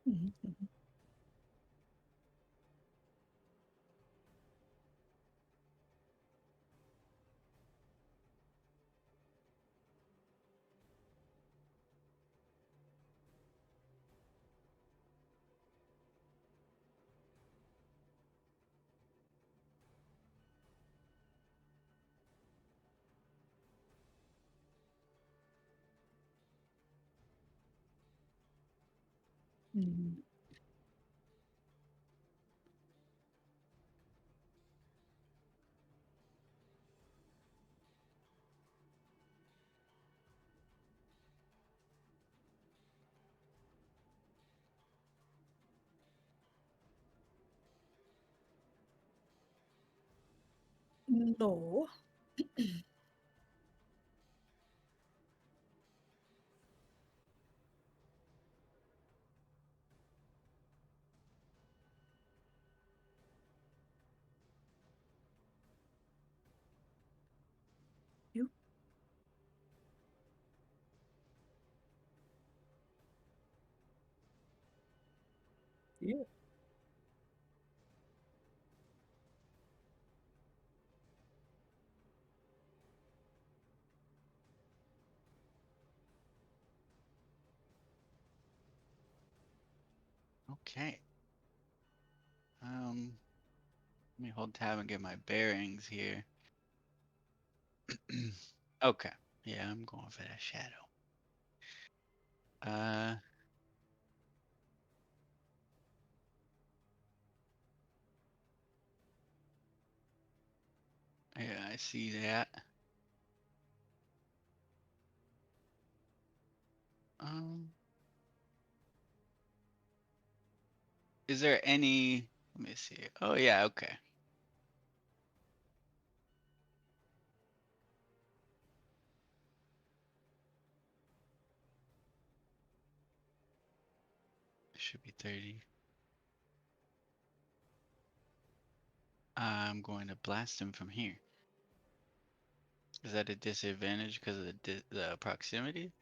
Mhm, mhm. Mhm. No. You? Yeah. Okay. Um, Let me hold tab and get my bearings here. Okay. Yeah, I'm going for that shadow. Uh, yeah, I see that. Um, is there any? Let me see. Oh yeah, okay. It should be 30. I'm going to blast him from here. Is that a disadvantage because of the proximity?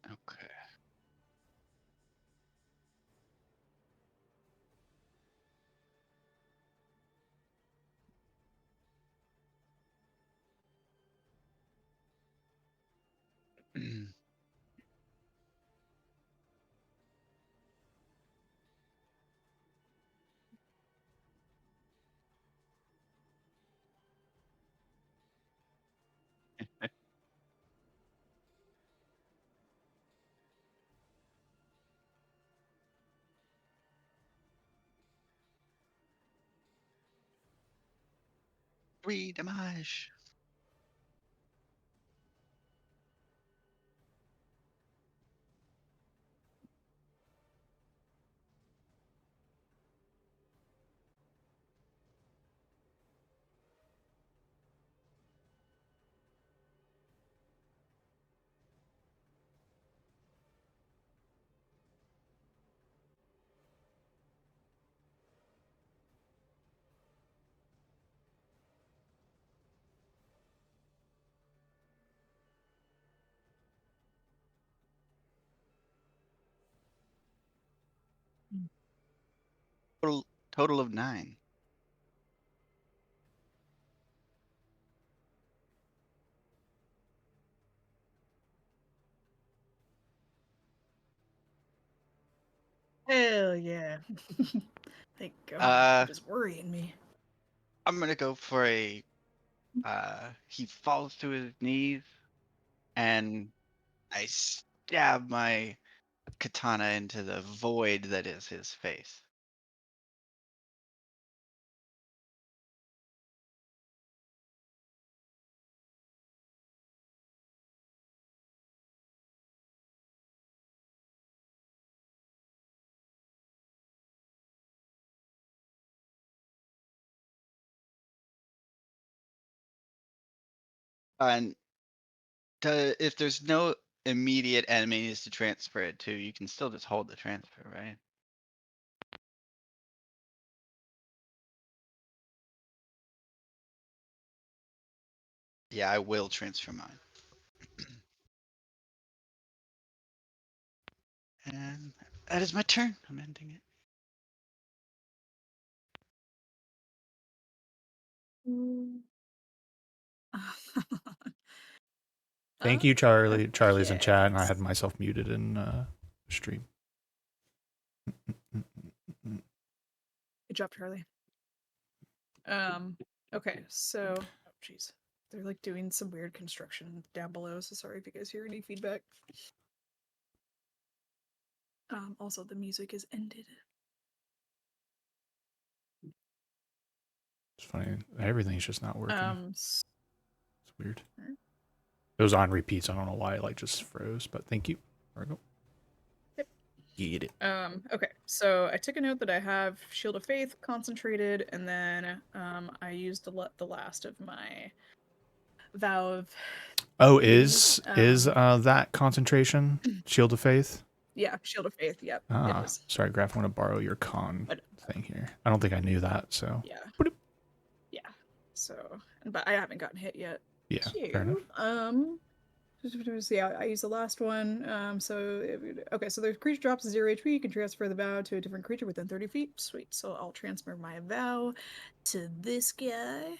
Okay. Three damage. Mm. Total of 9. Hell yeah. Thank God. Uh, It was worrying me. I'm gonna go for a. He falls to his knees, and I stab my katana into the void that is his face. And if there's no immediate enemies to transfer it to, you can still just hold the transfer, right? Yeah, I will transfer mine. And that is my turn. I'm ending it. Thank you, Charlie. Charlie's in Okay. chat, and I had myself muted in stream. Good job, Charlie. Okay, so oh jeez. They're like doing some weird construction down below, so sorry if you guys hear any feedback. Also the music is ended. It's funny. Everything's just not working. It's weird. It was on repeat, so I don't know why it like just froze, but thank you. There we go. Yep. Get it. Okay, so I took a note that I have Shield of Faith concentrated, and then I used the last of my Vow of... Oh, is that concentration Shield of Faith? Yeah, Shield of Faith, yep. Ah, it is. sorry, Graph, I want to borrow your thing here. I don't think I knew that, so. Yeah. Yeah, so, but I haven't gotten hit yet. Yeah, fair enough. Yeah, I used the last one. Okay, so the creature drops 0 HP. You can transfer the vow to a different creature within 30 feet. Sweet. So I'll transfer my vow to this guy.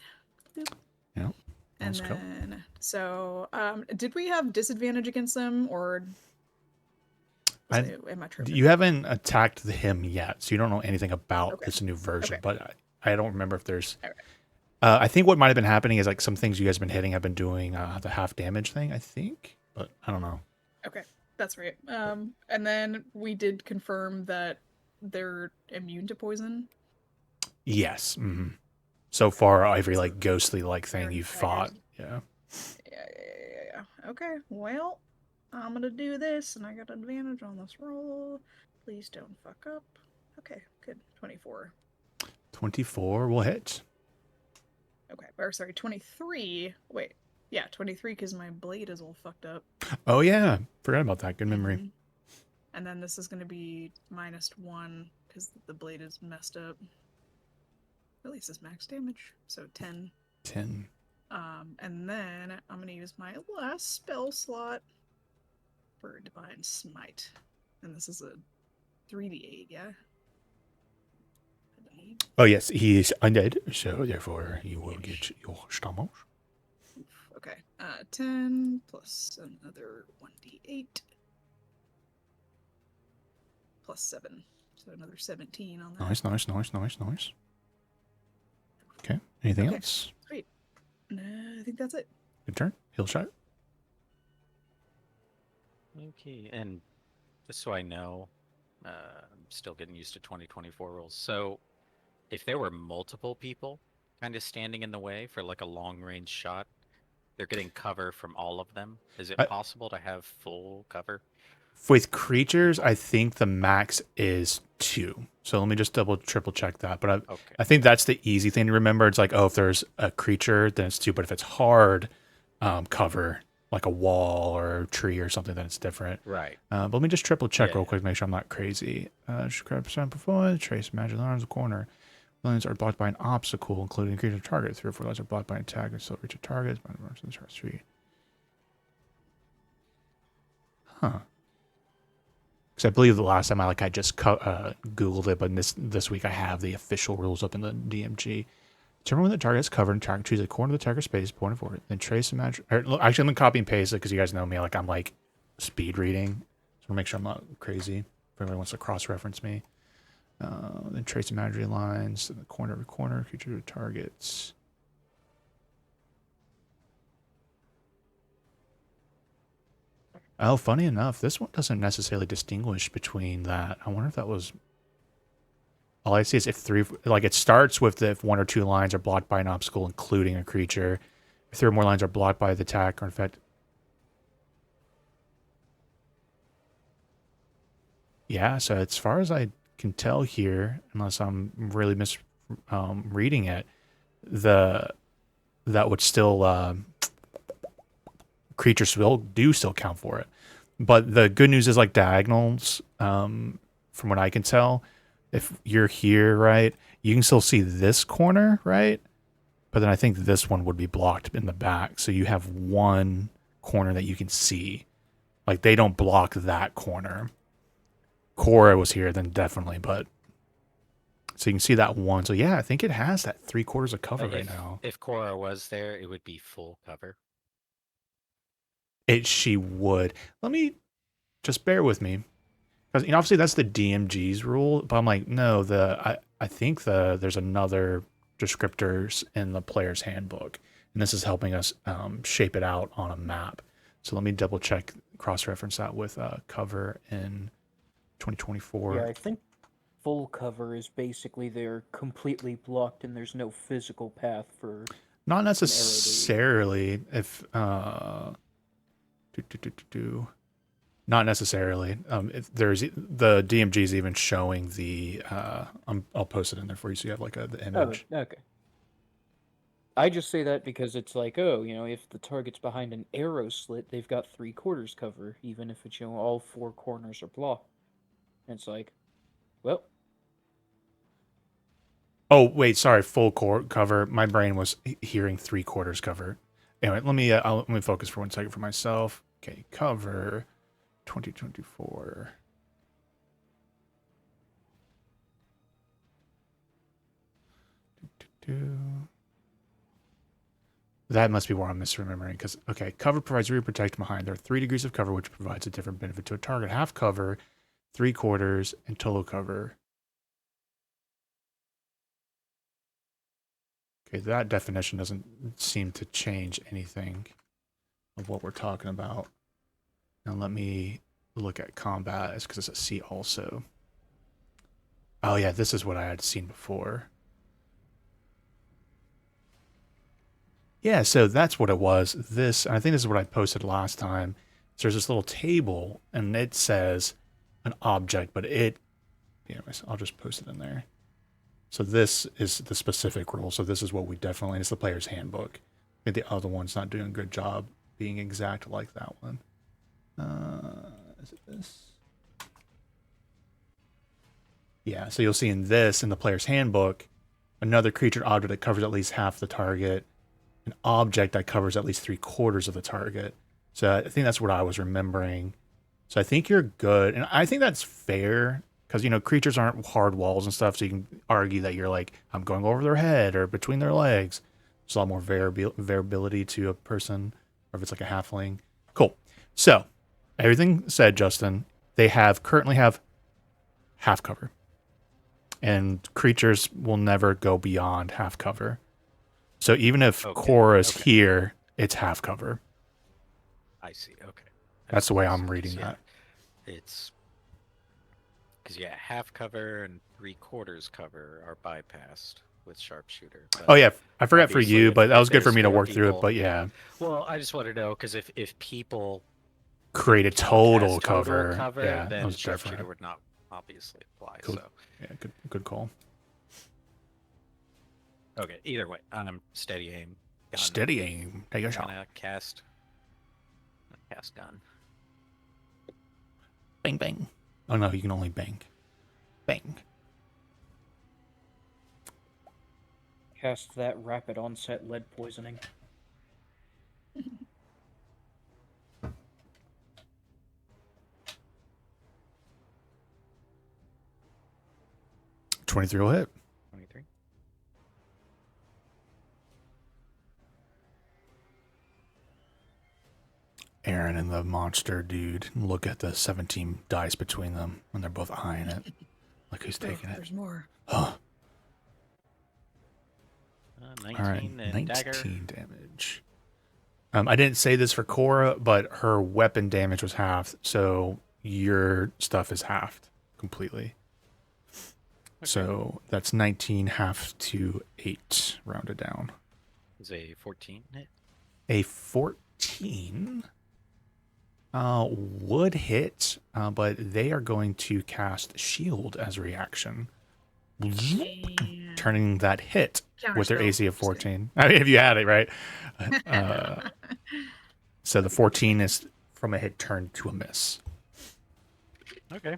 Boop. Yeah. And then, so, did we have disadvantage against them, or am I tripping? You haven't attacked him yet, so you don't know anything about this new version. But I don't remember if there's. I think what might have been happening is like some things you guys have been hitting have been doing the half damage thing, I think, but I don't know. Okay, that's right. And then we did confirm that they're immune to poison. Yes. Mm-hmm. So far, every like ghostly like thing you've fought, yeah. Yeah. Okay, well, I'm gonna do this, and I got advantage on this roll. Please don't fuck up. Okay, good. 24. 24 will hit. Okay, or sorry, 23. Wait, yeah, 23 because my blade is all fucked up. Oh yeah, forgot about that. Good memory. And then this is going to be -1 because the blade is messed up. At least it's max damage, so 10. 10. And then I'm going to use my last spell slot for Divine Smite, and this is a 3d8, yeah. Oh yes, he is undead, so therefore you will get your stomach. Okay, 10 plus another 1d8 plus 7, so another 17 on that. Nice. Okay, anything else? Sweet. No, I think that's it. Good turn. Heal shot. Okay, and just so I know, I'm still getting used to 2024 rules. So, if there were multiple people kind of standing in the way for like a long-range shot, they're getting cover from all of them. Is it possible to have full cover? With creatures, I think the max is 2. So let me just triple check that. But I think that's the easy thing to remember. It's like, oh, if there's a creature, then it's 2. But if it's hard cover, like a wall or a tree or something, then it's different. Right. But let me just triple check real quick, make sure I'm not crazy. Just grab percent performance, trace magic arms corner. Lines are blocked by an obstacle, including a creature target. 3 or 4 lines are blocked by an attack and still reach a target. Huh. Because I believe the last time I just Googled it, but this week I have the official rules up in the DMG. Determine when the target is covered and target choose a corner of the target space, point forward. Then trace and match. Actually, I'm gonna copy and paste it because you guys know me. Like I'm like speed reading, so make sure I'm not crazy. If anyone wants to cross-reference me, then trace imagery lines in the corner of a corner, creature targets. Oh, funny enough, this one doesn't necessarily distinguish between that. I wonder if that was... All I see is if it starts with if 1 or 2 lines are blocked by an obstacle, including a creature. If 3 or more lines are blocked by the attack or in fact... Yeah, so as far as I can tell here, unless I'm really reading it, that would still... creatures still count for it. But the good news is like diagonals, from what I can tell, if you're here, right, you can still see this corner, right? But then I think this one would be blocked in the back. So you have one corner that you can see. Like they don't block that corner. Cora was here, then definitely. But so you can see that one. So yeah, I think it has that 3/4 of cover right now. If Cora was there, it would be full cover. She would. Let me just bear with me, because obviously that's the DMG's rule. But I'm like, no, I think there's another descriptors in the player's handbook, and this is helping us shape it out on a map. So let me double check, cross reference that with cover in 2024. Yeah, I think full cover is basically they're completely blocked and there's no physical path for. Not necessarily. If not necessarily. If there's the DMG is even showing the. I'll post it in there for you so you have like the image. Oh, okay. I just say that because it's like, oh, if the target's behind an arrow slit, they've got 3/4 cover, even if it's all 4 corners are blocked. And it's like, well. Oh wait, sorry, full cover. My brain was hearing 3/4 cover. Anyway, let me focus for 1 second for myself. Okay, cover 2024. That must be where I'm misremembering. Because okay, cover provides rear protection behind. There are 3 degrees of cover, which provides a different benefit to a target. Half cover, 3/4, and total cover. Okay, that definition doesn't seem to change anything of what we're talking about. Now let me look at combat, because it's a C also. Oh yeah, this is what I had seen before. Yeah, so that's what it was. I think this is what I posted last time. So there's this little table, and it says an object, but anyways, I'll just post it in there. So this is the specific rule. So this is what we definitely, it's the player's handbook. I think the other one's not doing a good job being exact like that one. Is it this? Yeah, so you'll see in the player's handbook, another creature object that covers at least half the target, an object that covers at least 3/4 of the target. So I think that's what I was remembering. So I think you're good. And I think that's fair, because, creatures aren't hard walls and stuff, so you can argue that you're like, I'm going over their head or between their legs. There's a lot more variability to a person, or if it's like a halfling. Cool. So, everything said, Justin, they currently have half cover. And creatures will never go beyond half cover. So even if Cora's here, it's half cover. I see. Okay. That's the way I'm reading that. It's because half cover and 3/4 cover are bypassed with sharpshooter. Oh yeah, I forgot for you, but that was good for me to work through it. But yeah. Well, I just want to know, because if people create a total cover, yeah, then sharpshooter would not obviously apply. Cool. So yeah, good call. Okay, either way, steady aim. Gun. Steady aim. Take a shot. Cast gun. Bang bang. Oh no, you can only bang. Bang. Cast that rapid onset lead poisoning. $23 will hit. 23. Aaron and the monster dude look at the 17 dice between them when they're both eyeing it. Like, who's taking it? There's more. Huh. 19 All right, and 19 dagger. damage. I didn't say this for Cora, but her weapon damage was halved, so your stuff is halved completely. Okay. So that's 19 half to 8, rounded down. Is a 14 hit? A 14 would hit, but they are going to cast Shield as a reaction, turning that hit with their AC of 14. I mean, if you had it, right? So the 14 is from a hit turned to a miss. Okay.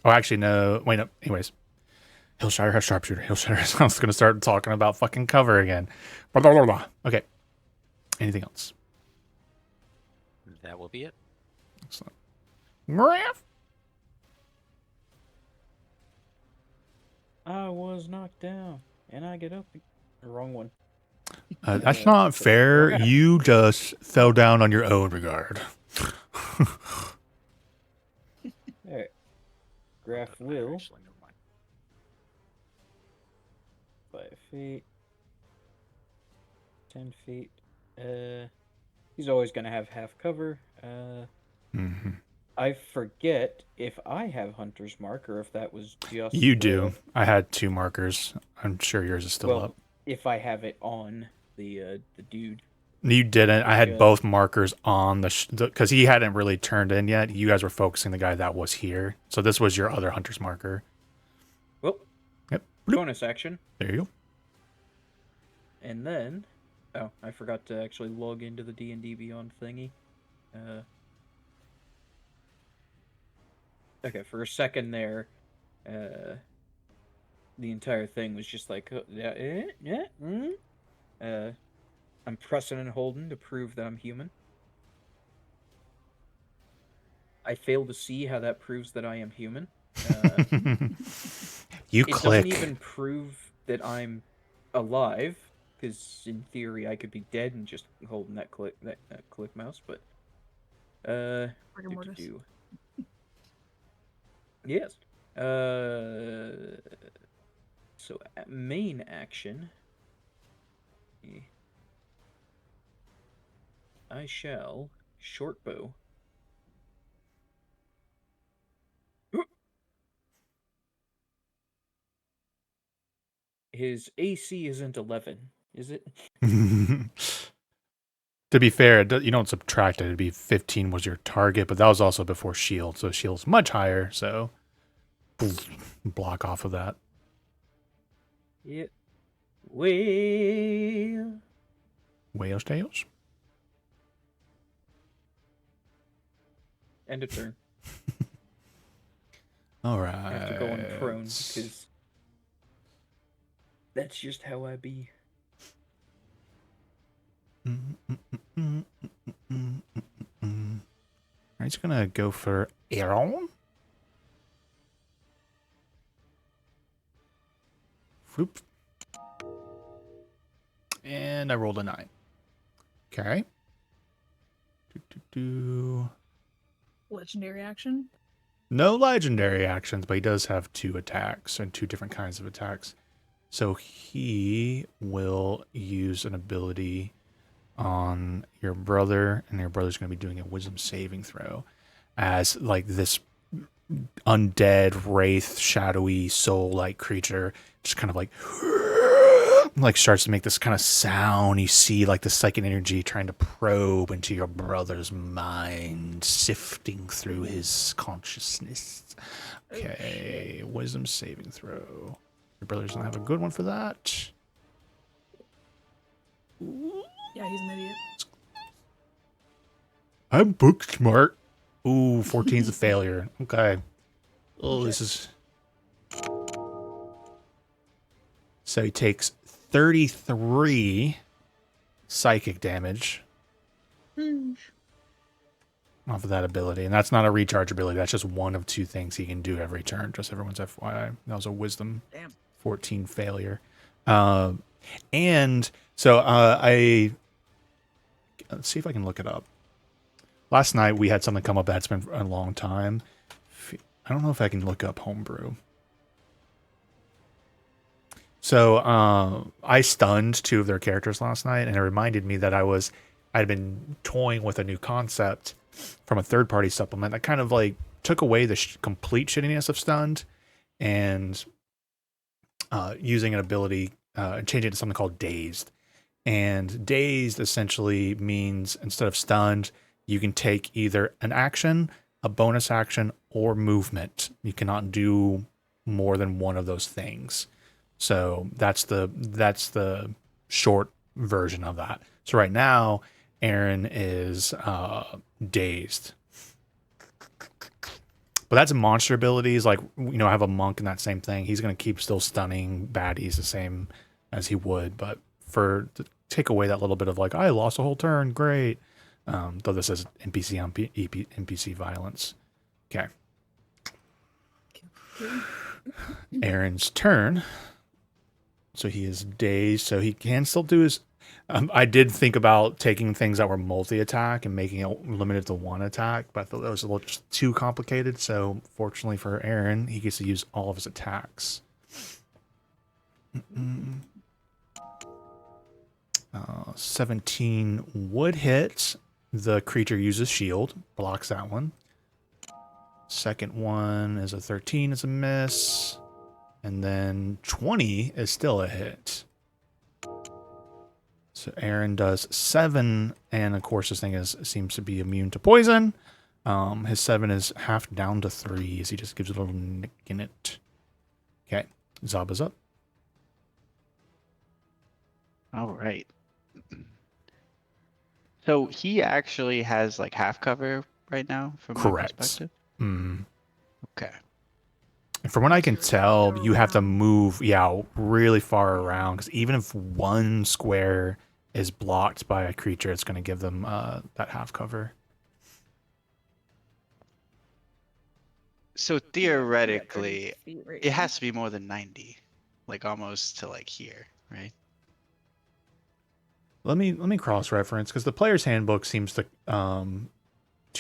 Oh, actually, no. Wait, no. Anyways, Hillshire has sharpshooter. Hillshire is going to start talking about fucking cover again. Blah, blah, blah, blah. Okay. Anything else? That will be it. Excellent. Graph. I was knocked down, and I get up. Wrong one. That's not fair. Graph. You just fell down on your own regard. Alright. Graph will. Actually, never mind. 5 feet. 10 feet. He's always gonna have half cover. Mhm. I forget if I have Hunter's Mark or if that was just You do. I had 2 markers. I'm sure yours is still well, up. if I have it on the dude. You didn't. I had Yeah. both markers on the because he hadn't really turned in yet. You guys were focusing the guy that was here. So this was your other hunter's marker. Well, Yep. Bloop. bonus action. There you go. And then, oh, I forgot to actually log into the D&D Beyond thingy. Okay, for a second there, the entire thing was just like, I'm pressing and holding to prove that I'm human. I fail to see how that proves that I am human. You It click. doesn't even prove that I'm alive, because in theory I could be dead and just holding that click mouse. But Rigor mortis. do. Yes. So main action. I shall short bow. His AC isn't 11, is it? To be fair, you don't subtract it. It'd be 15 was your target, but that was also before shield. So shield's much higher. So block off of that. Yep. Well. Whale's tails. End of turn. All right. I have to go on prone because that's just how I be. He's gonna go for Aaron. Whoop. And I rolled a 9. Okay. Legendary action. No legendary actions, but he does have 2 attacks and 2 different kinds of attacks. So he will use an ability on your brother, and your brother's going to be doing a wisdom saving throw as like this undead, wraith, shadowy, soul-like creature just kind of like starts to make this kind of sound. You see like the psychic energy trying to probe into your brother's mind, sifting through his consciousness. Okay, wisdom saving throw. Your brother's gonna have a good one for that. Yeah, he's an idiot. I'm book smart. Ooh, 14's a failure. Okay. Oh, this is... So he takes 33 psychic damage off of that ability. And that's not a recharge ability. That's just one of 2 things he can do every turn. Just everyone's FYI. That was a wisdom. Damn. 14 failure. And so let's see if I can look it up. Last night we had something come up that's been a long time. I don't know if I can look up homebrew. So I stunned 2 of their characters last night, and it reminded me that I'd been toying with a new concept from a third-party supplement that kind of like took away the complete shittiness of stunned and using an ability and changing it to something called dazed. And dazed essentially means instead of stunned, you can take either an action, a bonus action, or movement. You cannot do more than one of those things. So that's the short version of that. So right now, Aaron is dazed. But that's a monster abilities. Like, I have a monk in that same thing. He's going to keep still stunning baddies the same as he would. But to take away that little bit of like, I lost a whole turn, great. Though this is NPC on NPC violence. Okay. Aaron's turn. So he is dazed, so he can still do his. I did think about taking things that were multi-attack and making it limited to one attack, but I thought that was a little just too complicated. So fortunately for Aaron, he gets to use all of his attacks. 17 would hit. The creature uses shield, blocks that one. Second one is a 13, is a miss. And then 20 is still a hit. So Aaron does 7, and of course this thing seems to be immune to poison. His 7 is half down to 3 as he just gives a little nick in it. Okay, Zaba's up. All right. So he actually has like half cover right now from my Correct. perspective. Mm. Okay. And from what I can tell, you have to move, really far around, because even if one square is blocked by a creature, it's going to give them that half cover. So theoretically, Feet right it now. has to be more than 90, like almost to like here, right? Let me cross reference, because the player's handbook seems to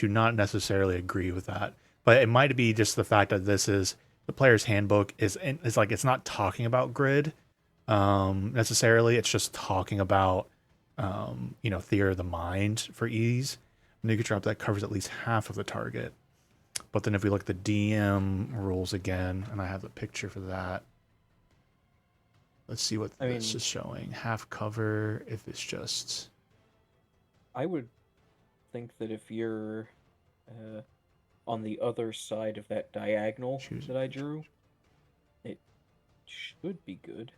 not necessarily agree with that, but it might be just the fact that this is the player's handbook is like it's not talking about grid necessarily. It's just talking about theory of the mind for ease. Nuke drop that covers at least half of the target. But then if we look at the DM rules again, and I have the picture for that. Let's see what this is showing. Half cover if it's just. I would think that if you're on the other side of that diagonal that I drew, it should be good.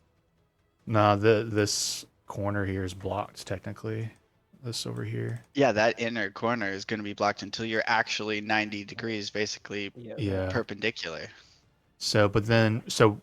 Nah, this corner here is blocked technically. This over here. Yeah, that inner corner is going to be blocked until you're actually 90 degrees, basically Yeah. perpendicular. So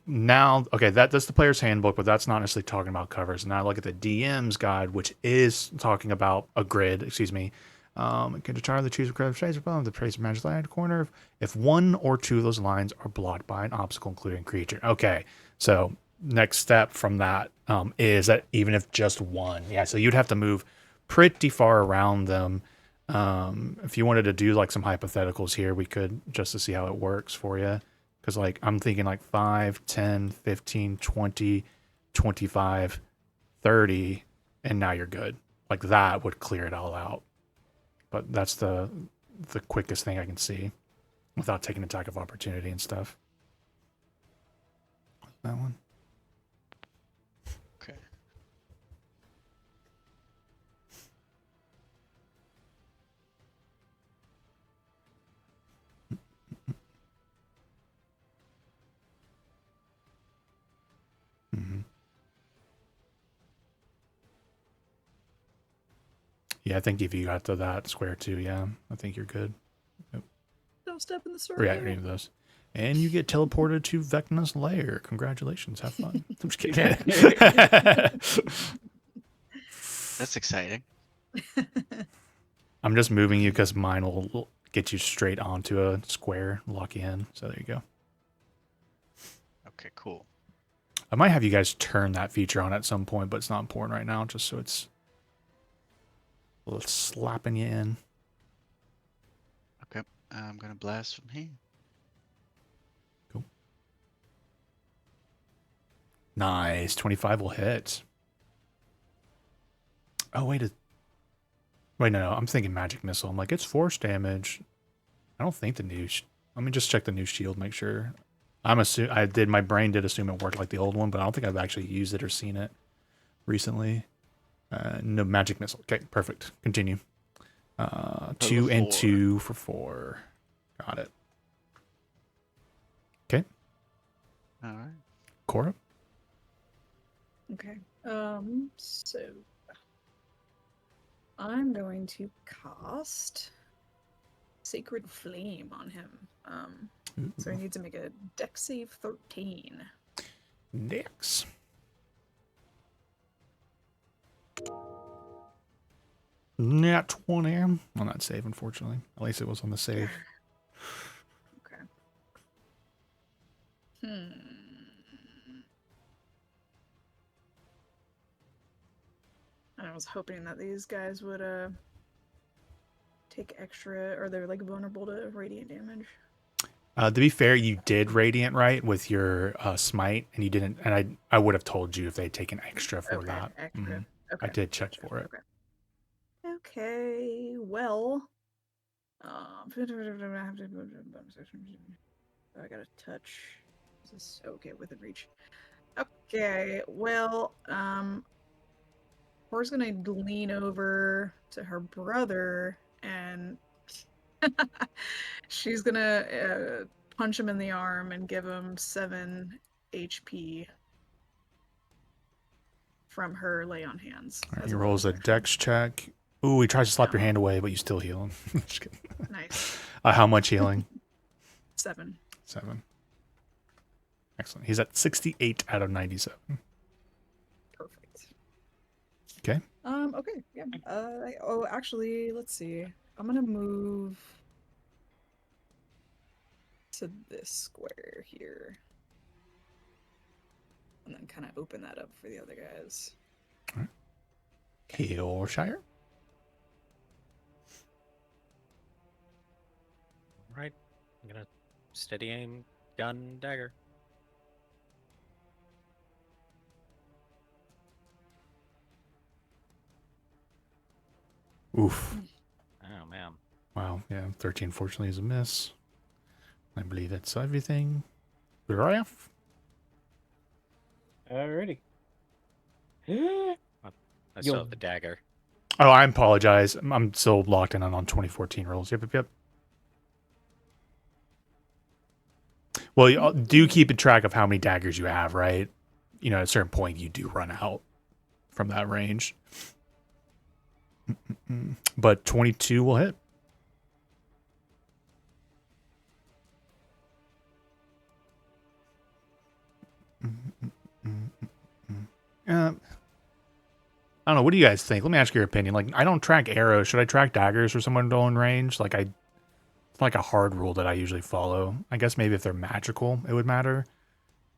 now, okay, that's the player's handbook, but that's not necessarily talking about covers. Now I look at the DM's guide, which is talking about a grid, excuse me. It can determine the choose of credit phase above the trace magic line corner if one or two of those lines are blocked by an obstacle, including creature. Okay, so next step from that is that even if just one, so you'd have to move pretty far around them. If you wanted to do like some hypotheticals here, we could, just to see how it works for you. Because like I'm thinking like 5, 10, 15, 20, 25, 30, and now you're good. Like that would clear it all out. But that's the quickest thing I can see without taking attack of opportunity and stuff. That one. Okay. Mm-hmm. Yeah, I think if you got to that square too, I think you're good. Don't step in the circle. Yeah, any of those. And you get teleported to Vecna's lair. Congratulations. Have fun. I'm just kidding. That's exciting. I'm just moving you because mine will get you straight onto a square, lock you in. So there you go. Okay, cool. I might have you guys turn that feature on at some point, but it's not important right now, just so it's a little slapping you in. Okay, I'm going to blast from here. Cool. Nice. 25 will hit. Oh, wait, no, I'm thinking magic missile. I'm like, it's force damage. I don't think the new. Let me just check the new shield, make sure. My brain did assume it worked like the old one, but I don't think I've actually used it or seen it recently. No magic missile. Okay, perfect. Continue. 2 and 2 for 4. Got it. Okay. All right. Cora. Okay. So I'm going to cast Sacred Flame on him. So I need to make a Dex save 13. Dex. Nat 20 on that save, unfortunately. At least it was on the save. I was hoping that these guys would take extra, or they're like vulnerable to radiant damage. To be fair, you did radiant right with your smite, and you didn't. And I would have told you if they had taken extra for that. Extra. Mhm. Okay. I did check Gotcha. for it. Okay. Well. I gotta touch. Is this okay within reach? Okay. Well. Hor's gonna lean over to her brother and she's gonna punch him in the arm and give him 7 HP from her lay on hands. All right, as he a rolls a bonus action. dex check. Ooh, he tries to slap your hand away, but you still heal him. Just kidding. Nice. How much healing? 7. 7. Excellent. He's at 68 out of 97. Perfect. Okay. Okay. Yeah. Oh, actually, let's see. I'm gonna move to this square here, and then kind of open that up for the other guys. Killshire. Right. I'm gonna steady aim, gun, dagger. Oof. Oh man. Wow. Yeah. 13, fortunately, is a miss. I believe that's everything. Raf. Alrighty. I still You'll- have the dagger. Oh, I apologize. I'm still locked in on 2014 rules. Yep. Well, you do keep a track of how many daggers you have, right? You know, at a certain point, you do run out from that range. But 22 will hit. I don't know. What do you guys think? Let me ask your opinion. Like, I don't track arrows. Should I track daggers for someone going range? Like, it's like a hard rule that I usually follow. I guess maybe if they're magical, it would matter.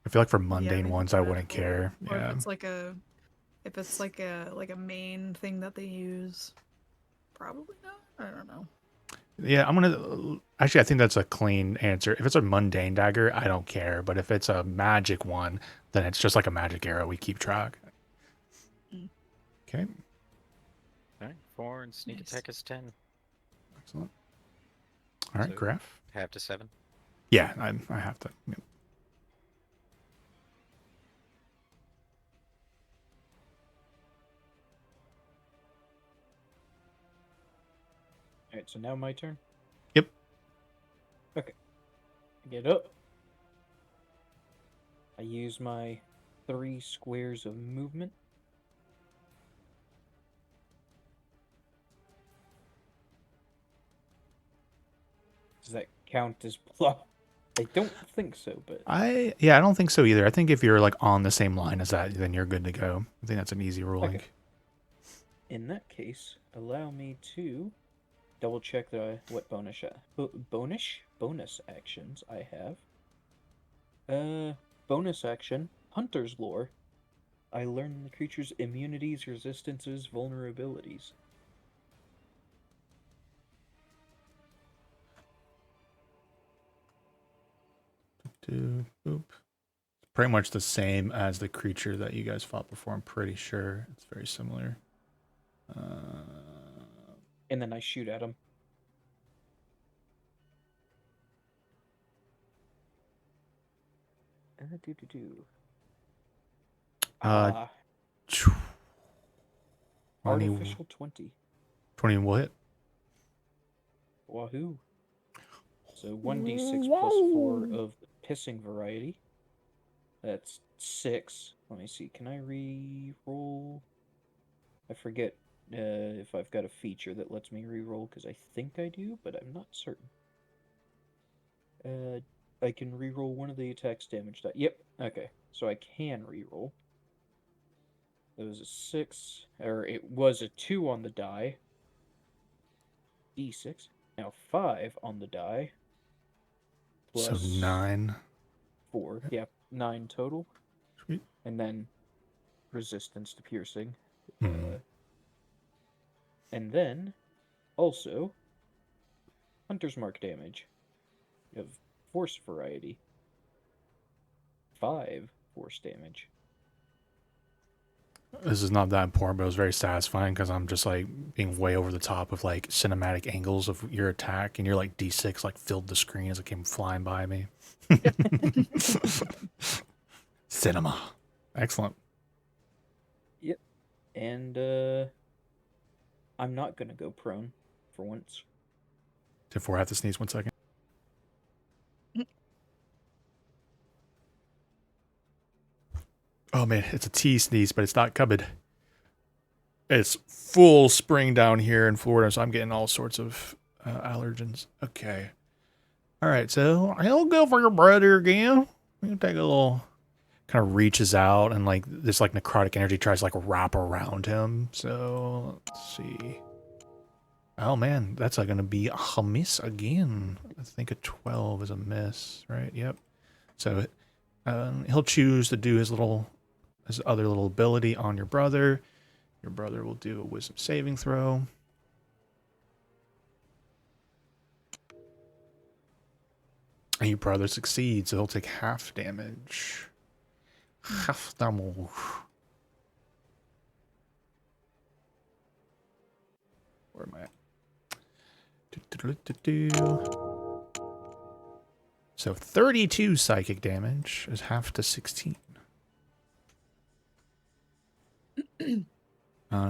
I feel like for mundane maybe ones, I wouldn't magical, care. Or Yeah. if it's like a main thing that they use, probably not. I don't know. Yeah, actually, I think that's a clean answer. If it's a mundane dagger, I don't care. But if it's a magic one, then it's just like a magic arrow. We keep track. Okay, Alright, 4 and sneak Nice. attack is 10. excellent. All right, So- Graf. Half to 7. Yeah, I have to. Yep. Alright, so now my turn? Yep. Okay. Get up. I use my 3 squares of movement. Does that count as block? I don't think so, but I don't think so either. I think if you're like on the same line as that, then you're good to go. I think that's an easy ruling. Okay. In that case, allow me to double check what bonus actions I have. Bonus action, Hunter's Lore. I learn the creature's immunities, resistances, vulnerabilities. Boop. Pretty much the same as the creature that you guys fought before. I'm pretty sure it's very similar. And then I shoot at him. Artificial 20. 20 will hit. Wahoo. So 1d6 plus 4 of the pissing variety. That's 6. Let me see. Can I re-roll? I forget if I've got a feature that lets me re-roll, because I think I do, but I'm not certain. I can re-roll one of the attack's damage die. Yep. Okay. So I can re-roll. It was a 6, or it was a 2 on the die. D6. Now 5 on the die. So Plus 9. 4. Yeah, 9 total. Sweet. And then resistance to piercing. Mhm. And then also Hunter's Mark damage of force variety. 5 force damage. This is not that important, but it was very satisfying because I'm just like being way over the top of like cinematic angles of your attack, and you're like D6 like filled the screen as it came flying by me. Cinema. Excellent. Yep. And I'm not gonna go prone for once. Before I have to sneeze 1 second. Oh man, it's a T sneeze, but it's not coming. It's full spring down here in Florida, so I'm getting all sorts of allergens. Okay. All right, so I'll go for your brother again. You take a little, kind of reaches out and like this like necrotic energy tries to like wrap around him. So let's see. Oh man, that's going to be a miss again. I think a 12 is a miss, right? Yep. So he'll choose to do his other little ability on your brother. Your brother will do a wisdom saving throw. And your brother succeeds, so he'll take half damage. Half damage. Where am I at? So 32 psychic damage is half to 16.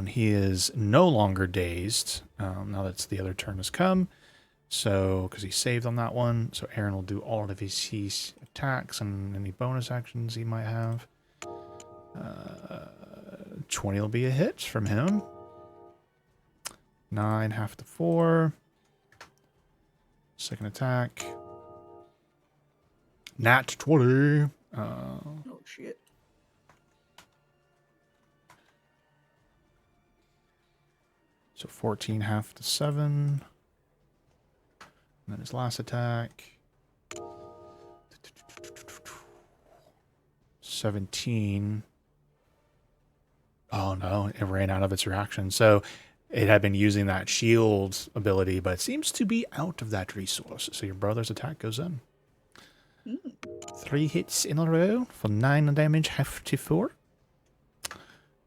He is no longer dazed now that the other turn has come. So, because he saved on that one. So Aaron will do all of his attacks and any bonus actions he might have. 20 will be a hit from him. 9, half to 4. Second attack. Nat 20. Oh shit. So 14, half to 7. And then his last attack. 17. Oh no, it ran out of its reaction. So it had been using that shield ability, but it seems to be out of that resource. So your brother's attack goes in. 3 hits in a row for 9 damage, half to 4.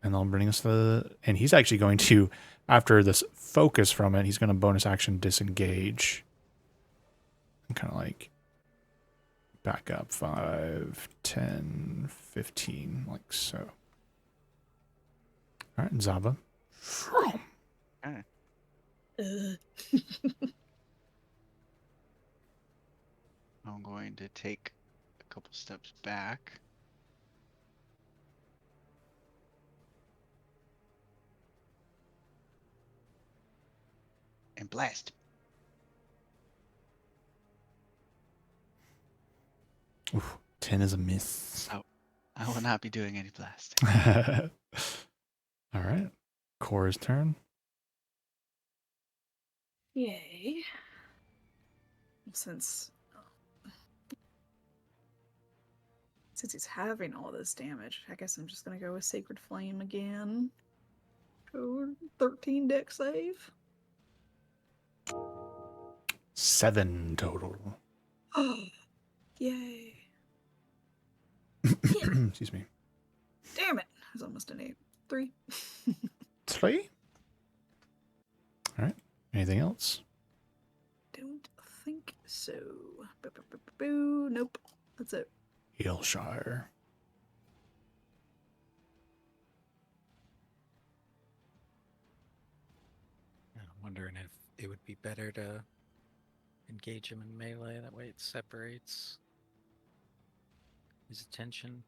And that'll bring us to the... And he's actually going to, after this focus from it, he's going to bonus action disengage. And kind of like back up 5, 10, 15, like so. All right, Zaba. I'm going to take a couple steps back. And blast. Oof, 10 is a miss. I will not be doing any blasting. All right. Cora's turn. Yay. Since he's having all this damage, I guess I'm just gonna go with Sacred Flame again. For 13 deck save. 7 total. Oh, yay. Excuse me. Damn it. It was almost an 8. 3. 3. All right. Anything else? Don't think so. Boo. Nope. That's it. Hillshire. I'm wondering if it would be better to engage him in melee. That way it separates his attention.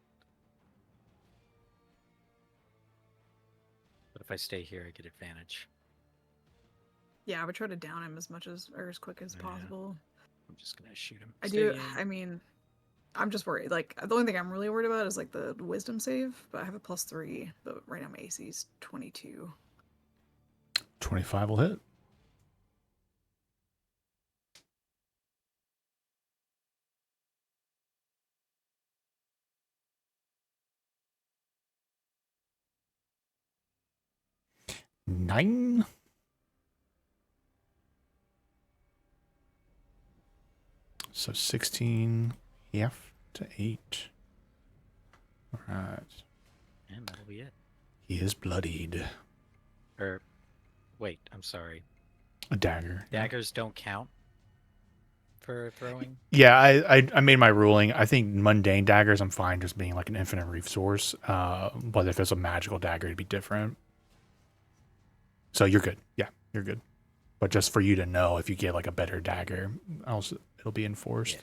But if I stay here, I get advantage. Yeah, I would try to down him as much as or as quick as Yeah. possible. I'm just gonna shoot him. I Stay do. in. I mean, I'm just worried. Like the only thing I'm really worried about is like the wisdom save, but I have a +3. But right now my AC is 22. 25 will hit. 9. So 16 half to 8. All right. And that'll be it. He is bloodied. Or, wait, I'm sorry. A dagger. Daggers don't count for throwing? Yeah, I made my ruling. I think mundane daggers, I'm fine just being like an infinite reef source. But if it's a magical dagger, it'd be different. So you're good. Yeah, you're good. But just for you to know, if you get like a better dagger, also it'll be enforced. Yeah.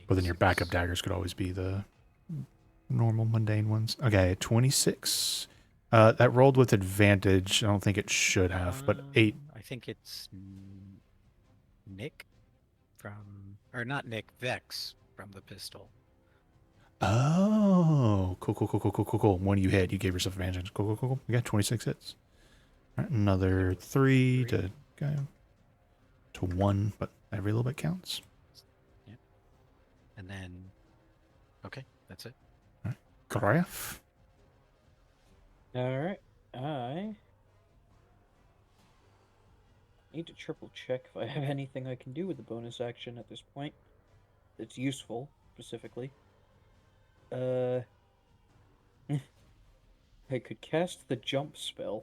But then your backup daggers could always be the normal mundane ones. Okay, 26. That rolled with advantage. I don't think it should have, but 8. I think it's Nick from, or not Nick, Vex from the pistol. Oh, cool. When you hit, you gave yourself advantage. Cool. You got 26 hits. All right, another 3 to go to 1, but every little bit counts. Yeah. And then, okay, that's it. All right, Graf. All right, I need to triple check if I have anything I can do with the bonus action at this point that's useful, specifically. I could cast the jump spell.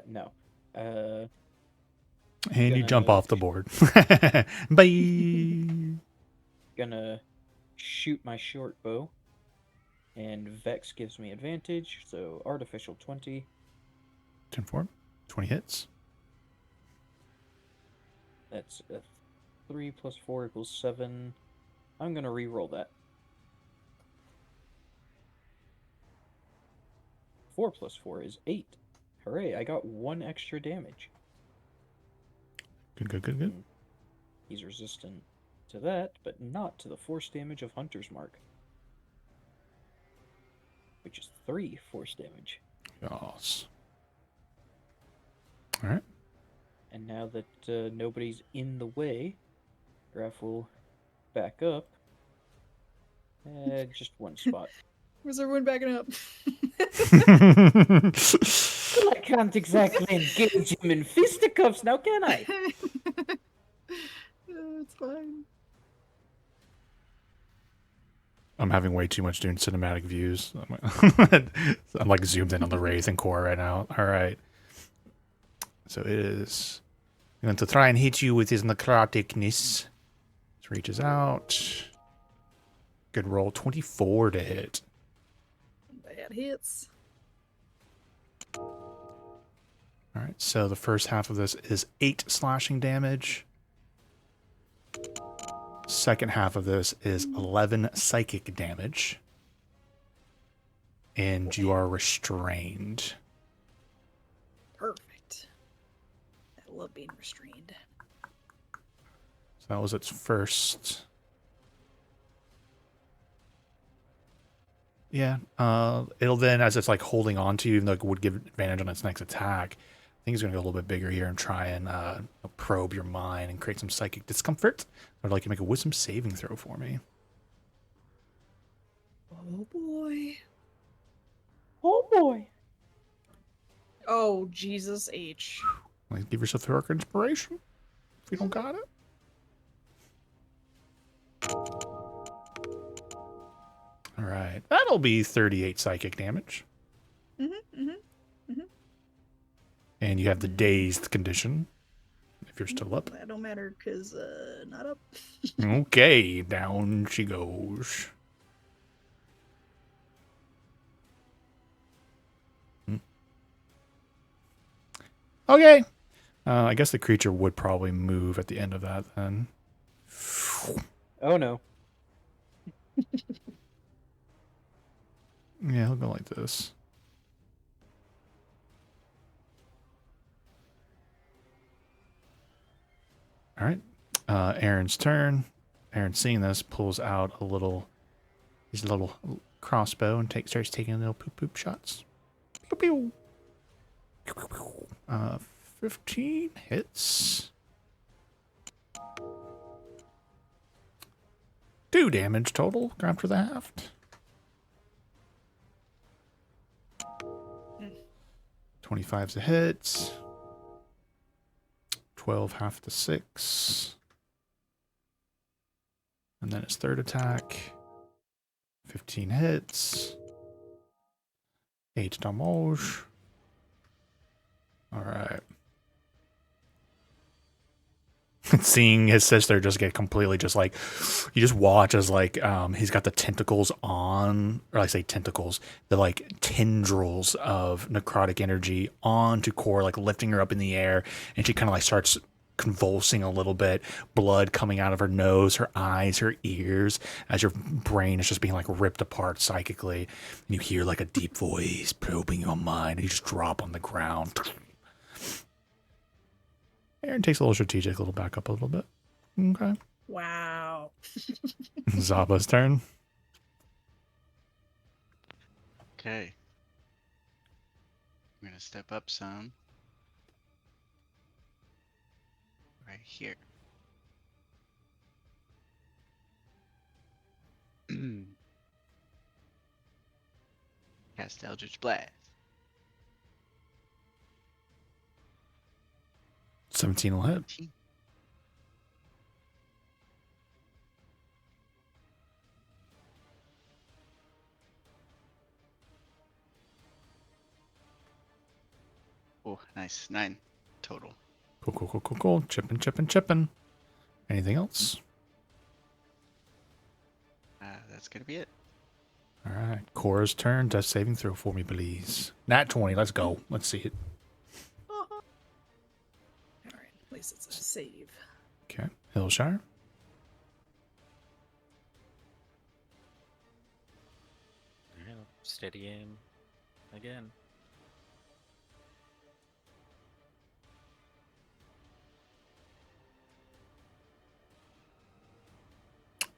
No. And you Gonna- jump off the board. Bye. Gonna shoot my short bow. And Vex gives me advantage, so artificial 20. 10 for 20 hits. That's a 3 plus 4 equals 7. I'm gonna re-roll that. 4 plus 4 is 8. Hooray, I got 1 extra damage. Good. And he's resistant to that, but not to the force damage of Hunter's Mark. Which is 3 force damage. Yes. All right. And now that nobody's in the way, Graf will back up. Just 1 spot. Where's everyone backing up? Well, I can't exactly engage him in fisticuffs now, can I? It's fine. I'm having way too much doing cinematic views. I'm like zoomed in on the Wraith and Core right now. All right. So it is going to try and hit you with his necroticness. Just reaches out. Good roll. 24 to hit. Bad hits. All right. So the first half of this is 8 slashing damage. Second half of this is 11 psychic damage. And you are restrained. Perfect. I love being restrained. So that was its first. Yeah. It'll then, as it's like holding on to you, even though it would give advantage on its next attack, I think it's going to go a little bit bigger here and try and probe your mind and create some psychic discomfort. I'd like you to make a wisdom saving throw for me. Oh boy. Oh boy. Oh Jesus H. Like, give yourself heroic inspiration if you don't got it. All right. That'll be 38 psychic damage. And you have the dazed condition if you're still up. That don't matter because not up. Okay, down she goes. Okay. I guess the creature would probably move at the end of that then. Oh no. Yeah, he'll go like this. All right. Aaron's turn. Aaron, seeing this, pulls out his little crossbow and starts taking little poop shots. Pew, pew. 15 hits. 2 damage total after the haft. 25's a hit. 12 half to 6. And then his third attack. 15 hits. 8 damage. Alright. Seeing his sister just get completely just like, you just watch as like he's got the tentacles on, or I say tentacles, the like tendrils of necrotic energy onto Core, like lifting her up in the air, and she kind of like starts convulsing a little bit, blood coming out of her nose, her eyes, her ears, as your brain is just being like ripped apart psychically. And you hear like a deep voice probing your mind, and you just drop on the ground. Aaron takes a little strategic, a little back up a little bit. Okay. Wow. Zaba's turn. Okay. I'm gonna step up some. Right here. Cast Eldritch Blast. 17 will hit. 18. Oh, nice. 9 total. Cool, cool, cool, cool, cool. Chipping, chipping, chipping. Anything else? That's gonna be it. All right. Cora's turn. Death saving throw for me, please. Nat 20. Let's go. Let's see it. All right. At least it's a save. Okay. Hillshire. Steady aim again.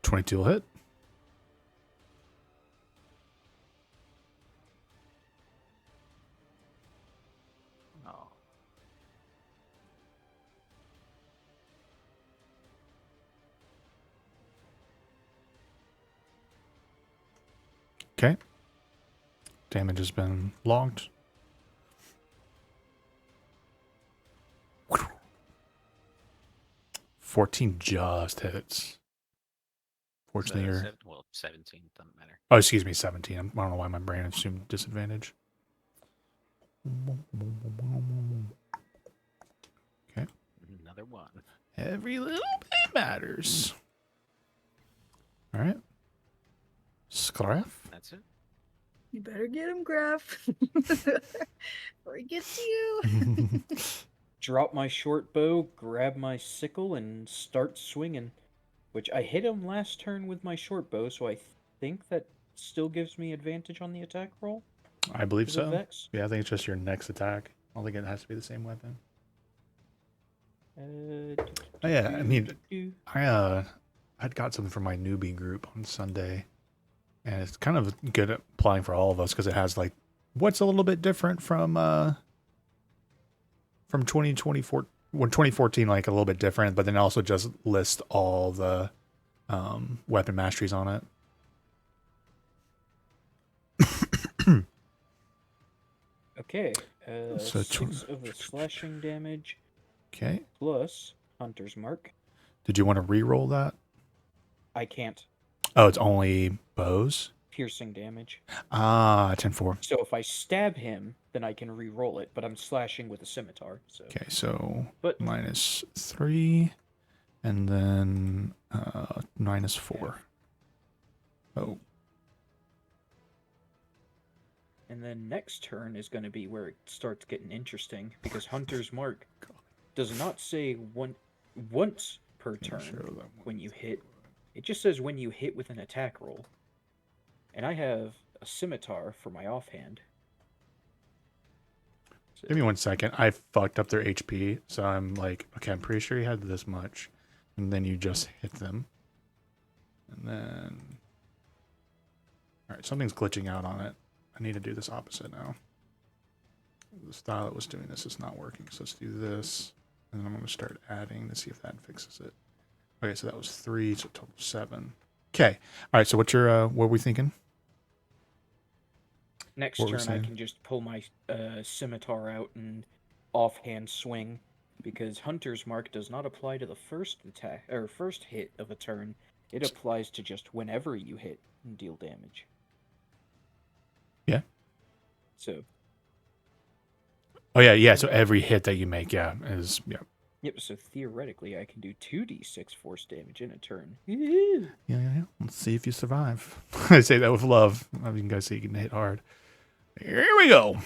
$22 will hit. Oh. Okay. Damage has been logged. Whew. 14 just hits. Fortunately, you're... Well, 17 doesn't matter. Oh, excuse me, 17. I don't know why my brain assumed disadvantage. Okay. Another one. Every little bit matters. All right. Scaraf. That's it. You better get him, Graf. Before he gets you. Drop my short bow, grab my sickle, and start swinging. Which I hit him last turn with my short bow, so I think that still gives me advantage on the attack roll. I believe Is it so. Vex? Yeah, I think it's just your next attack. I don't think it has to be the same weapon. Oh yeah, I mean, I'd got something from my newbie group on Sunday, and it's kind of good at applying for all of us because it has like what's a little bit different from 2024, when 2014 like a little bit different, but then also just list all the weapon masteries on it. Okay, So 6 of the slashing damage Okay. plus Hunter's Mark. Did you want to re-roll that? I can't. Oh, it's only bows. Piercing damage. Ah, 10-4. So if I stab him, then I can re-roll it, but I'm slashing with a scimitar. So. Okay, so But -3, and then -4. Oh, And then next turn is going to be where it starts getting interesting, because Hunter's Mark does not say once per turn when you hit. It just says when you hit with an attack roll. And I have a scimitar for my offhand. So, give me 1 second. I fucked up their HP, so I'm like, okay, I'm pretty sure you had this much, and then you just hit them, and then, all right, something's glitching out on it. I need to do this opposite now. The style that was doing this is not working, so let's do this, and then I'm going to start adding to see if that fixes it. Okay, so that was 3, so total 7. Okay, all right. So what's your what are we thinking? Next What were we turn, I saying? can just pull my scimitar out and offhand swing, because Hunter's Mark does not apply to the first attack or first hit of a turn. It applies to just whenever you hit and deal damage. Yeah. So. Oh yeah. So every hit that you make, is yeah. Yep. So theoretically, I can do 2d6 force damage in a turn. Yeah. Let's see if you survive. I say that with love. I mean, you guys see you can hit hard. Here we go.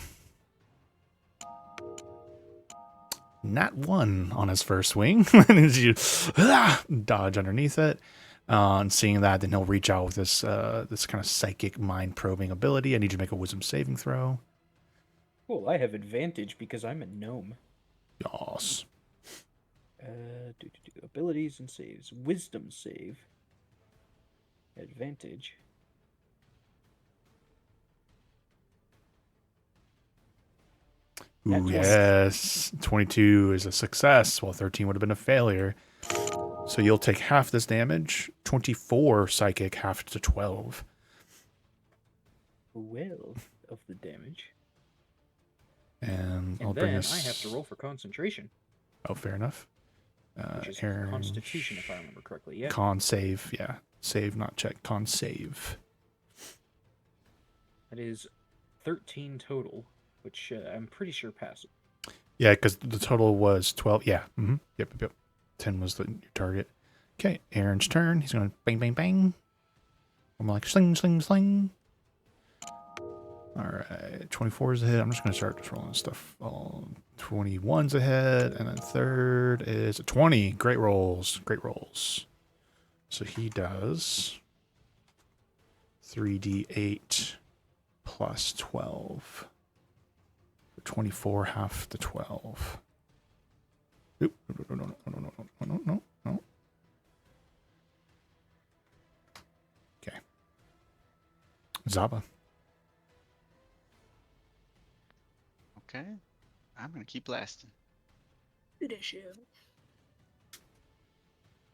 Nat 1 on his first swing. And you dodge underneath it. And seeing that, then he'll reach out with this this kind of psychic mind probing ability. I need you to make a wisdom saving throw. Well, I have advantage because I'm a gnome. Yas. Abilities and saves. Wisdom save. Advantage. Nat Ooh, 20. yes. 22 is a success, while 13 would have been a failure. So you'll take half this damage. 24 psychic, half to 12. 12 of the damage. And I'll And bring then this. I have to roll for concentration, Oh, fair enough. which is Aaron, Constitution, if I remember correctly. Yeah. Con save, yeah. Save, not check. Con save. That is 13 total, which I'm pretty sure passes. Yeah, because the total was 12. Yeah. Mm-hmm. Yep. 10 was the target. Okay, Aaron's turn. He's going to bang, bang, bang. I'm like, sling, sling, sling. All right, 24 is a hit. I'm just going to start just rolling stuff. 21's a hit, and then third is a 20. Great rolls. So he does 3d8 plus 12. 24, half to 12. Oop, no. Okay. Zaba. Okay. I'm gonna keep blasting. Good issue. Oh,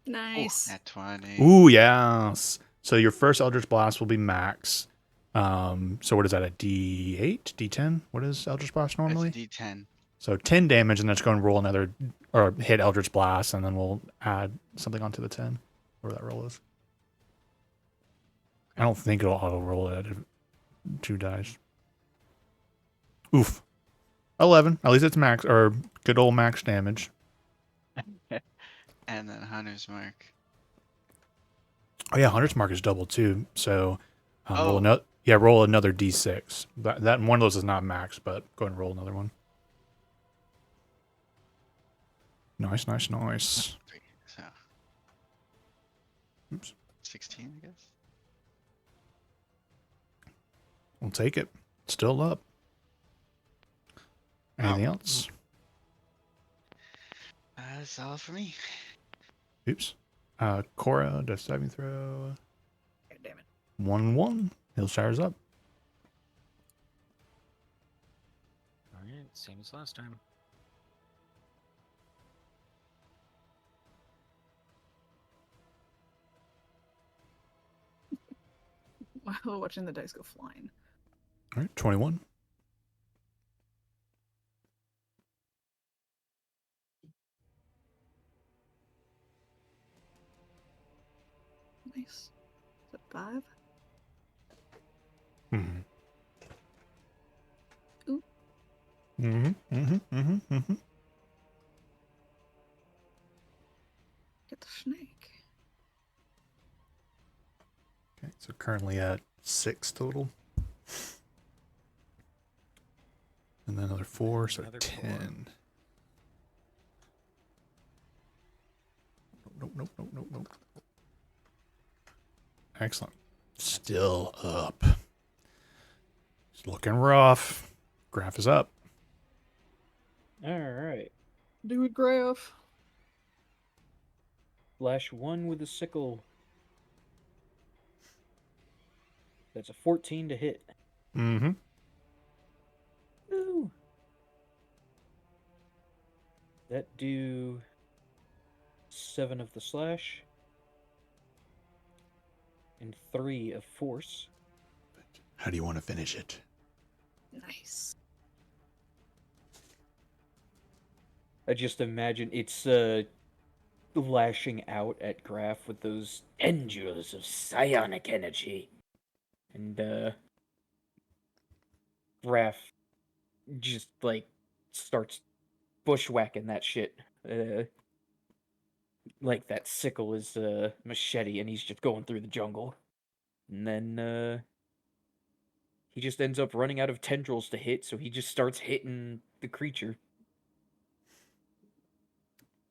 Nice. nat 20. Ooh, yes. So your first Eldritch Blast will be max. So what is that, a D8? D10? What is Eldritch Blast normally? It's a D10. So 10 damage, and then it's going to roll another, or hit Eldritch Blast, and then we'll add something onto the 10, whatever that roll is. I don't think it'll auto roll it at 2 dice. Oof. 11. At least it's max, or good old max damage. And then Hunter's Mark. Oh yeah, Hunter's Mark is double too. So roll Oh. another. Yeah, roll another d6. That one of those is not max, but go ahead and roll another one. Nice. Three, so. Oops. 16, I guess. We'll take it. Still up. Anything else? That's all for me. Oops. Cora does saving throw. God damn it. 1-1. Hillshire's up. All right, same as last time. Wow, watching the dice go flying. All right, 21. Nice. Is that 5? Mm-hmm. Ooh. Mm-hmm. Get the snake. Okay, so currently at 6 total. And then another 4, so Another 10. Nope. Excellent. Still up. It's looking rough. Graph is up. All right. Do it, Graph. Flash 1 with a sickle. That's a 14 to hit. Mm-hmm. Ooh. That do 7 of the slash and 3 of force. How do you want to finish it? Nice. I just imagine it's lashing out at Graf with those tendrils of psionic energy. And Graf just like starts bushwhacking that shit. Like that sickle is machete and he's just going through the jungle. And then he just ends up running out of tendrils to hit, so he just starts hitting the creature.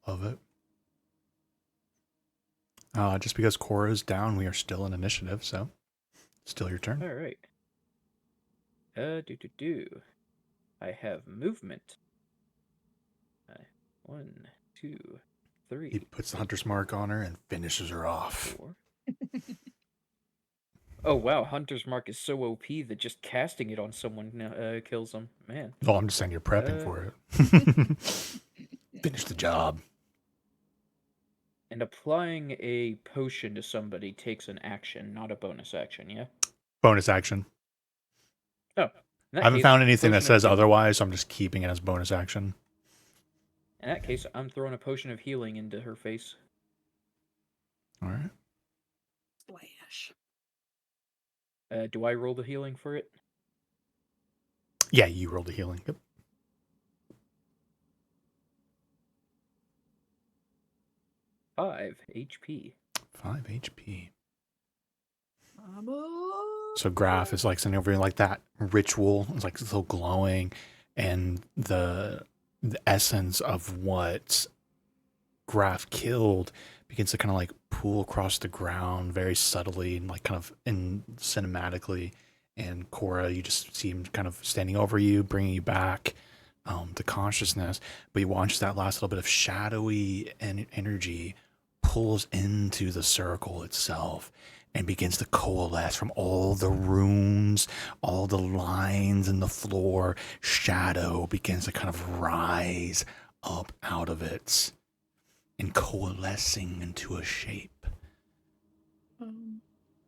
Love it. Just because Cora is down, we are still in initiative, so still your turn. Alright. I have movement. 1, 2, 3. He puts the hunter's mark on her and finishes her off. 4. Oh wow, Hunter's Mark is so OP that just casting it on someone kills them. Man. Oh, I'm just saying you're prepping for it. Finish the job. And applying a potion to somebody takes an action, not a bonus action, yeah? Bonus action. Oh. In that I haven't case, found anything that potion of says healing. otherwise, so I'm just keeping it as bonus action. In that case, I'm throwing a potion of healing into her face. All right. Slash. Do I roll the healing for it? Yeah, you rolled a healing. Yep. 5 HP. 5 HP. Vamos. So Graf is like sitting over here like that ritual. It's like so glowing, and the essence of what Graf killed begins to kind of like pool across the ground very subtly and like kind of in cinematically. And Cora, you just see him kind of standing over you, bringing you back to consciousness. But you watch that last little bit of shadowy energy pulls into the circle itself and begins to coalesce from all the runes, all the lines in the floor. Shadow begins to kind of rise up out of it and coalescing into a shape.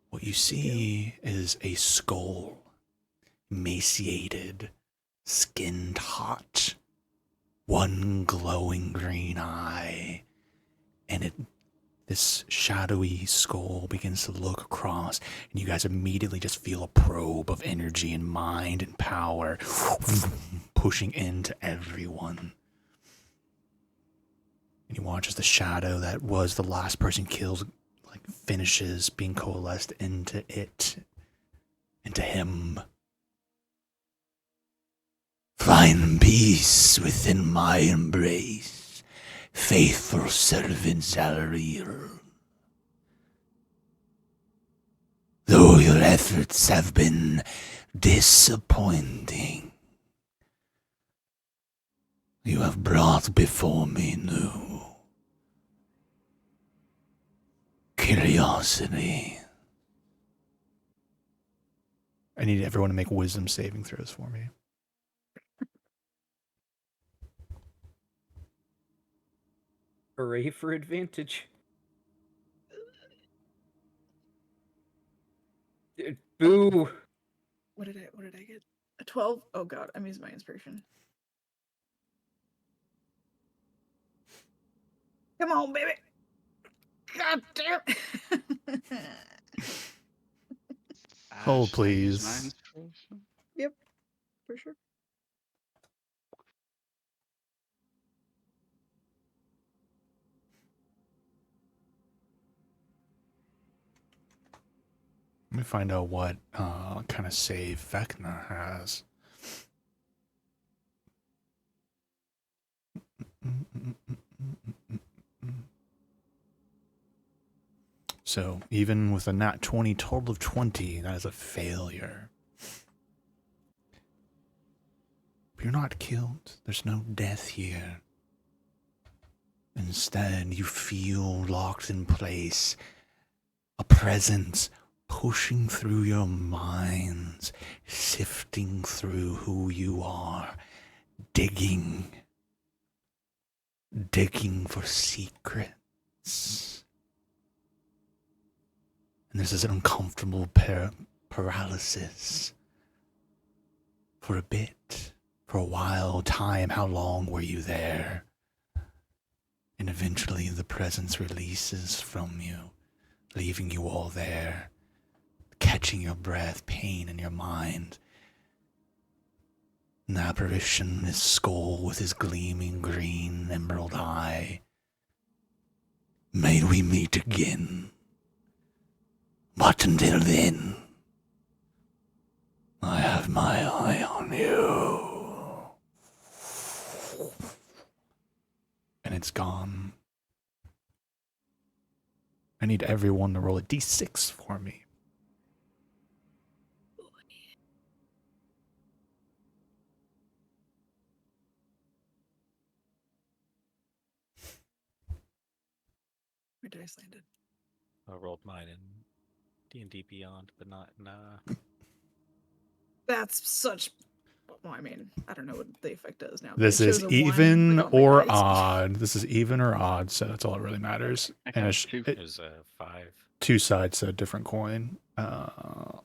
What you see is a skull, emaciated, skinned hot, one glowing green eye, and this shadowy skull begins to look across, and you guys immediately just feel a probe of energy and mind and power pushing into everyone. And you watch as the shadow that was the last person killed like finishes being coalesced into it, into him. Find peace within my embrace, faithful servant Zalariel. Though your efforts have been disappointing, you have brought before me new curiosity. I need everyone to make wisdom saving throws for me. Hooray for advantage. Boo! What did I get? A 12? Oh god, I'm using my inspiration. Come on, baby. God damn. Hold, Should I use please. my inspiration? Yep, for sure. Let me find out what kind of save Vecna has. So even with a nat 20 total of 20, that is a failure. But you're not killed. There's no death here. Instead, you feel locked in place, a presence pushing through your minds, sifting through who you are, digging for secrets. And there's this uncomfortable paralysis For a bit, for a while, time, how long were you there? And eventually the presence releases from you, leaving you all there, catching your breath, pain in your mind. An apparition is Skull with his gleaming green emerald eye. May we meet again. But until then, I have my eye on you. And it's gone. I need everyone to roll a d6 for me. Where dice landed? I rolled mine in D&D Beyond, but not in That's such. Well, I mean, I don't know what the effect does now. This It is shows a 1, even like, on my or dice. odd. This is even or odd, so that's all that really matters. I And got it's, two. it was a 5. two sides to a different coin. So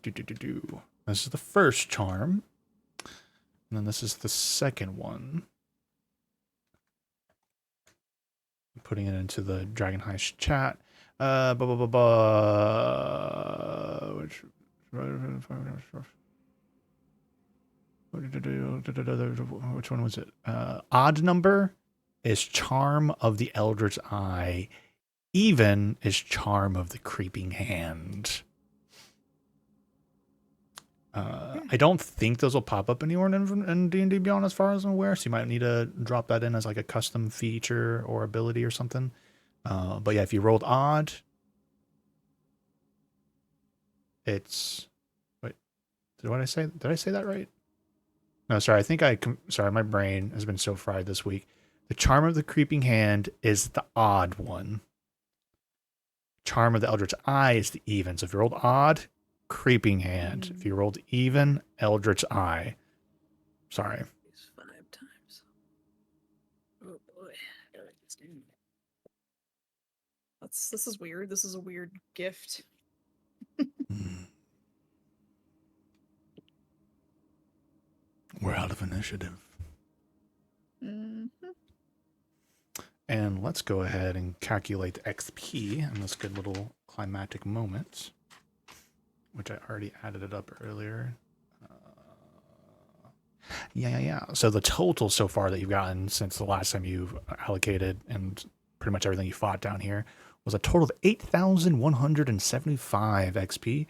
This is the first charm. And then this is the second one. I'm putting it into the Dragon Heist chat. Which one was it? Odd number is Charm of the Eldritch Eye. Even is Charm of the Creeping Hand. I don't think those will pop up anywhere in D&D Beyond as far as I'm aware, so you might need to drop that in as like a custom feature or ability or something. But yeah, if you rolled odd, it's... Wait, did I say that right? No, sorry, sorry, my brain has been so fried this week. The Charm of the Creeping Hand is the odd one. Charm of the Eldritch Eye is the even. So if you rolled odd, Creeping Hand. If you rolled even, Eldritch Eye. Sorry. 5 times. Oh boy. This is weird. This is a weird gift. We're out of initiative. Mm-hmm. And let's go ahead and calculate XP in this good little climatic moment, which I already added it up earlier. Yeah. So the total so far that you've gotten since the last time you've allocated and pretty much everything you fought down here was a total of 8,175 XP,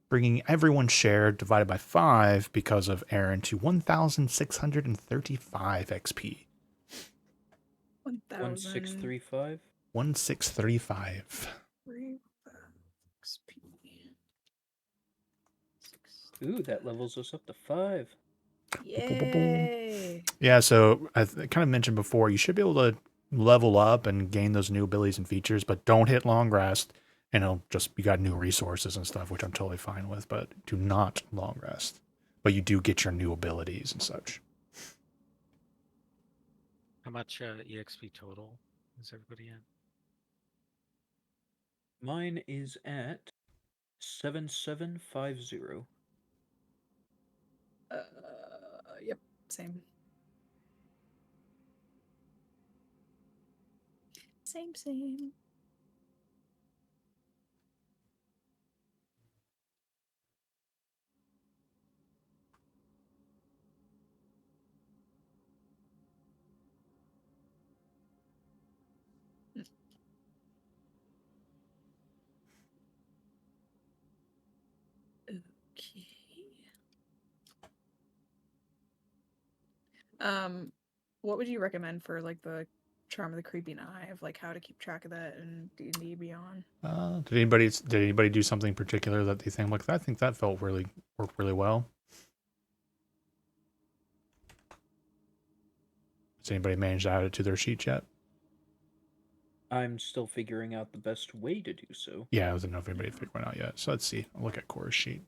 bringing everyone's share divided by 5 because of Aaron to 1,635 XP. 1635. 1635. Ooh, that levels us up to 5. Yay! Yeah, so I kind of mentioned before, you should be able to level up and gain those new abilities and features, but don't hit long rest, and it'll just, you got new resources and stuff, which I'm totally fine with, but do not long rest. But you do get your new abilities and such. How much EXP total is everybody at? Mine is at 7750. Yep, same. Same. Okay. What would you recommend for like the Charm of the Creeping Eye, of like how to keep track of that in D&D Beyond? Did anybody do something particular that they think, like, I think that worked really well? Has anybody managed to add it to their sheet yet? I'm still figuring out the best way to do so. Yeah, I don't know if anybody figured one out yet. So let's see. I'll look at Cora's sheet.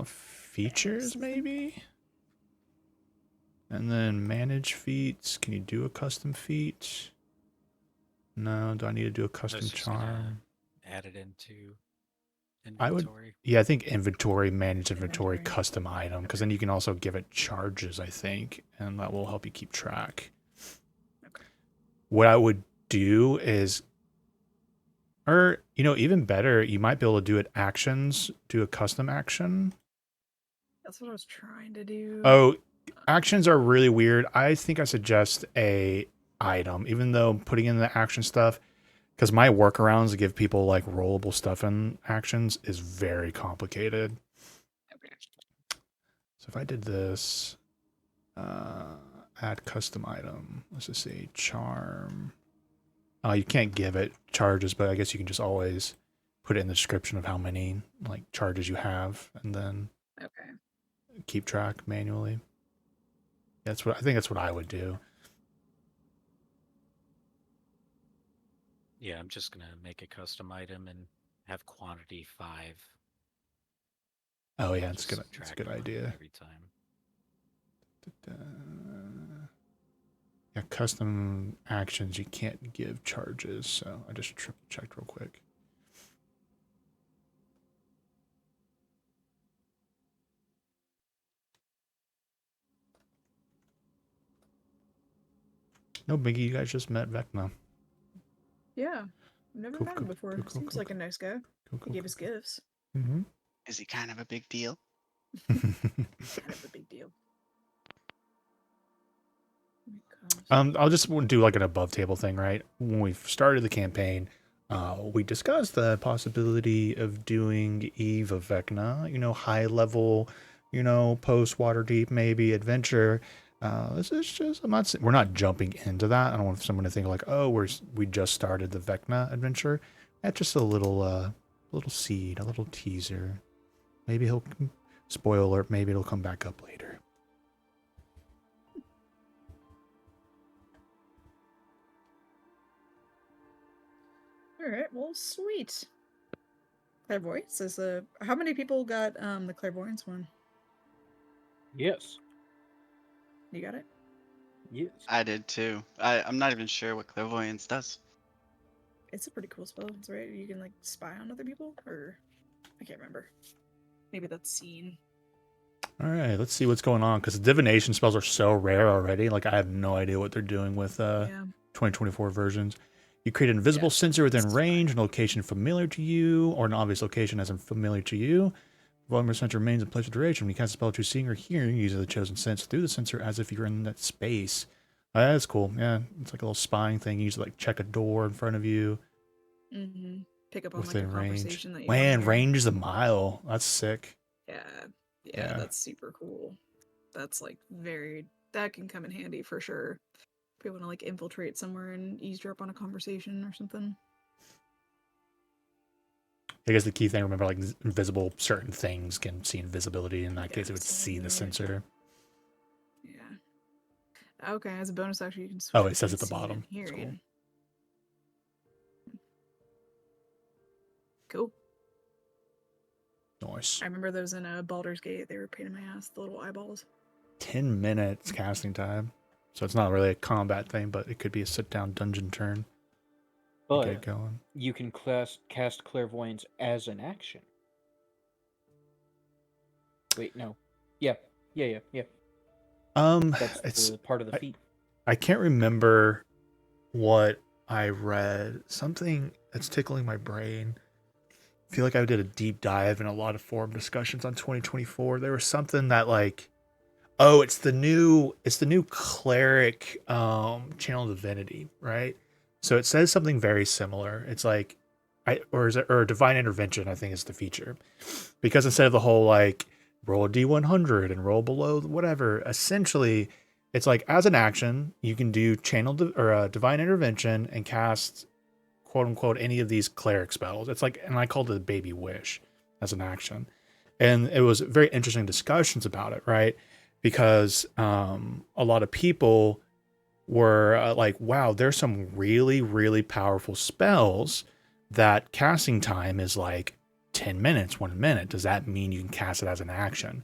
Features maybe? And then manage feats. Can you do a custom feat? No, do I need to do a custom just gonna charm? add it into I would- Inventory. Yeah, I think inventory, manage inventory, Inventory. custom item, because then you can also give it charges, I think, and that will help you keep track. Okay. What I would do is, or even better, you might be able to do it actions, do a custom action. That's what I was trying to do. Oh, actions are really weird. I think I suggest a item, even though putting in the action stuff, because my workarounds to give people like rollable stuff in actions is very complicated. Okay. So if I did this, add custom item, let's just say charm. You can't give it charges, but I guess you can just always put it in the description of how many like charges you have, and then Okay. keep track manually. That's what I think. That's what I would do. Yeah, I'm just gonna make a custom item and have quantity 5. Oh yeah, it's Just good. It's a subtract good 1 idea. every time. Yeah, custom actions you can't give charges, so I just triple checked real quick. No biggie, you guys just met Vecna. Yeah. I've never Cool, met cool, him before. cool, cool, Seems cool, like a nice guy. Cool, He gave us gifts. Mm-hmm. Is he kind of a big deal? Kind of a big deal. I'll just do like an above table thing, right? When we started the campaign, we discussed the possibility of doing Eve of Vecna, high level, post Waterdeep maybe adventure. This is just we're not jumping into that. I don't want someone to think like, oh, we just started the Vecna adventure. That's just a little seed, a little teaser. Maybe spoiler alert, maybe it'll come back up later. All right. Well, sweet. Clairvoyance is how many people got the clairvoyance one? Yes. You got it? Yes. I did too. I'm not even sure what clairvoyance does. It's a pretty cool spell. It's right. You can like spy on other people, or I can't remember. Maybe that's seen. All right, let's see what's going on because divination spells are so rare already. Like I have no idea what they're doing with Yeah. 2024 versions. You create an invisible Yeah, sensor within it's range, fine. an location familiar to you, or an obvious location as familiar to you. Volume of the sensor remains in place for duration. When you cast a spell through seeing or hearing, you use the chosen sense through the sensor as if you're in that space. That's cool. Yeah, it's like a little spying thing. You use to like check a door in front of you Mm-hmm. Pick up on like a within range. conversation that you Man, hear. range is a mile. That's sick. Yeah. Yeah. That's super cool. That's like that can come in handy for sure. If you want to like infiltrate somewhere and eavesdrop on a conversation or something. I guess the key thing, remember, like invisible certain things can see invisibility. In that Yeah, case, it would see the absolutely. sensor. Yeah. Okay, as a bonus action, you can switch Oh, it says between at the seeing bottom. and That's hearing. Cool. Nice. I remember those in Baldur's Gate. They were a pain in my ass, the little eyeballs. 10 minutes casting time. So it's not really a combat thing, but it could be a sit down dungeon turn. But Get going. you can cast clairvoyance as an action. Wait, no. Yeah. That's It's the part of the feat. I can't remember what I read. Something that's tickling my brain. I feel like I did a deep dive in a lot of forum discussions on 2024. There was something that like, oh, it's the new cleric channel divinity, right? So it says something very similar. It's like or divine intervention, I think is the feature. Because instead of the whole like roll a D100 and roll below whatever, essentially it's like as an action, you can do divine intervention and cast quote unquote any of these cleric spells. It's like, and I called it a baby wish as an action. And it was very interesting discussions about it, right? Because a lot of people were like, wow, there's some really, really powerful spells that casting time is like 10 minutes, 1 minute. Does that mean you can cast it as an action?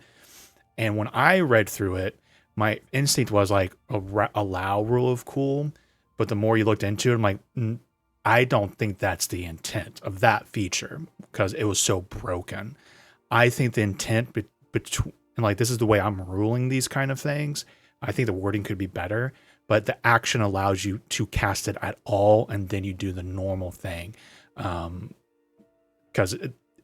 And when I read through it, my instinct was like allow rule of cool. But the more you looked into it, I'm like, I don't think that's the intent of that feature because it was so broken. I think the intent between, and like this is the way I'm ruling these kind of things. I think the wording could be better, but the action allows you to cast it at all, and then you do the normal thing. Because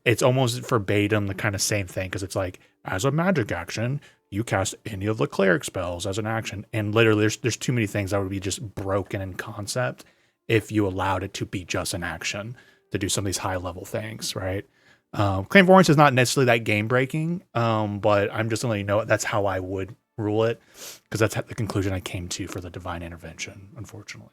it's almost verbatim the kind of same thing. Because it's like, as a magic action, you cast any of the cleric spells as an action, and literally, there's too many things that would be just broken in concept if you allowed it to be just an action to do some of these high level things, right? Clairvoyance is not necessarily that game breaking, but I'm just gonna let you know that's how I would rule it, because that's the conclusion I came to for the divine intervention, unfortunately.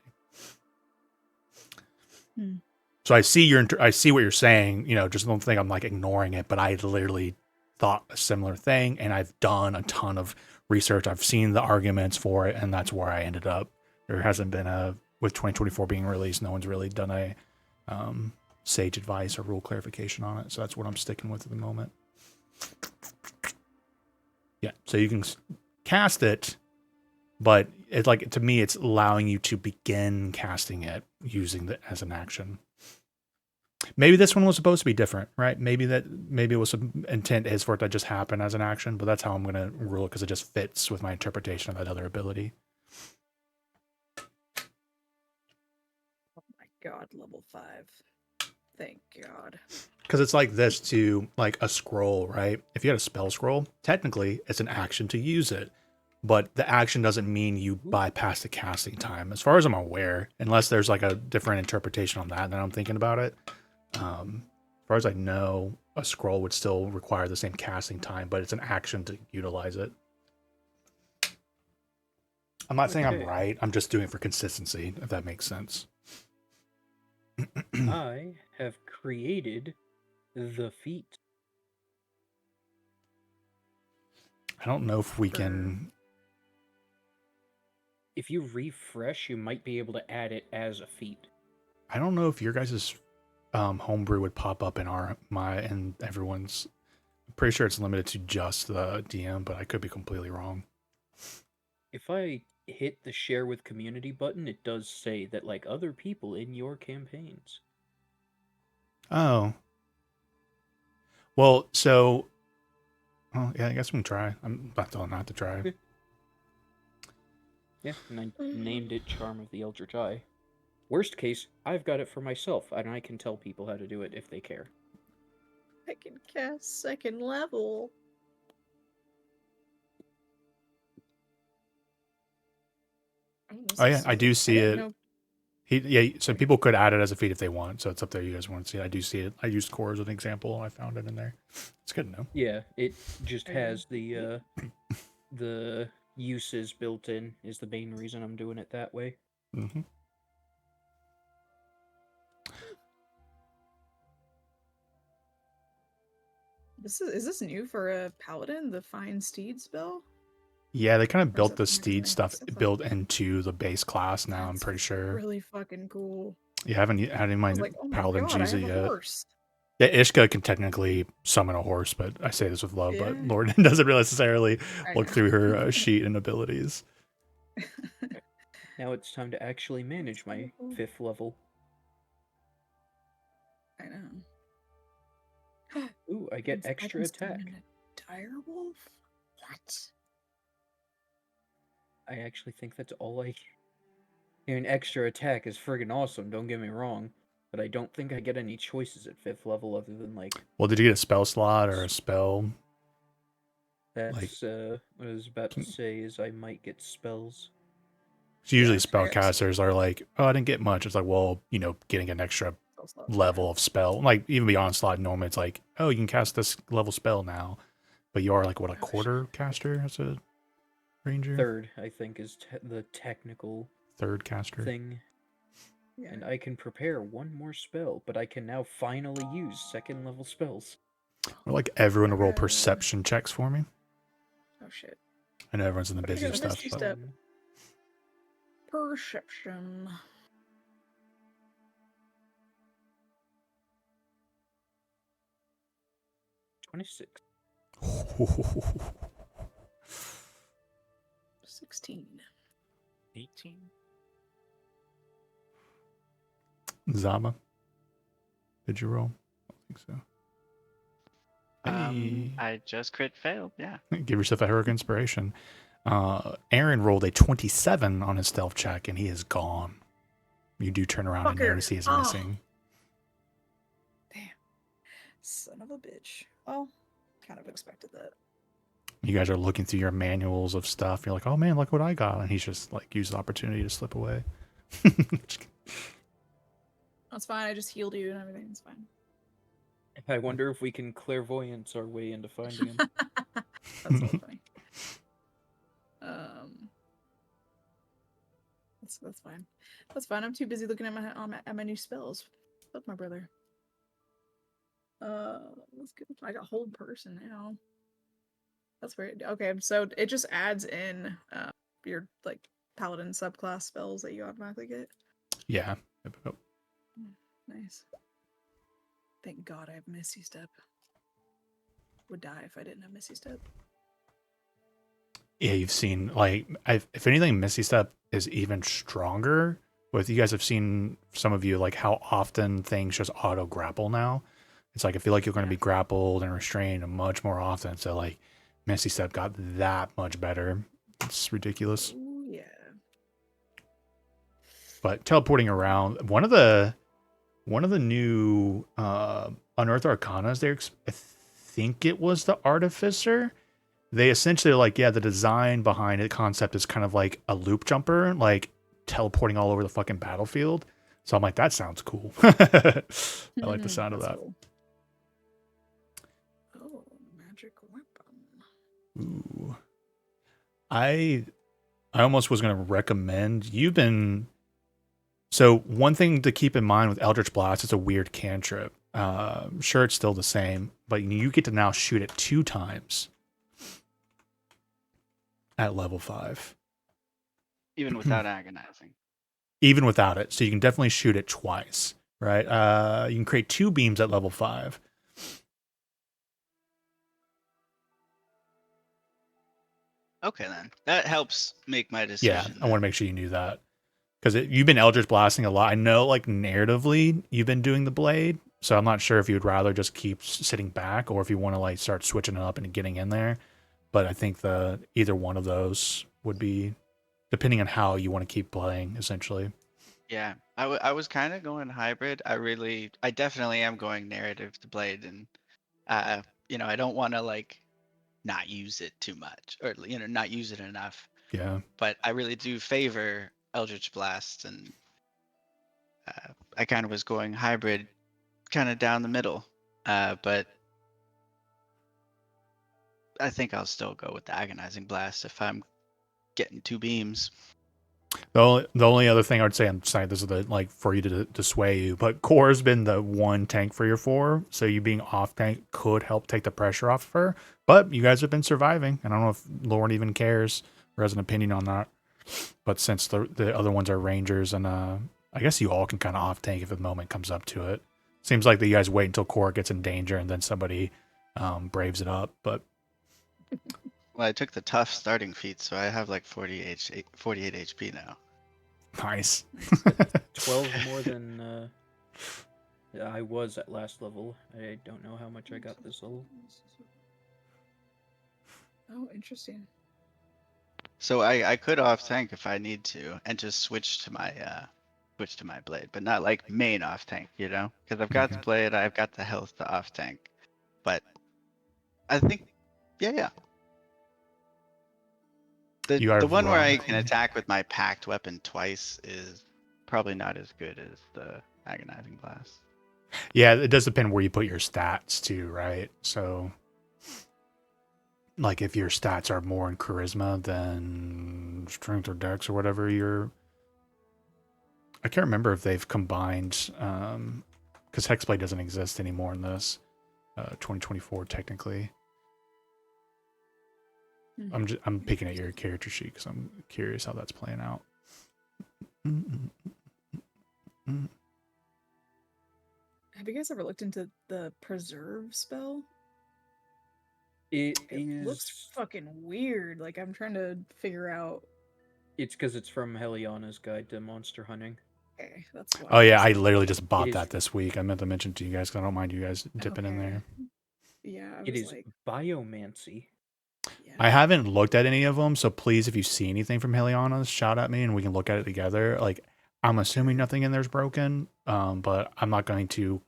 So I see I see what you're saying. Just don't think I'm like ignoring it, but I literally thought a similar thing, and I've done a ton of research. I've seen the arguments for it, and that's where I ended up. There hasn't been with 2024 being released, no one's really done a sage advice or rule clarification on it. So that's what I'm sticking with at the moment. Yeah, so you can cast it, but it's like, to me, it's allowing you to begin casting it using it as an action. Maybe this one was supposed to be different, right? Maybe it was some intent is for it to just happen as an action, but that's how I'm going to rule it because it just fits with my interpretation of that other ability. Oh my god, level 5. Thank God. Because it's like this to like a scroll, right? If you had a spell scroll, technically it's an action to use it, but the action doesn't mean you bypass the casting time, as far as I'm aware, unless there's like a different interpretation on that than I'm thinking about it. As far as I know, a scroll would still require the same casting time, but it's an action to utilize it. I'm not saying I'm right. I'm just doing it for consistency, if that makes sense. I have created the feat. I don't know if we can. If you refresh, you might be able to add it as a feat. I don't know if your guys' homebrew would pop up in and everyone's. I'm pretty sure it's limited to just the DM, but I could be completely wrong. If I hit the share with community button, it does say that like other people in your campaigns. Oh. Well, so. Well, yeah, I guess we can try. I'm not telling not to try. Yeah, and I named it Charm of the Eldritch Eye. Worst case, I've got it for myself, and I can tell people how to do it if they care. I can cast second level. Oh yeah, I do see it. Know. So people could add it as a feat if they want. So it's up there. You guys want to see it. I do see it. I used core as an example. I found it in there. It's good to know. Yeah, it just has the uses built in is the main reason I'm doing it that way. Mm-hmm. Is this new for a paladin? The Fine Steed spell? Yeah, they kind of built the something steed different? stuff built into the base class now. I'm pretty sure. Really fucking cool. You haven't had any of my Like, oh my paladins god, use I it have a yet. horse. Yeah, Ishka can technically summon a horse, but I say this with love. Yeah. But Lauren doesn't really necessarily I look know. through her sheet and abilities. Now it's time to actually manage my 5th level. I know. Ooh, I get extra attack. Dire wolf? What? I actually think that's all I... I mean, extra attack is friggin' awesome, don't get me wrong. But I don't think I get any choices at 5th level other than, like... Well, did you get a spell slot or a spell? That's, what I was about to say is I might get spells. So usually Yeah, spellcasters are like, oh, I didn't get much. It's like, well, getting an extra level of spell. Like, even beyond slot, normally it's like, oh, you can cast this level spell now. But you are like, what, a quarter caster as a ranger? Third, I think, is the technical Third caster. thing. Yeah. And I can prepare one more spell, but I can now finally use 2nd level spells. I'd like everyone to roll perception checks for me. Oh shit. I know everyone's in the busy got a stuff. misty But... step. Perception. $26. 16. 18. Zama, did you roll? I don't think so. Hey. I just crit failed. Yeah. Give yourself a heroic inspiration. Aaron rolled a 27 on his stealth check, and he is gone. You do turn around and Fucker. notice he is Oh. missing. Damn. Son of a bitch. Well, kind of expected that. You guys are looking through your manuals of stuff. You're like, oh man, look what I got. And he's just like used the opportunity to slip away. That's fine. I just healed you and everything. It's fine. I wonder if we can clairvoyance our way into finding him. That's so funny. That's fine. That's fine. I'm too busy looking at my new spells. Fuck my brother. Let's go. I got hold person now. That's weird. Okay, so it just adds in your like paladin subclass spells that you automatically get. Yeah. Nice. Thank God I have Misty Step. Would die if I didn't have Misty Step. Yeah, you've seen like if anything, Misty Step is even stronger. With you guys have seen some of you like how often things just auto grapple now. It's like I feel like you're going to be grappled and restrained much more often. So like Misty Step got that much better. It's ridiculous. Ooh, yeah. But teleporting around, one of the new Unearthed Arcanas there, I think it was the Artificer. They essentially like, yeah, the design behind it concept is kind of like a loop jumper, like teleporting all over the fucking battlefield. So I'm like, that sounds cool. I like the sound of That's that. cool. Oh, magic weapon. Ooh. I almost was going to recommend, so one thing to keep in mind with Eldritch Blast, it's a weird cantrip. Sure, it's still the same, but you get to now shoot it 2 times at level 5. Even without agonizing. Even without it. So you can definitely shoot it twice, right? You can create 2 beams at level 5. Okay, then. That helps make my Yeah, decision. I want to make sure you knew that. Because you've been Eldritch Blasting a lot. I know, like, narratively, you've been doing the blade. So I'm not sure if you'd rather just keep sitting back or if you want to, like, start switching it up and getting in there. But I think either one of those would be, depending on how you want to keep playing, essentially. Yeah, I was kind of going hybrid. I definitely am going narrative to blade, and I don't want to like not use it too much, or not use it enough. Yeah. But I really do favor Eldritch Blast, and I kind of was going hybrid, kind of down the middle. But I think I'll still go with the Agonizing Blast if I'm getting 2 beams. The only other thing I would say, I'm sorry, this is for you to sway you, but Core's been the one tank for your 4, so you being off tank could help take the pressure off of her. But you guys have been surviving, and I don't know if Lauren even cares or has an opinion on that. But since the other ones are rangers, and I guess you all can kind of off tank if the moment comes up to it. Seems like you guys wait until Core gets in danger and then somebody braves it up, but. Well, I took the tough starting feat, so I have like 48 HP now. Nice. 12 more than I was at last level. I don't know how much I got this level. Oh, interesting. So I could off tank if I need to, and just switch to my blade, but not like main off tank, because I've got the blade, I've got the health to off tank. But I think, yeah. The one where I can attack with my packed weapon twice is probably not as good as the Agonizing Blast. Yeah, it does depend where you put your stats too, right? So, like if your stats are more in charisma than strength or dex or whatever, I can't remember if they've combined, because Hexblade doesn't exist anymore in this 2024 technically. I'm picking at your character sheet because I'm curious how that's playing out. Have you guys ever looked into the preserve spell? It looks fucking weird. Like I'm trying to figure out. It's because it's from Heliana's Guide to Monster Hunting. Okay, that's why. Oh yeah, I it's- literally just bought is- that this week. I meant to mention to you guys because I don't mind you guys dipping in Okay. there. Yeah, I It was is like, biomancy. yeah. I haven't looked at any of them, so please, if you see anything from Helianas, shout at me and we can look at it together. Like, I'm assuming nothing in there's broken, but I'm not going to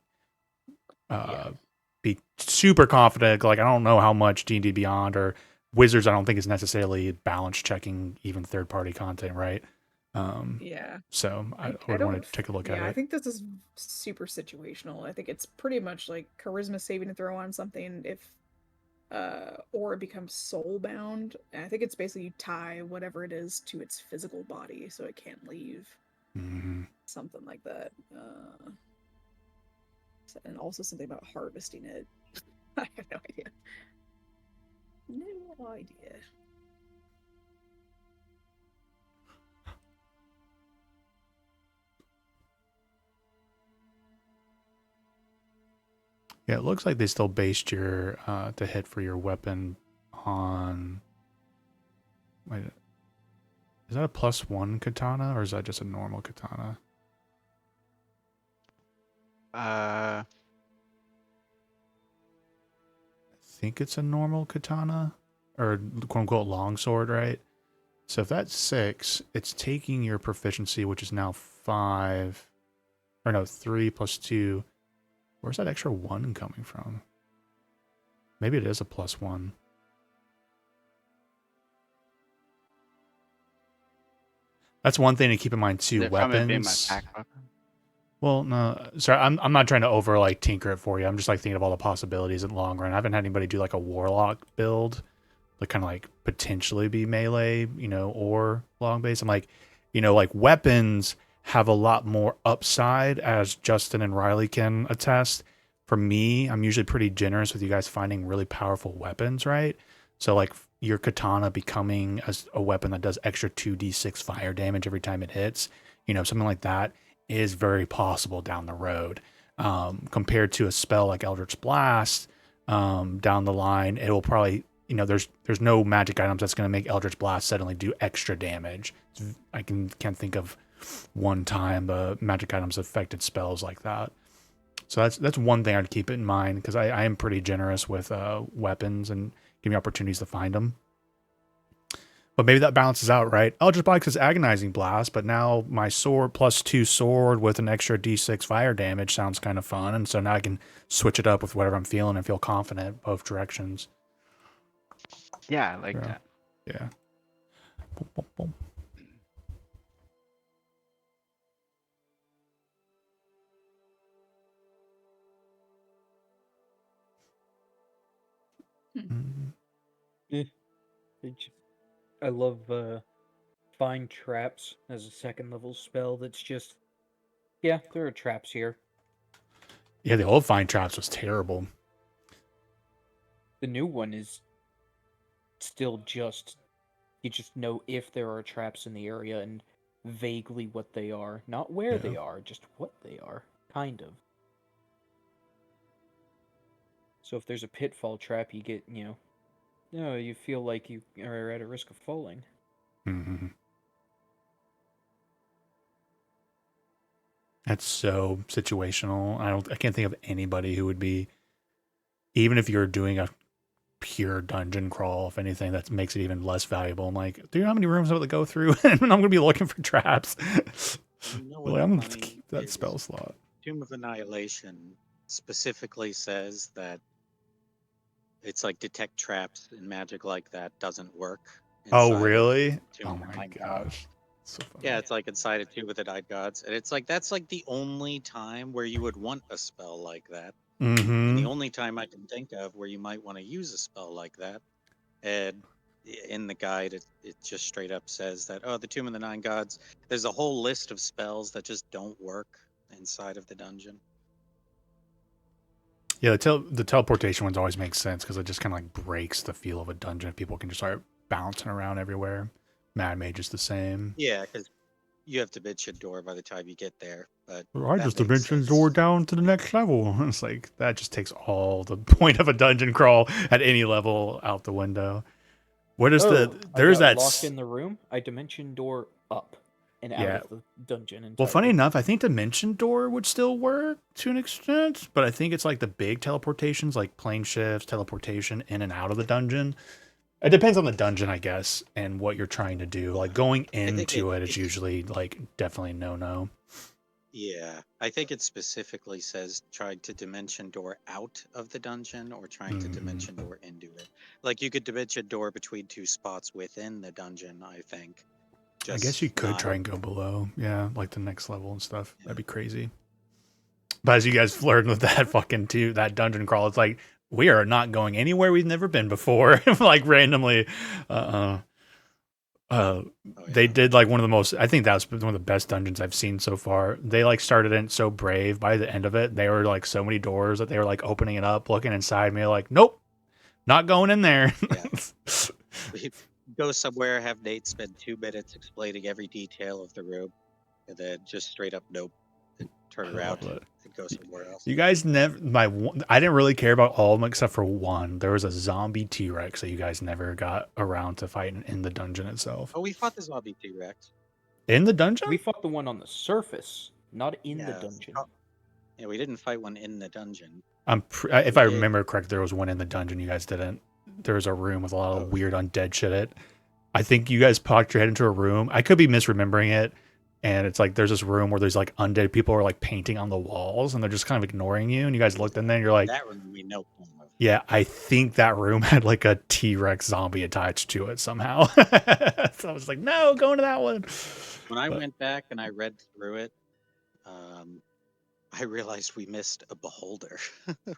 be super confident. Like, I don't know how much D&D Beyond or Wizards, I don't think is necessarily balance checking even third party content, right? Yeah. So I I would want don't. to take a look at Yeah, I it. think this is super situational. I think it's pretty much like charisma saving to throw on something if or it becomes soul bound. And I think it's basically you tie whatever it is to its physical body so it can't leave. Mhm. Something like that. And also something about harvesting it. I have no idea. No idea. Yeah, it looks like they still based your to hit for your weapon on. Wait, is that a +1 katana or is that just a normal katana? Uh, I think it's a normal katana or quote unquote longsword, right? So if that's 6, it's taking your proficiency, which is now 5, or no, 3 + 2. Where's that extra 1 coming from? Maybe it is a +1. That's one thing to keep in mind too. from it being my Weapons. pack weapon. Well, no, sorry, I'm not trying to over like tinker it for you. I'm just like thinking of all the possibilities in the long run. I haven't had anybody do like a warlock build, like kind of like potentially be melee, or long base. I'm like, like weapons have a lot more upside, as Justin and Riley can attest. For me, I'm usually pretty generous with you guys finding really powerful weapons, right? So like your katana becoming a weapon that does extra 2d6 fire damage every time it hits, something like that is very possible down the road. Compared to a spell like Eldritch Blast, down the line, it will probably, there's no magic items that's going to make Eldritch Blast suddenly do extra damage. I can't think of one time magic items affected spells like that. So that's one thing I'd keep in mind, because I am pretty generous with weapons and give me opportunities to find them. But maybe that balances out, right? Eldritch Blast is Agonizing Blast, but now my sword +2 sword with an extra d6 fire damage sounds kind of fun. And so now I can switch it up with whatever I'm feeling and feel confident both directions. Yeah, I like Yeah. that. Yeah. Boom, boom, boom. Mhm. I love find traps as a second level spell. That's just, yeah, there are traps here. Yeah, the old Find Traps was terrible. The new one is still just, you just know if there are traps in the area and vaguely what they are. Not where they Yeah. are, just what they are, kind of. So if there's a pitfall trap, you get, you feel like you are at a risk of falling. Mm-hmm. That's so situational. I can't think of anybody who would be, even if you're doing a pure dungeon crawl, if anything, that makes it even less valuable. I'm like, do you know how many rooms I have to go through? And I'm going to be looking for traps. You know Like, what's I'm going to funny keep that is spell slot. Tomb of Annihilation specifically says that it's like detect traps and magic like that doesn't work. Oh, inside of really? Tomb Oh of the my Nine Gods. gosh. So funny. Yeah, it's like inside of Tomb of the Nine Gods, and it's like that's like the only time where you would want a spell like that, and Mm-hmm. the only time I can think of where you might want to use a spell like that. And in the guide, it just straight up says that, oh, the Tomb of the Nine Gods, there's a whole list of spells that just don't work inside of the dungeon. Yeah, the teleportation ones always make sense because it just kind of like breaks the feel of a dungeon. People can just start bouncing around everywhere. Mad Mage is the same. Yeah, because you have to bitch a door by the time you get there. But I that just makes dimension sense. door down to the next level. It's like that just takes all the point of a dungeon crawl at any level out the window. What is I there's got that locked in the room. I dimension door up. and out Yeah. of the dungeon. Well, funny entirely. enough, I think Dimension Door would still work to an extent, but I think it's like the big teleportations, like plane shifts, teleportation in and out of the dungeon. It depends on the dungeon, I guess, and what you're trying to do. Like going think into it is usually like definitely no. Yeah, I think it specifically says trying to dimension door out of the dungeon or trying to Mhm. dimension door into it. Like you could dimension door between two spots within the dungeon, I think. I guess you could not- try and go below, yeah, like the next level and stuff. Yeah. That'd be crazy. But as you guys flirted with that fucking that dungeon crawl, it's like we are not going anywhere we've never been before. Like randomly, Oh, they yeah. did like one of the most. I think that was one of the best dungeons I've seen so far. They like started in so brave. By the end of it, they were like so many doors that they were like opening it up, looking inside me, like nope, not going in there. We go somewhere, have Nate spend 2 minutes explaining every detail of the room, and then just straight up nope, and turn I around love it. and go somewhere else. You guys never. I didn't really care about all of them except for one. There was a zombie T-Rex that you guys never got around to fighting in the dungeon itself. Oh, we fought the zombie T-Rex. In the dungeon? We fought the one on the surface, not in the Yeah. dungeon. Oh, yeah, we didn't fight one in the dungeon. If I We did. remember correct, there was one in the dungeon. You guys didn't. There was a room with a lot of Oh. weird undead shit. I think you guys popped your head into a room. I could be misremembering it. And it's like there's this room where there's like undead people are like painting on the walls and they're just kind of ignoring you. And you guys looked in there and you're like, That room we know. yeah, I think that room had like a T-Rex zombie attached to it somehow. So I was like, no, go into that one. When I But- went back and I read through it, I realized we missed a beholder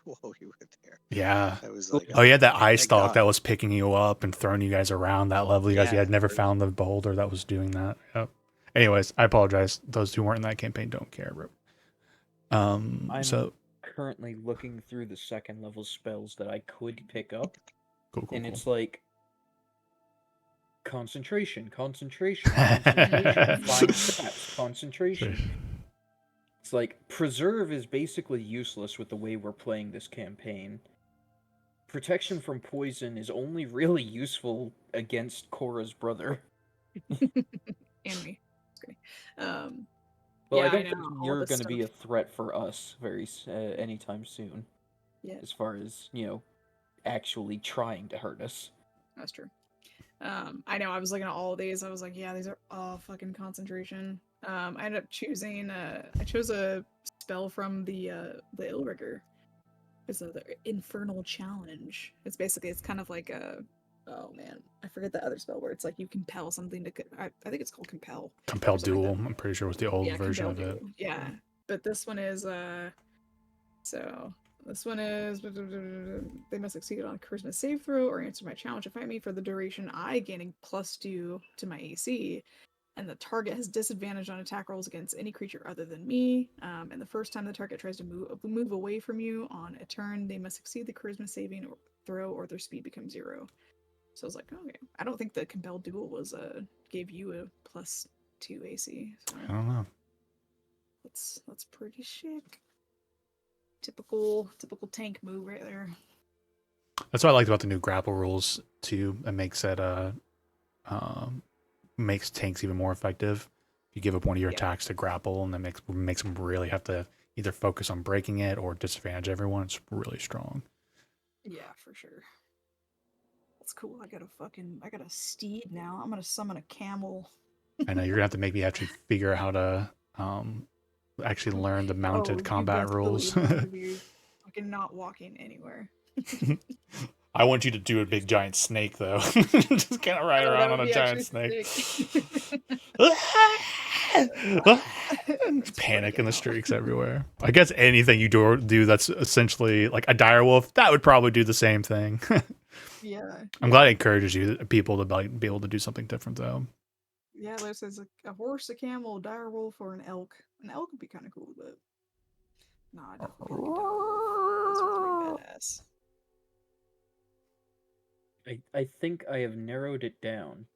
while we were there. Yeah. That was like, Oh, yeah, that eye thank stalk God. that was picking you up and throwing you guys around that level. You guys Yeah. had never found the beholder that was doing that. Yep. Anyways, I apologize. Those who weren't in that campaign don't care, bro. I'm So currently looking through the second level spells that I could pick up, cool. and it's like concentration, concentration, concentration, find traps, concentration. It's like preserve is basically useless with the way we're playing this campaign. Protection from poison is only really useful against Korra's brother. And me. Just kidding. Well, Yeah, I I don't know, think all you're this going to be a stuff. threat for us anytime soon, Yeah, as far as actually trying to hurt us. that's true. I know. I was looking at all of these. I was like, yeah, these are all fucking concentration. I ended up choosing. I chose a spell from the Illrigger. It's the Infernal Challenge. It's basically it's kind of like a. Oh man, I forget the other spell where it's like you compel something to. I think it's called compel. Compel something like Duel, that. I'm pretty sure was the old Yeah, version compel of it. duel. Yeah, but this one is so this one is they must succeed on a charisma save throw or answer my challenge to fight me for the duration I gaining +2 to my AC, and the target has disadvantage on attack rolls against any creature other than me. And the first time the target tries to move away from you on a turn, they must succeed the charisma saving or throw or their speed becomes 0. So I was like, okay, I don't think the compelled duel was gave you a +2 AC. So I don't know. that's pretty sick. Typical tank move right there. That's what I liked about the new grapple rules too. It makes it makes tanks even more effective. You give up one of your Yeah. attacks to grapple, and that makes them really have to either focus on breaking it or disadvantage everyone. It's really strong. Yeah, for sure. That's cool. I got a steed now. I'm gonna summon a camel. I know you're gonna have to make me actually figure out how to actually learn the mounted Oh, you combat best rules. believe I'm gonna be fucking not walking anywhere. I want you to do a big giant snake though. Just kind of ride Oh, around that on would a be giant actually snake. sick. Panic in the freaking out. streets everywhere. I guess anything you do that's essentially like a dire wolf, that would probably do the same thing. Yeah. I'm glad it encourages people to like, be able to do something different though. Yeah, Liz says a horse, a camel, a dire wolf, or an elk. An elk would be kind of cool, but nah, definitely like a dire wolf. Those are pretty badass. I think I have narrowed it down.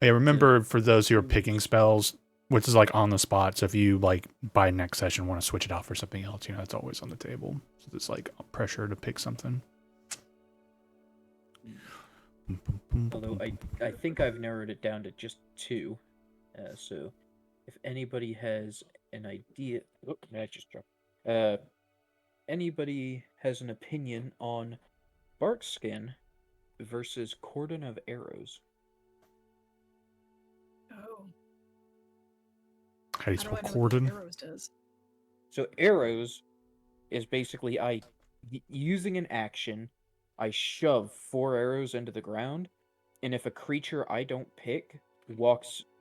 Yeah, remember for those who are picking spells, which is like on the spot. So if you like by next session want to switch it out for something else, it's always on the table. So it's like pressure to pick something. Although I think I've narrowed it down to just 2. So if anybody has an idea, oh, that just dropped. Anybody has an opinion on Barkskin versus Cordon of Arrows? Oh, How do you how do spell I know what cordon? arrows does? So arrows is basically using an action, I shove 4 arrows into the ground, and if a creature I don't pick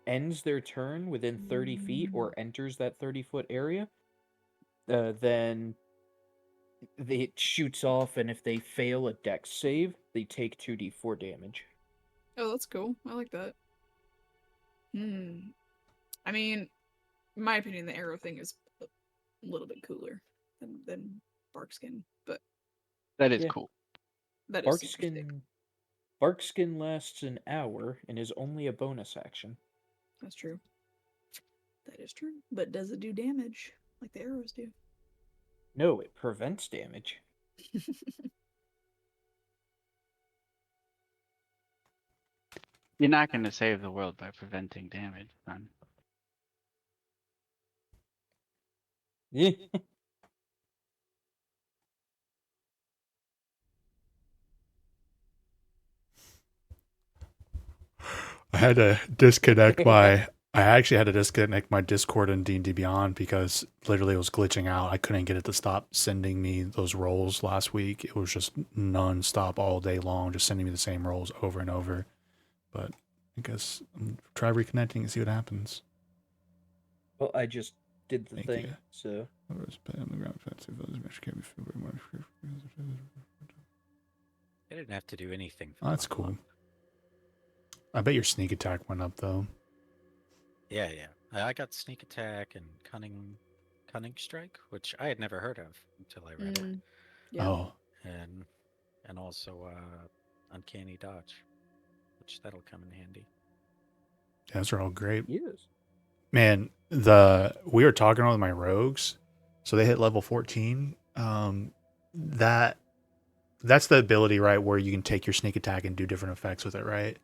ends their turn within 30 feet or enters that 30-foot area, then it shoots off, and if they fail a dex save, they take 2d4 damage. Oh, that's cool. I like that. I mean, in my opinion, the arrow thing is a little bit cooler than Barkskin, but That is Yeah. cool. that is super sick. Barkskin lasts an hour and is only a bonus action. That's true. That is true. But does it do damage like the arrows do? No, it prevents damage. You're not going to save the world by preventing damage, son. Yeah. I had to disconnect my. I actually had to disconnect my Discord in D&D Beyond because literally it was glitching out. I couldn't get it to stop sending me those rolls last week. It was just non-stop all day long, just sending me the same rolls over and over. But I guess try reconnecting and see what happens. Well, I just did the Thank thing, you. so. I didn't have to do anything. Oh, that's level cool. up. I bet your sneak attack went up though. Yeah, yeah. I got sneak attack and cunning strike, which I had never heard of until I read it, Yeah. Oh, and also uncanny dodge, which that'll come in handy. those are all great. Yes. Man, we were talking with my rogues, so they hit level 14. That's the ability, right, where you can take your sneak attack and do different effects with it, right?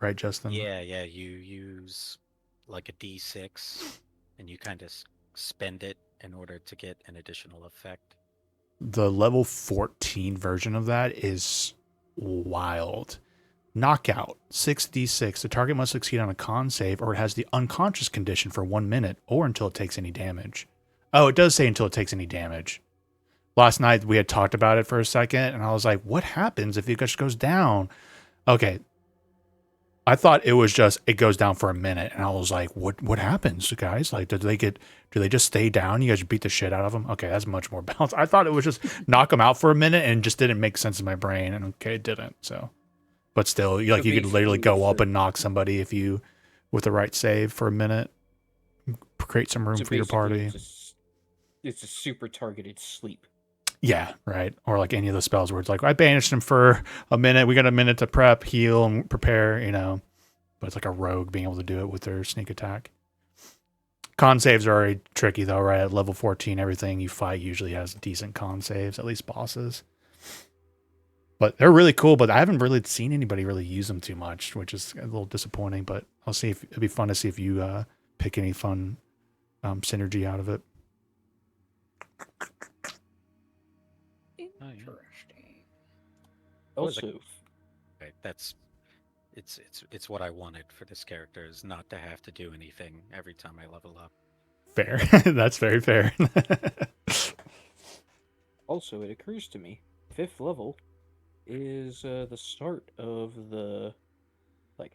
Right, Justin? Yeah, yeah. You use like a D6, and you kind of spend it in order to get an additional effect. The level 14 version of that is wild. Knockout, 6d6. The target must succeed on a con save, or it has the unconscious condition for 1 minute, or until it takes any damage. Oh, it does say until it takes any damage. Last night we had talked about it for a second, and I was like, what happens if it just goes down? Okay. I thought it was just, it goes down for a minute, and I was like, what happens, guys? Like, do they just stay down? You guys beat the shit out of them? Okay, that's much more balanced. I thought it was just knock them out for a minute, and it just didn't make sense in my brain, and okay, it didn't, so. But still, you could literally go up and knock somebody if you, with the right save for a minute, create some room for your party. It's a super targeted sleep. Yeah, right. Or like any of the spells where it's like, I banished him for a minute. We got a minute to prep, heal, and prepare, But it's like a rogue being able to do it with their sneak attack. Con saves are already tricky, though, right? At level 14, everything you fight usually has decent con saves, at least bosses. But they're really cool, but I haven't really seen anybody really use them too much, which is a little disappointing. But I'll see if it'd be fun to see if you pick any fun synergy out of it. Interesting. Also, Right, it's what I wanted for this character, is not to have to do anything every time I level up. Fair. That's very fair. Also, it occurs to me, 5th level is the start of the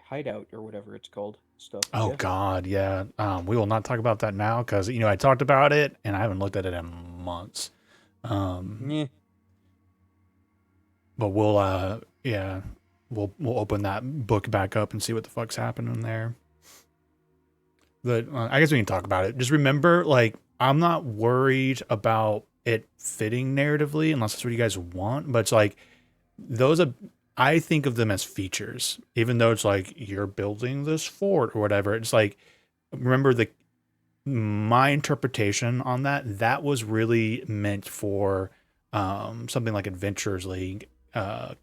hideout or whatever it's called stuff. Oh God, yeah. We will not talk about that now because I talked about it and I haven't looked at it in months. Yeah. But we'll open that book back up and see what the fuck's happening there. But I guess we can talk about it. Just remember, I'm not worried about it fitting narratively unless that's what you guys want. But it's I think of them as features, even though it's you're building this fort or whatever. It's remember my interpretation on that was really meant for something like Adventurers League,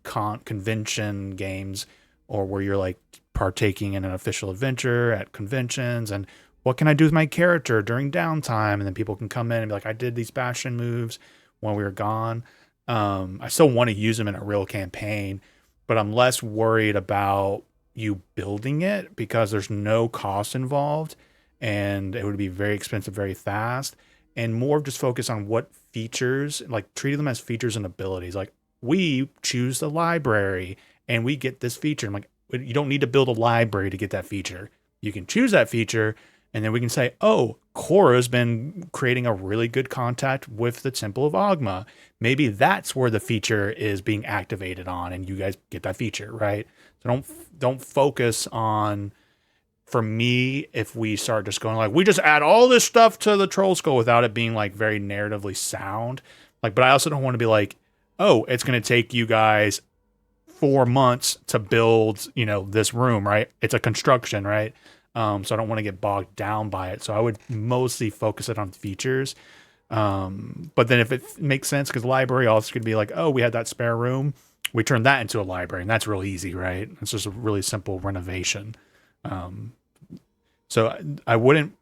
convention games or where you're like partaking in an official adventure at conventions, and what can I do with my character during downtime? And then people can come in and be like, I did these Bastion moves when we were gone. I still want to use them in a real campaign, but I'm less worried about you building it because there's no cost involved and it would be very expensive very fast, and more just focus on what features, like treating them as features and abilities. Like, we choose the library and we get this feature. I'm like, you don't need to build a library to get that feature. You can choose that feature, and then we can say, oh, Cora's been creating a really good contact with the Temple of Ogma. Maybe that's where the feature is being activated on, and you guys get that feature, right? So don't focus on, for me, if we start just going like, we just add all this stuff to the Troll Skull without it being like very narratively sound. Like, but I also don't want to be like, oh, it's going to take you guys 4 months to build, this room, right? It's a construction, right? So I don't want to get bogged down by it. So I would mostly focus it on features. But then if it makes sense, because library also could be like, oh, we had that spare room, we turn that into a library, and that's real easy, right? It's just a really simple renovation. So I wouldn't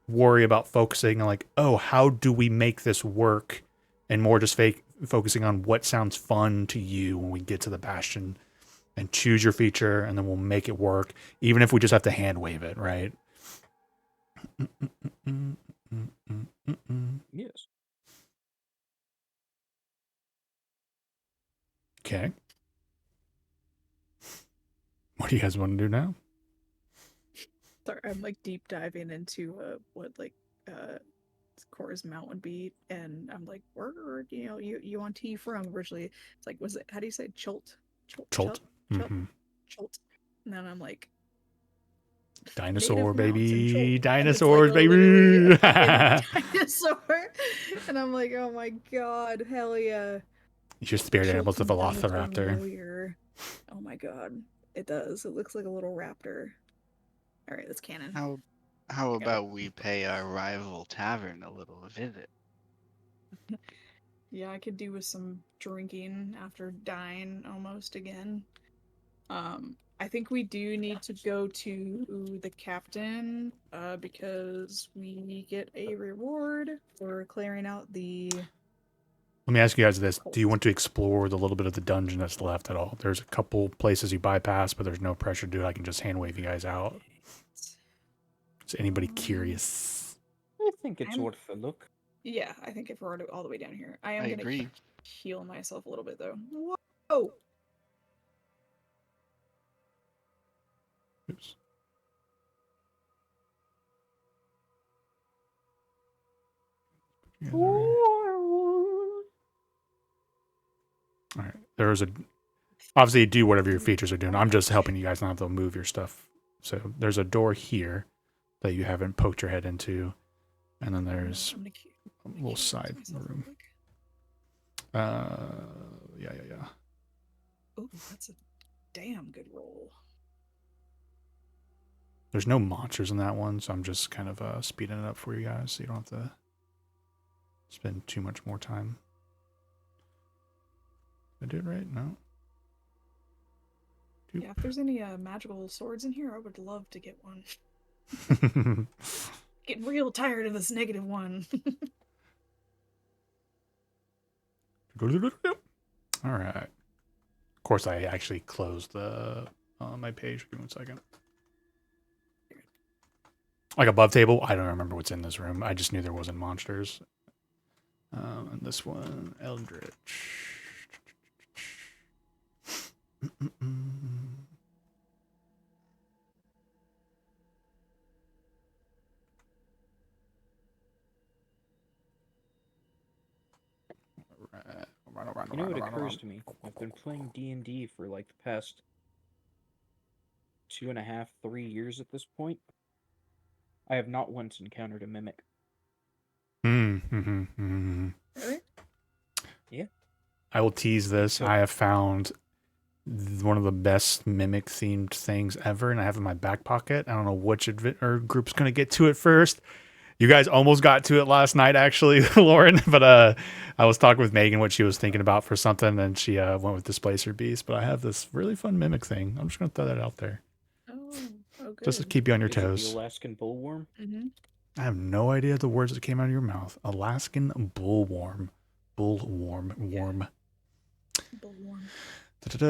worry about focusing on like, oh, how do we make this work, and more just focusing on what sounds fun to you when we get to the Bastion, and choose your feature, and then we'll make it work, even if we just have to hand wave it, right? Yes. Okay. What do you guys want to do now? Sorry, I'm like deep diving into what Cora's mount would be, and I'm like, where you on T from originally? It's like, was it, how do you say Cholt? Cholt. Mm-hmm. Cholt. And then I'm like, Dinosaur, native mounts and baby. Cholt. Dinosaurs, And it's like literally baby. a dinosaur. And I'm like, oh my god, hell yeah. Your spirit animal's the Chilton sounded Velociraptor. familiar. Oh my god. It does. It looks like a little raptor. Alright, that's canon. How about we pay our rival tavern a little visit? Yeah, I could do with some drinking after dying almost again. I think we do need to go to the captain, because we get a reward for clearing out the... Let me ask you guys this. Do you want to explore the little bit of the dungeon that's left at all? There's a couple places you bypass, but there's no pressure to do it. I can just hand wave you guys out. Is anybody curious? I think it's worth a look. Yeah, I think if we're all the way down here. I am I gonna agree. heal myself a little bit, though. Whoa! Oops. All right. There's obviously do whatever your features are doing. I'm just helping you guys not have to move your stuff. So there's a door here that you haven't poked your head into, and then there's a little side room. Yeah. Oh, that's a damn good roll. There's no monsters in that one, so I'm just kind of speeding it up for you guys, so you don't have to spend too much more time. Did I do it right? No. Yeah, if there's any magical swords in here, I would love to get one. Getting real tired of this negative one. All right. Of course, I actually closed the my page. Give me 1 second. Like above table, I don't remember what's in this room. I just knew there wasn't monsters. And this one, Eldritch. You know what occurs to me? I've been playing D&D for like the past 2.5, 3 years at this point. I have not once encountered a mimic. Really? Yeah. I will tease this. So- I have found one of the best mimic themed things ever, and I have it in my back pocket. I don't know which group's going to get to it first. You guys almost got to it last night, actually, Lauren. But I was talking with Megan what she was thinking about for something, and she went with Displacer Beast. But I have this really fun mimic thing. I'm just gonna throw that out there, Oh, good. just to keep you on your Is it the toes. Alaskan bullworm? Mm-hmm. I have no idea the words that came out of your mouth. Alaskan bullworm, worm.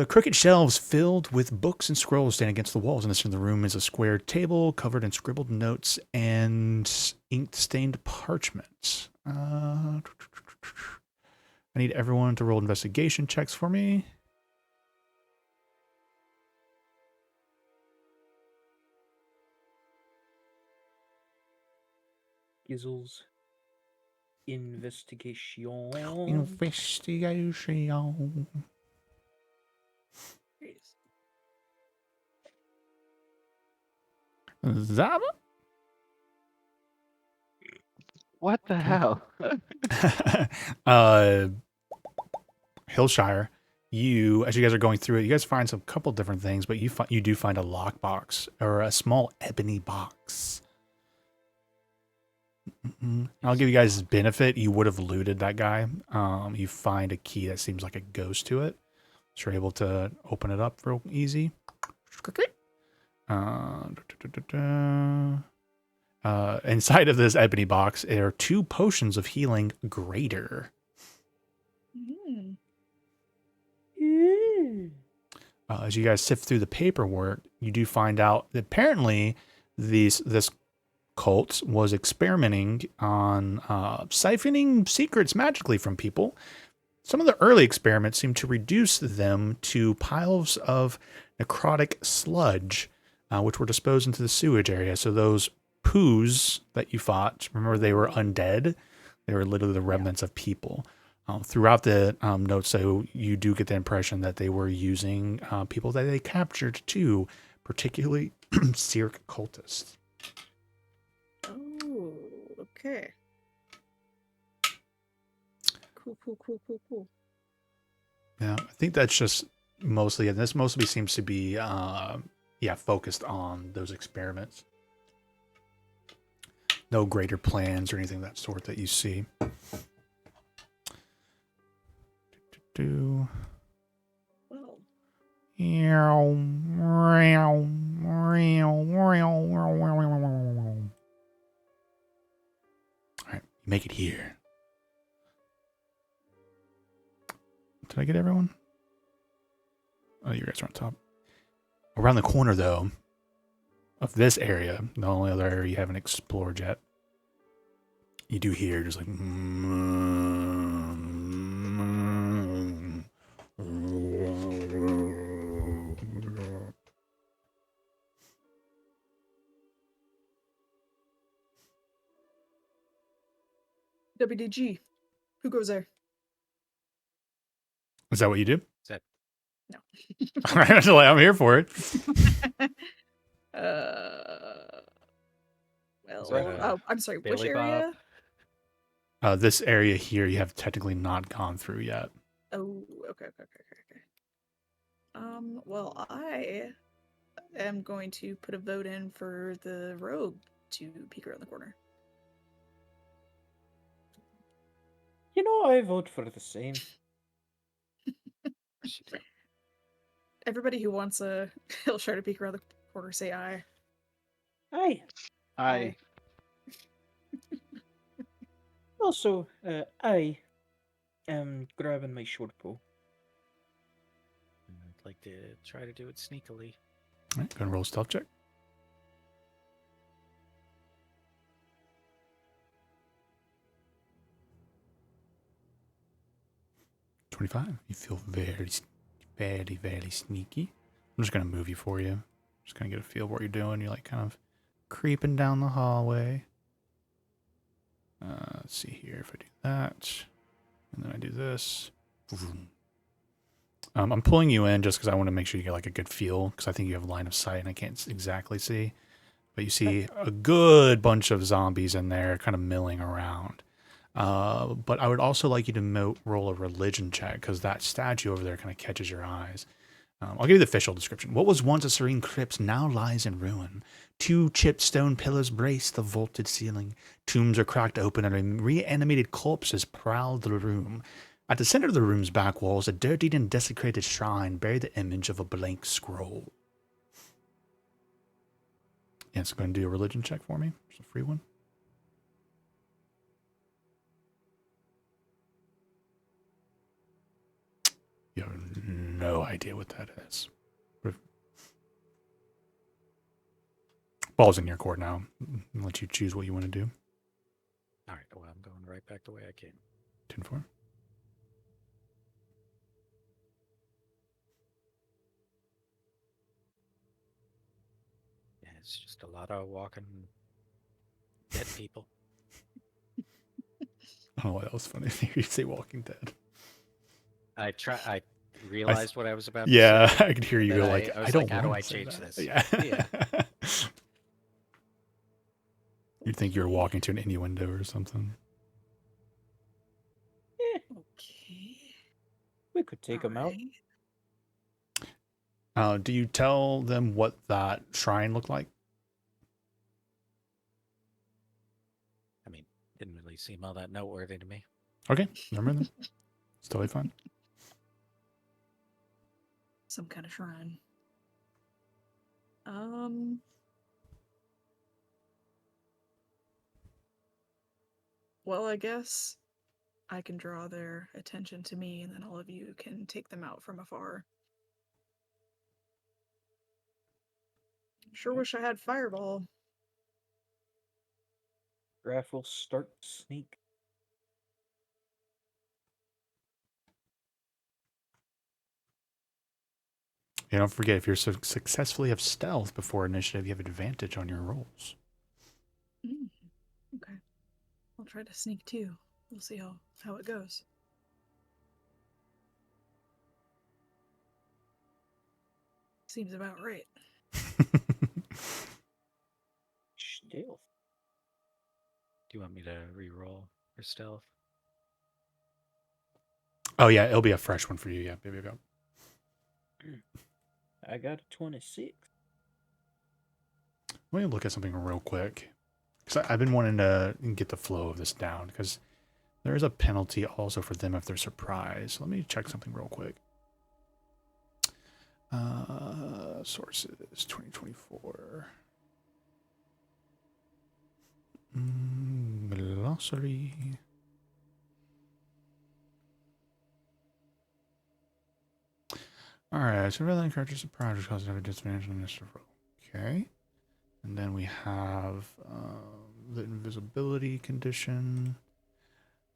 Crooked shelves filled with books and scrolls stand against the walls. In the center of the room is a square table covered in scribbled notes and ink-stained parchment. I need everyone to roll investigation checks for me. Gizzles. Investigation. Investigation. Zaba? What the hell? Hillshire, as you guys are going through it, you guys find some couple different things, but you do find a lockbox or a small ebony box. I'll give you guys this benefit. You would have looted that guy. You find a key that seems like a ghost to it. So you're able to open it up real easy. Inside of this ebony box, there are 2 potions of healing greater. As you guys sift through the paperwork, you do find out that apparently this cult was experimenting on siphoning secrets magically from people. Some of the early experiments seem to reduce them to piles of necrotic sludge, which were disposed into the sewage area. So those poos that you fought, remember they were undead? They were literally the remnants of people. Throughout the notes, so you do get the impression that they were using people that they captured too, particularly Cyric cultists. Oh, okay. Cool. Yeah, I think that's just mostly, and this mostly seems to be, focused on those experiments. No greater plans or anything of that sort that you see. Well, Alright, you make it here. Did I get everyone? Oh, you guys are on top. Around the corner, though, of this area, the only other area you haven't explored yet, you do hear just like... WDG. Who goes there? Is that what you do? Is that No. All right, I'm here for it. Is that a I'm sorry. Which Bailey Bob? area? This area here you have technically not gone through yet. Oh, okay. Well, I am going to put a vote in for the rogue to peek around the corner. You know, I vote for the same. Everybody who wants a Hillshire to peek around the corner, say aye. Aye. I Also, I am grabbing my short bow. I'd like to try to do it sneakily. All right, go and roll a stealth check. $25. You feel very, very sneaky. I'm just gonna move you for you. Just gonna get a feel of what you're doing. You're like kind of creeping down the hallway. Let's see here if I do that, and then I do this. I'm pulling you in just because I want to make sure you get like a good feel, because I think you have line of sight and I can't exactly see. But you see a good bunch of zombies in there kind of milling around. But I would also like you to roll a religion check, because that statue over there kind of catches your eyes. I'll give you the official description. What was once a serene crypt now lies in ruin. 2 chipped stone pillars brace the vaulted ceiling. Tombs are cracked open and reanimated corpses prowl the room. At the center of the room's back walls, a dirtied and desecrated shrine buried the image of a blank scroll. Yeah, it's going to do a religion check for me. It's a free one. You have no idea what that is. Ball's in your court now. I'll let you choose what you want to do. All right. Well, I'm going right back the way I came. 10-4. Yeah, it's just a lot of walking dead people. I don't know why that was funny. You say Walking Dead. I realized what I was about Yeah, to say. I could hear you then go like, I I was don't like, how do wanna I say change that. this? Yeah. Yeah. You'd think you were walking to an innuendo or something. Okay. We could take them out. Alright. Do you tell them what that shrine looked like? I mean, didn't really seem all that noteworthy to me. Okay, never mind. It's totally fine. Some kind of shrine. Well, I guess I can draw their attention to me, and then all of you can take them out from afar. Sure wish I had Fireball. Graph will start to sneak. You don't forget, if you're successfully have stealth before initiative, you have advantage on your rolls. Okay. I'll try to sneak too. We'll see how it goes. Seems about right. Stealth. Do you want me to re-roll for stealth? Oh yeah, it'll be a fresh one for you. Yeah, baby, go. I got a 26. Let me look at something real quick, because I've been wanting to get the flow of this down, because there is a penalty also for them if they're surprised. Let me check something real quick. Sources 2024. Glossary. All right, so rather than characters surprise, which causes to have a disadvantage on this roll. Okay. And then we have the invisibility condition.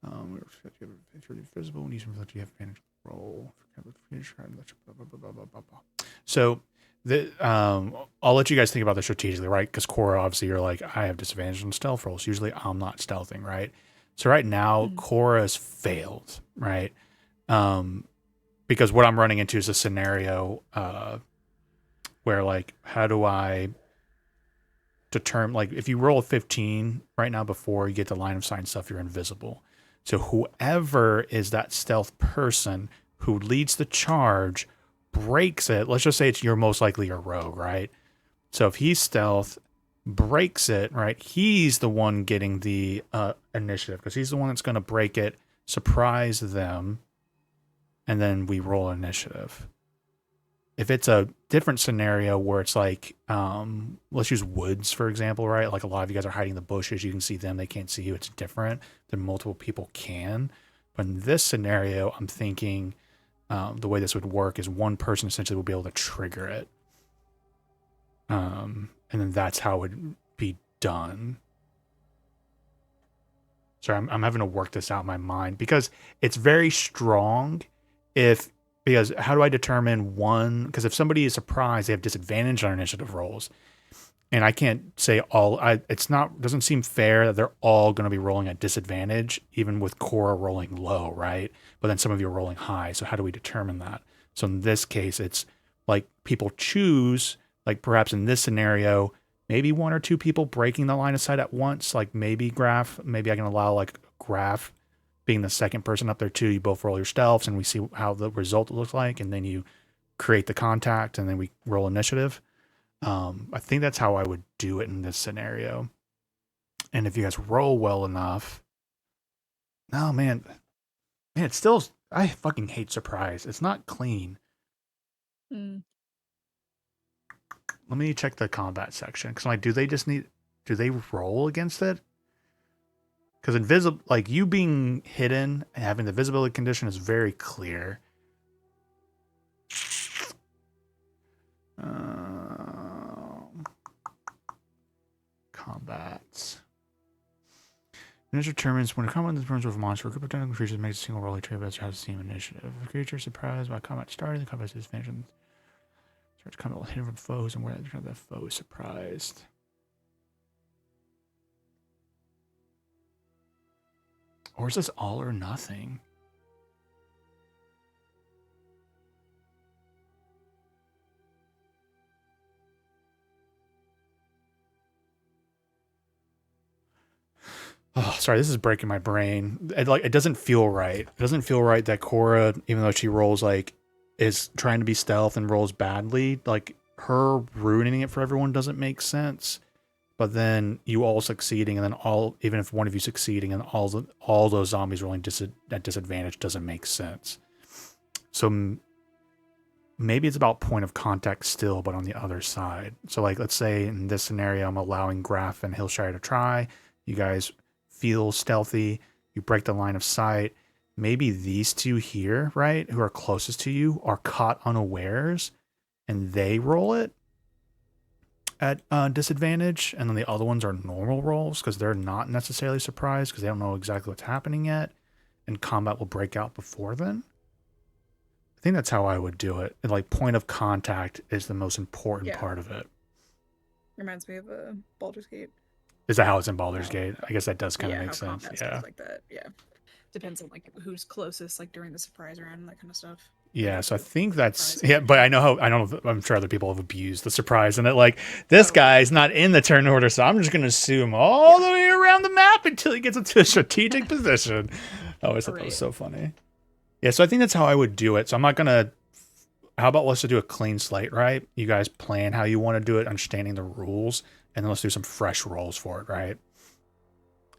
If you're invisible when using you have advantage roll. So I'll let you guys think about this strategically, right? Because Cora, obviously, you're like, I have disadvantage on stealth rolls. Usually I'm not stealthing, right? So right now, Cora has failed, right? Because what I'm running into is a scenario where, like, how do I determine, like, if you roll a 15 right now before you get the line of sight and stuff, you're invisible. So whoever is that stealth person who leads the charge breaks it. Let's just say you're most likely a rogue, right? So if he's stealth, breaks it, right? He's the one getting the initiative, because he's the one that's going to break it, surprise them, and then we roll initiative. If it's a different scenario where it's like, let's use woods, for example, right? Like a lot of you guys are hiding in the bushes. You can see them. They can't see you. It's different than multiple people can. But in this scenario, I'm thinking the way this would work is one person essentially will be able to trigger it. And then that's how it would be done. Sorry, I'm having to work this out in my mind because it's very strong because how do I determine one? Because if somebody is surprised, they have disadvantage on initiative rolls. And I can't say doesn't seem fair that they're all going to be rolling at disadvantage, even with Cora rolling low, right? But then some of you are rolling high. So how do we determine that? So in this case, it's like people choose, like perhaps in this scenario, maybe one or two people breaking the line of sight at once, like maybe I can allow like Graph being the second person up there too. You both roll your stealths and we see how the result looks like. And then you create the contact, and then we roll initiative. I think that's how I would do it in this scenario. And if you guys roll well enough, no man, it's still, I fucking hate surprise. It's not clean. Mm. Let me check the combat section because like, do they roll against it? Because invisible, like you being hidden and having the visibility condition is very clear. Combats. It determines when a combat determines with a monster, a group of technical creatures makes a single roll trade best has the same initiative. If a creature is surprised by combat starting, the combat is finished and starts combat will hit from foes and where the foe is surprised. Or is this all or nothing? Oh, sorry, this is breaking my brain. It doesn't feel right. It doesn't feel right that Cora, even though she rolls like is trying to be stealth and rolls badly, like her ruining it for everyone doesn't make sense. But then you all succeeding, and then even if one of you succeeding, and all those zombies rolling at disadvantage doesn't make sense. So maybe it's about point of contact still, but on the other side. So like, let's say in this scenario, I'm allowing Graf and Hillshire to try. You guys feel stealthy, you break the line of sight. Maybe these two here, right, who are closest to you, are caught unawares and they roll it at disadvantage, and then the other ones are normal rolls because they're not necessarily surprised because they don't know exactly what's happening yet, and combat will break out before then. I think that's how I would do it. And like, point of contact is the most important part of it. Reminds me of Baldur's Gate. Is that how it's in Baldur's Gate? I guess that does kind of make sense. Yeah. Like that. Yeah. Depends on like who's closest, like during the surprise round and that kind of stuff. Yeah, so I think that's but I'm sure other people have abused the surprise and that like this guy's not in the turn order, so I'm just gonna assume all the way around the map until he gets into a strategic position. I always thought that was so funny. Yeah, so I think that's how I would do it. So I'm not gonna. How about let's just do a clean slate, right? You guys plan how you want to do it, understanding the rules, and then let's do some fresh rolls for it, right?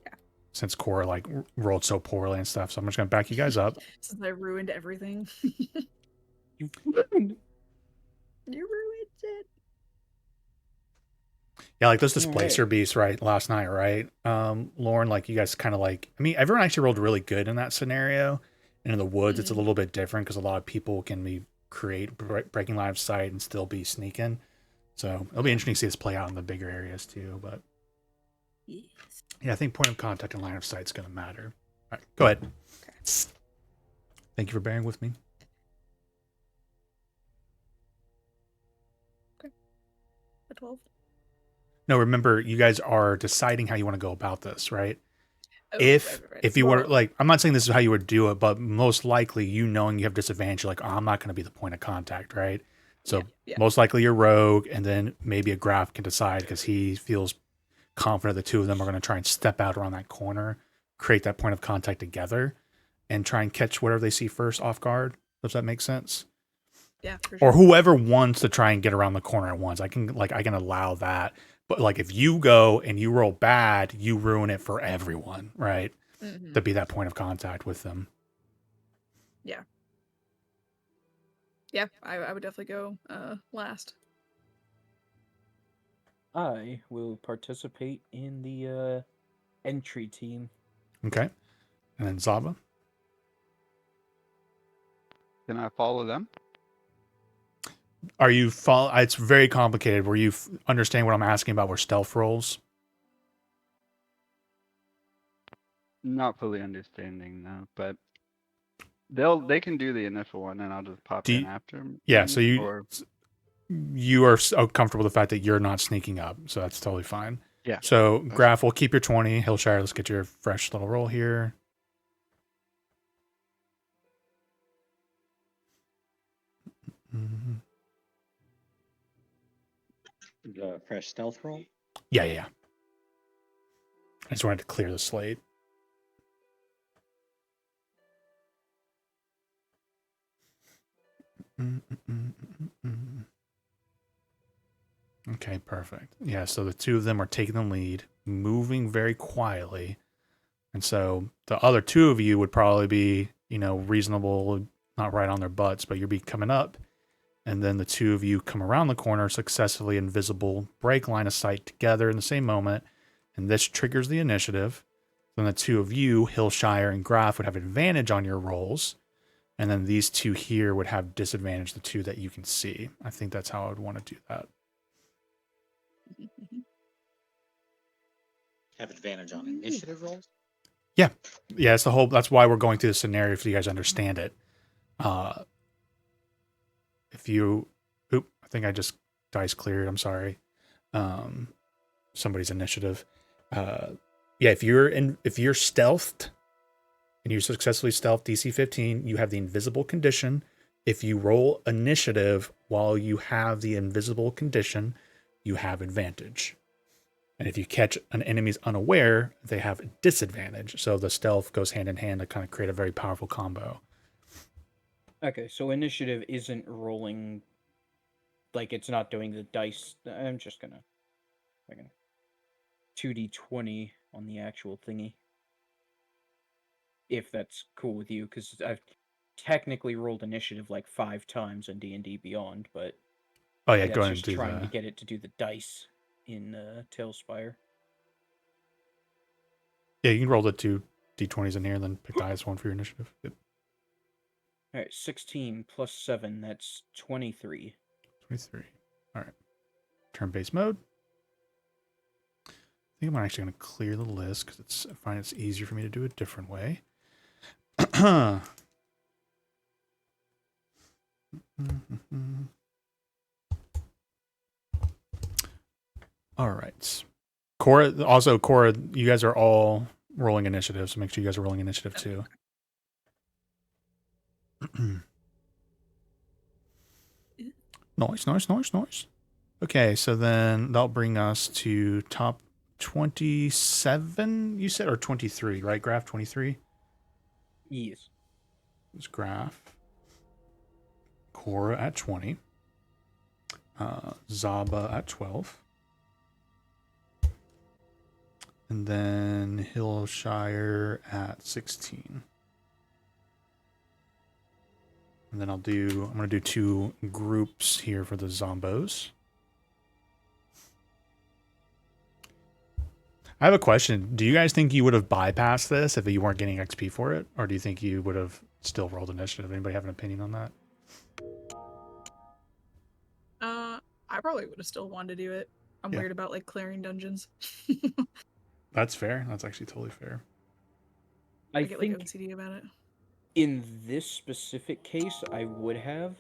Yeah. Since Cora like rolled so poorly and stuff, so I'm just gonna back you guys up. Since I ruined everything. You ruined it. Yeah, like those displacer beasts, right? Last night, right? Lauren, like you guys kind of like. I mean, everyone actually rolled really good in that scenario. And in the woods, it's a little bit different because a lot of people can be breaking line of sight and still be sneaking. So it'll be interesting to see this play out in the bigger areas too. But yeah, I think point of contact and line of sight is going to matter. All right, go ahead. Okay. Thank you for bearing with me. Okay. A 12. No, remember, you guys are deciding how you want to go about this, right? Oh, if you were like, I'm not saying this is how you would do it, but most likely you knowing you have disadvantage, you're like, oh, I'm not going to be the point of contact, right? So most likely you're rogue, and then maybe a Graf can decide because he feels confident the two of them are going to try and step out around that corner, create that point of contact together, and try and catch whatever they see first off guard. Does that make sense? Yeah, for sure. Or whoever wants to try and get around the corner at once. I can allow that. But like if you go and you roll bad, you ruin it for everyone, right? To be that point of contact with them. Yeah. Yeah, I would definitely go last. I will participate in the entry team. Okay. And then Zava? Can I follow them? Are you it's very complicated. Were you understand what I'm asking about where stealth rolls? Not fully understanding, no, but they can do the initial one, and I'll just pop in after them. Yeah, so you are so comfortable with the fact that you're not sneaking up, so that's totally fine. Yeah. So Graf will keep your 20. Hillshire, let's get your fresh little roll here. The fresh stealth roll? Yeah. I just wanted to clear the slate. Okay, perfect. Yeah, so the two of them are taking the lead, moving very quietly. And so the other two of you would probably be, reasonable, not right on their butts, but you'd be coming up. And then the two of you come around the corner, successfully invisible, break line of sight together in the same moment. And this triggers the initiative. Then the two of you, Hillshire and Graf, would have advantage on your rolls. And then these two here would have disadvantage, the two that you can see. I think that's how I would want to do that. Have advantage on initiative rolls? Yeah, that's why we're going through the scenario, so you guys understand it. I think I just dice cleared. I'm sorry. Somebody's initiative. If you're stealthed and you successfully stealth DC 15, you have the invisible condition. If you roll initiative while you have the invisible condition, you have advantage. And if you catch an enemy's unaware, they have a disadvantage. So the stealth goes hand in hand to kind of create a very powerful combo. Okay, so initiative isn't rolling, like it's not doing the dice. I'm just gonna 2d20 on the actual thingy. If that's cool with you, because I've technically rolled initiative like 5 times in D&D Beyond, but go ahead that's and just do trying to get it to do the dice in Tailspire. Yeah, you can roll the 2 d20s in here and then pick the highest one for your initiative. Yep. All right, 16 plus 7, that's 23. 23. All right. Turn-based mode. I think I'm actually going to clear the list because I find it's easier for me to do it a different way. All right. Cora, you guys are all rolling initiative, so make sure you guys are rolling initiative too. Nice. Okay, so then that'll bring us to top 27, you said, or 23, right? Graph 23? Yes. It's Graph. Cora at 20. Zaba at 12. And then Hillshire at 16. And then I'm going to do 2 groups here for the Zombos. I have a question. Do you guys think you would have bypassed this if you weren't getting XP for it? Or do you think you would have still rolled initiative? Anybody have an opinion on that? I probably would have still wanted to do it. I'm weird about like clearing dungeons. That's fair. That's actually totally fair. I get like OCD about it. In this specific case, I would have,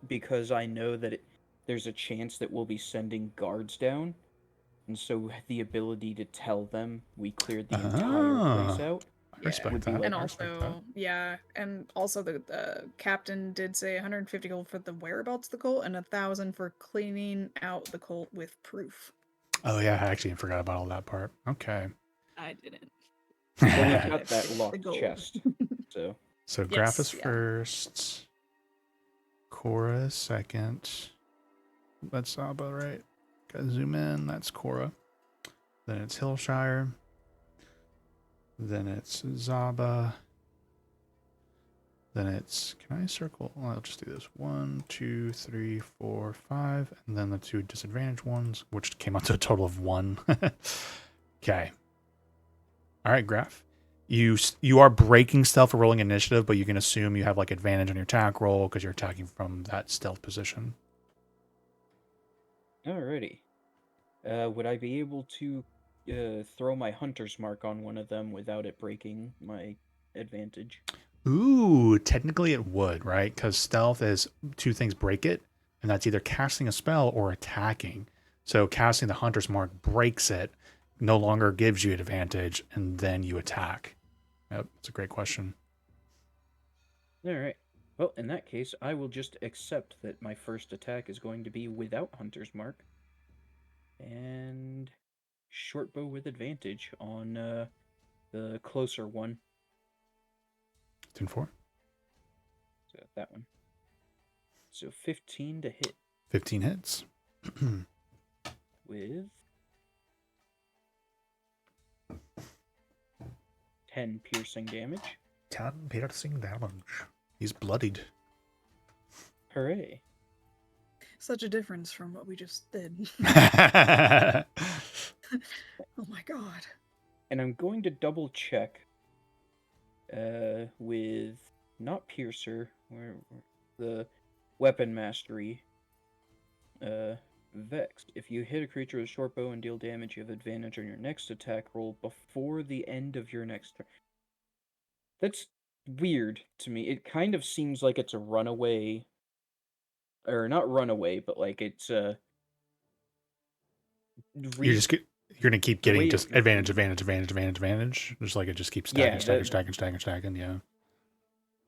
because I know that there's a chance that we'll be sending guards down, and so the ability to tell them we cleared the entire place out. I respect that. Like, and also, and also the captain did say 150 gold for the whereabouts of the cult and 1,000 for cleaning out the cult with proof. Oh yeah, I actually forgot about all that part. Okay. I didn't. Well, we've got that locked chest, so. So Graph is first. Cora second. That's Zaba, right? Gotta zoom in. That's Cora. Then it's Hillshire. Then it's Zaba. Then it's, can I circle? Well, I'll just do this. 1, 2, 3, 4, 5. And then the 2 disadvantage ones, which came out to a total of 1. Okay. All right, Graph. You are breaking stealth for rolling initiative, but you can assume you have like advantage on your attack roll because you're attacking from that stealth position. Alrighty. Would I be able to throw my hunter's mark on one of them without it breaking my advantage? Ooh, technically it would, right? Because stealth is 2 things break it, and that's either casting a spell or attacking. So casting the hunter's mark breaks it, no longer gives you advantage, and then you attack. Yep, that's a great question. Alright. Well, in that case, I will just accept that my first attack is going to be without hunter's mark. And short bow with advantage on the closer one. 10-4. So that one. So 15 to hit. 15 hits. with 10 piercing damage. 10 piercing damage. He's bloodied. Hooray. Such a difference from what we just did. That's Oh my god. And I'm going to double check with not Piercer, where the weapon mastery. Vexed. If you hit a creature with a short bow and deal damage, you have advantage on your next attack roll before the end of your next turn. That's weird to me. It kind of seems like it's a runaway, or not runaway, but like it's you're gonna keep getting way just it advantage, reads. advantage. Just like it just keeps Yeah, stacking. Yeah.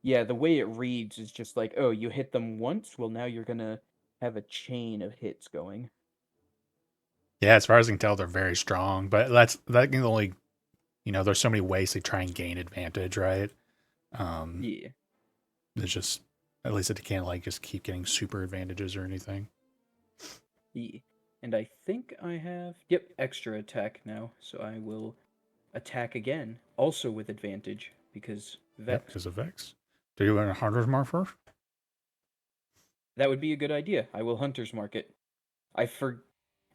Yeah, the way it reads is just like, oh, you hit them once, well now you're gonna have a chain of hits going. Yeah, as far as I can tell, they're very strong. But that can only, there's so many ways to try and gain advantage, right? Yeah. It's just at least it can't like just keep getting super advantages or anything. Yeah. And I think I have, extra attack now, so I will attack again, also with advantage, because Yep, Vex. because of Vex. Do you want a Hunter's Mark first? That would be a good idea. I will Hunter's Mark it.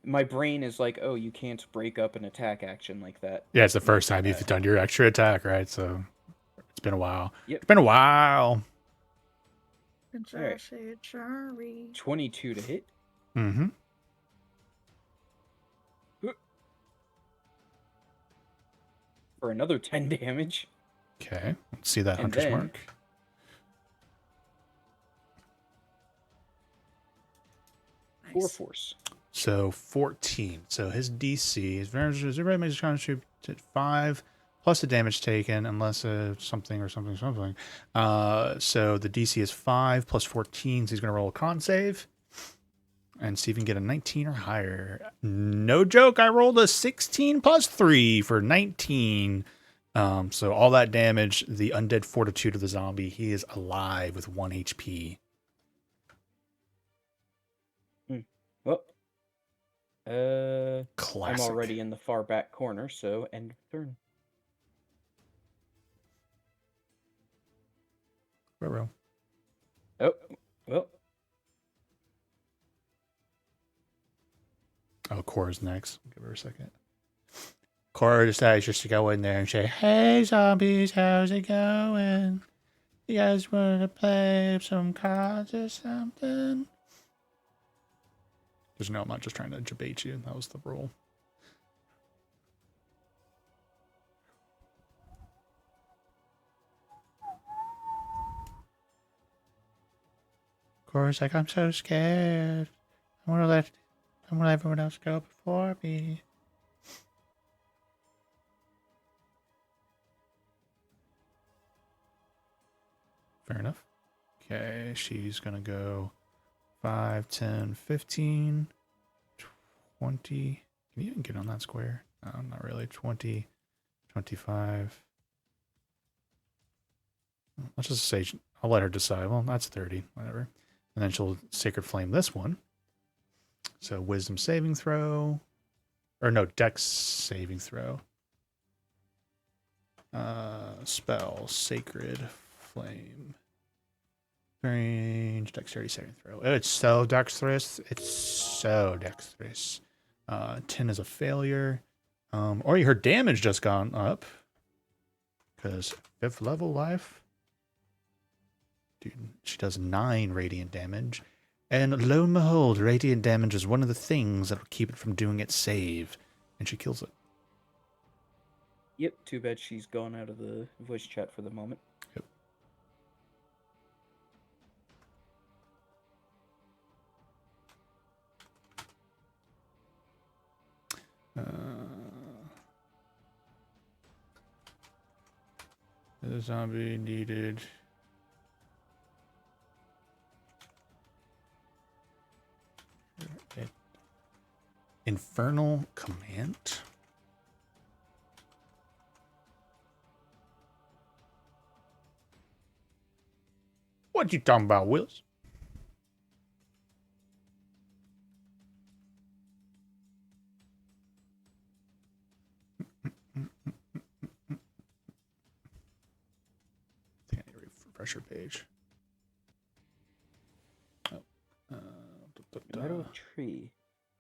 My brain is like, oh, you can't break up an attack action like that. Yeah, it's the first time you've done your extra attack, right? So it's been a while. Yep. It's been a while. Alright. 22 to hit. Mm-hmm. For another 10 damage. Okay, let's see that And Hunter's then- Mark. Nice. 4 force. So 14. So his DC, his advantage is everybody makes a constitution at 5 plus the damage taken, unless something. So the DC is 5 plus 14. So he's going to roll a con save and see if he can get a 19 or higher. No joke, I rolled a 16 plus 3 for 19. So all that damage, the undead fortitude of the zombie, he is alive with 1 HP. Well, Classic. I'm already in the far back corner, so end of turn. Ruh-roh. Oh, well, Oh, Cora's next. Give her a second. Cora decides just to go in there and say, "Hey, zombies, how's it going? You guys want to play some cards or something?" Just no, I'm not just trying to debate you. That was the rule. Cora's like, "I'm so scared. I'm gonna let everyone else go before me." Fair enough. Okay, she's gonna go 5, 10, 15, 20. Can you even get on that square? No, not really. 20, 25. Let's just say I'll let her decide. Well, that's 30, whatever. And then she'll Sacred Flame this one. So Wisdom saving throw. Or no, Dex saving throw. Spell, Sacred Flame. Range, Dexterity saving throw. It's so dexterous. 10 is a failure. Or her damage just gone up. Because 5th level life. Dude, she does 9 radiant damage. And lo and behold, radiant damage is one of the things that'll keep it from doing its save. And she kills it. yep, too bad she's gone out of the voice chat for the moment. Yep. The zombie needed... Infernal Command? What you talking about, Willis? refresher page. Oh, Meadow tree.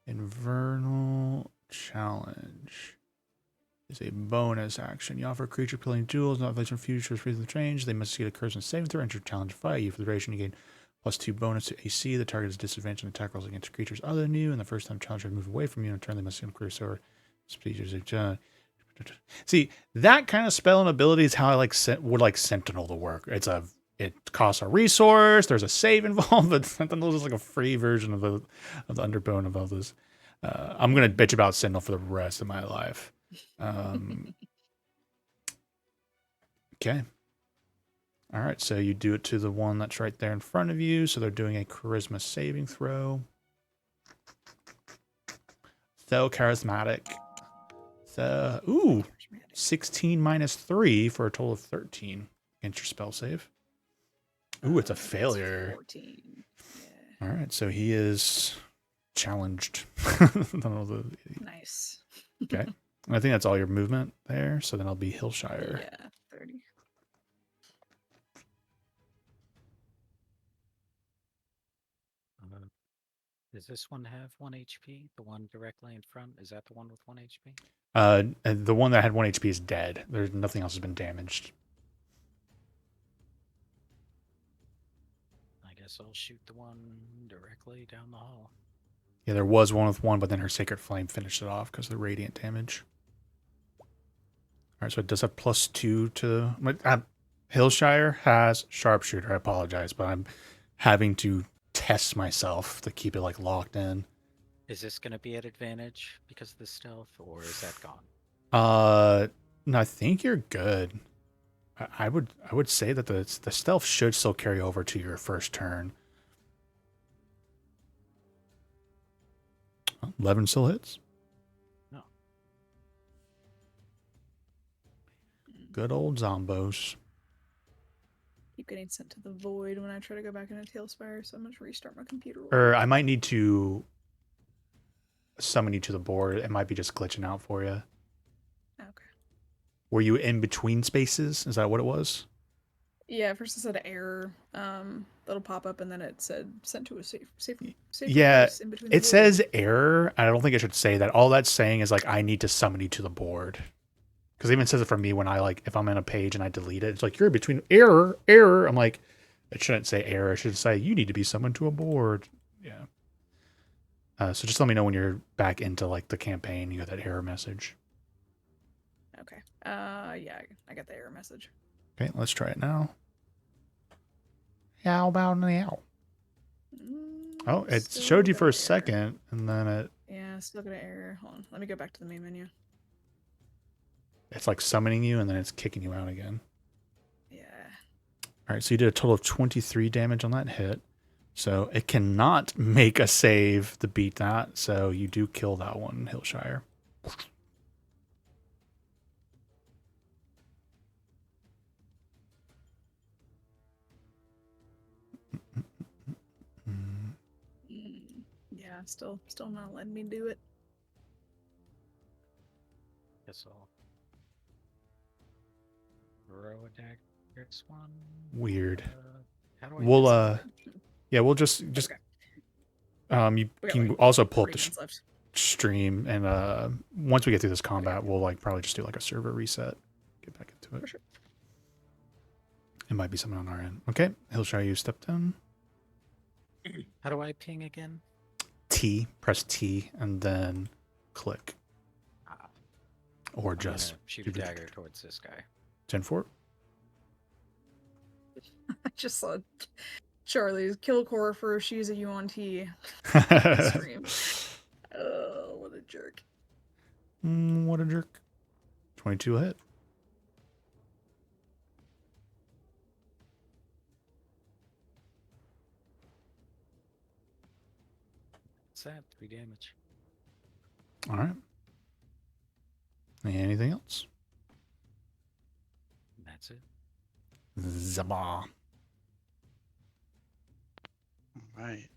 Infernal Challenge is a bonus action. You offer a creature killing jewels, not inflation futures within the range. They must get a charisma saving throw. Enter challenge fight. You for the duration you gain +2 bonus to AC. The target is disadvantaged on attack rolls against creatures other than you, and the first time challenger move away from you in a turn, they must get a charisma speeches. See, that kind of spell and ability is how I would like Sentinel to work. It costs a resource. There's a save involved, but Sentinel is like a free version of the underbone of all this. I'm gonna bitch about Sentinel for the rest of my life. Okay. All right, so you do it to the one that's right there in front of you. So they're doing a charisma saving throw. So charismatic. So, ooh, 16 minus 3 for a total of 13 against your spell save. Ooh, it's a failure. 14. Yeah. All right, so he is challenged. Nice. Okay. I think that's all your movement there. So then I'll be Hillshire. Yeah, 30. Does this one have 1 HP? The one directly in front? Is that the one with 1 HP? And the one that had 1 HP is dead. There's nothing else has been damaged. I guess I'll shoot the one directly down the hall. Yeah, there was one with 1, but then her Sacred Flame finished it off because of the radiant damage. All right, so it does have +2 to... Hillshire has Sharpshooter. I apologize, but I'm having to test myself to keep it like locked in. Is this going to be at advantage because of the stealth, or is that gone? No, I think you're good. I would say that the stealth should still carry over to your first turn. 11 still hits. No. Good old Zombos. Keep getting sent to the void when I try to go back into Tailspire, so I'm going to restart my computer. Or I might need to summon you to the board. It might be just glitching out for you. Okay. Were you in between spaces? Is that what it was? Yeah, first it said error. That'll pop up, and then it said sent to a safe Yeah, place in between. The It says error. I don't think it should say that. All that's saying is like I need to summon you to the board. Because it even says it for me when I if I'm in a page and I delete it. It's like you're between error. I'm like, it shouldn't say error. It should say you need to be summoned to a board. Yeah. So just let me know when you're back into like the campaign. You got that error message. Okay. Yeah, I got the error message. Okay, let's try it now. How about now? Oh, it Still showed you got for a error. second, and then Yeah, still got an error. Hold on, let me go back to the main menu. it's like summoning you, and then it's kicking you out again. Yeah. All right, so you did a total of 23 damage on that hit. So it cannot make a save to beat that. So you do kill that one, Hillshire. Yeah, still not letting me do it. Guess I'll throw a dagger at this one. Weird. How do I We'll miss it? yeah, we'll just Okay. you We got, can like, also pull up 3 the minutes left. stream, and once we get through this combat, we'll probably just do like a server reset. Get back into it. For sure. It might be something on our end. Okay, Hillshire, you stepped down. How do I ping again? T, press T, and then click. Or I'm just gonna shoot a dagger towards this guy. 10-4. I just saw Charlie's kill core for She's a UNT stream. Oh, what a jerk. What a jerk. 22 hit. What's that? 3 damage. All right. Anything else? That's it. Zaba. All right.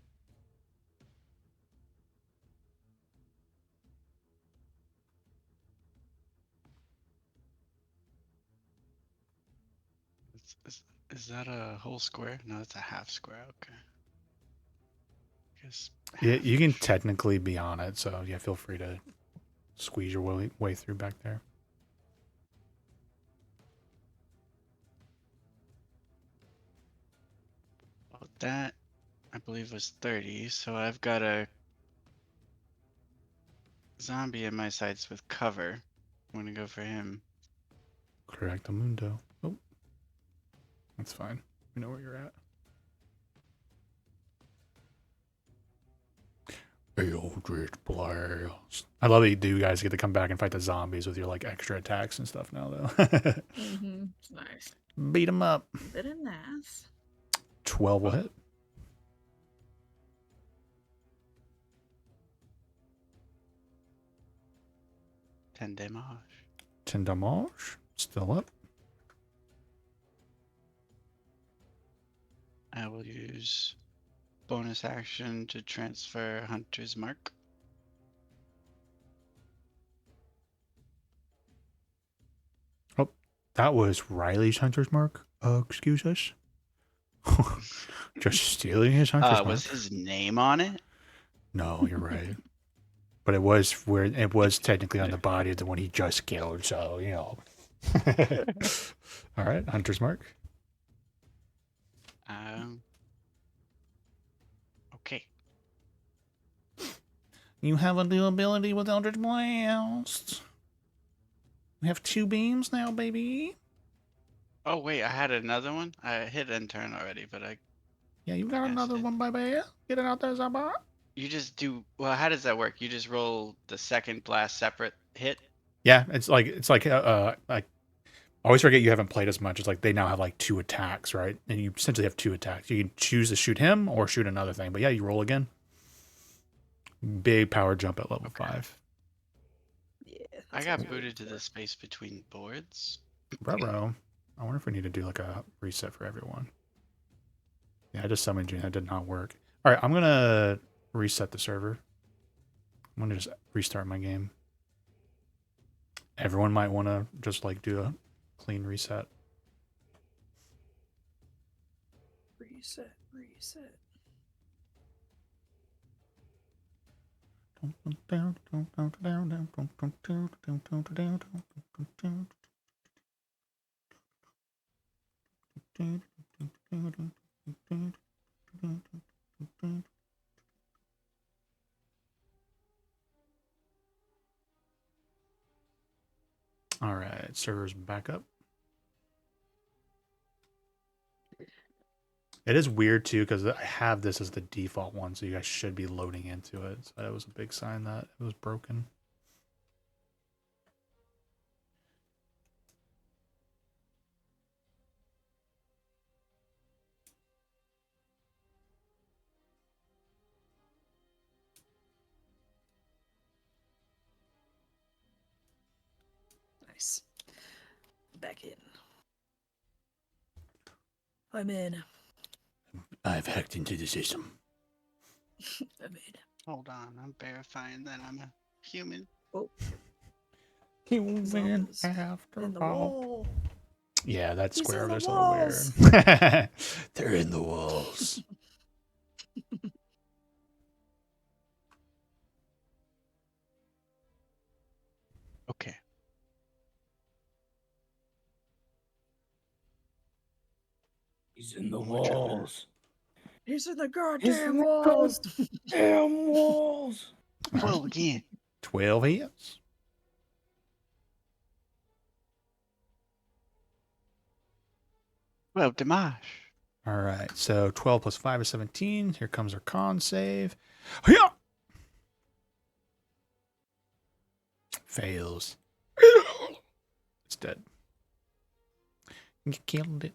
Let's Is that a whole square? No, that's a half square. Okay. Guess Yeah, you can half-ish. technically be on it, so yeah, feel free to squeeze your way through back there. Well, that I believe was 30. So I've got a zombie in my sights with cover. I'm gonna go for him. Correct, mundo. Oh, that's fine. We know where you're at. Eldritch Blast. I love that you guys get to come back and fight the zombies with your like extra attacks and stuff now, though. Mm-hmm. It's nice. Beat them up. Bit of nice. 12 will hit. 10 damage. 10 damage. Still up. I will use bonus action to transfer Hunter's Mark. That was Riley's Hunter's Mark. Excuse us. Just stealing his Hunter's Mark. Was his name on it? No, you're right. But it was technically on the body of the one he just killed, so you know. All right, Hunter's Mark. Okay. You have a new ability with Eldritch Blast. We have 2 beams now, baby. Oh wait, I had another one. I hit end turn already, but Yeah, you got Yes, another it- one, baby. Get it out there, Zaba. you just do well. How does that work? You just roll the second blast separate hit. Yeah, it's like I always forget you haven't played as much. It's like they now have like 2 attacks, right? And you essentially have 2 attacks. You can choose to shoot him or shoot another thing. But yeah, you roll again. Big power jump at level 5. Yeah. I that got sounds really booted to cool. the space between boards. Ruh-roh. I wonder if we need to do like a reset for everyone. Yeah, I just summoned you. That did not work. All right, I'm going to reset the server. I'm going to just restart my game. Everyone might want to just like do a clean reset. Reset. All right, server's back up. It is weird too because I have this as the default one, so you guys should be loading into it. So that was a big sign that it was broken. Nice. Back in. I'm in. I've hacked into the system. I'm in. Hold on, I'm verifying that I'm a human. Human Zombies after In the all. wall. Yeah, that He's square in the there's a little walls. weird. They're in the walls. Okay. He's in the One more chapter. walls. He's in the in goddamn the walls. Damn walls. 12 again. 12 hits. Well, Dimash. All right, so 12 plus 5 is 17. Here comes our con save. Hiya! Fails. It's dead. You killed it.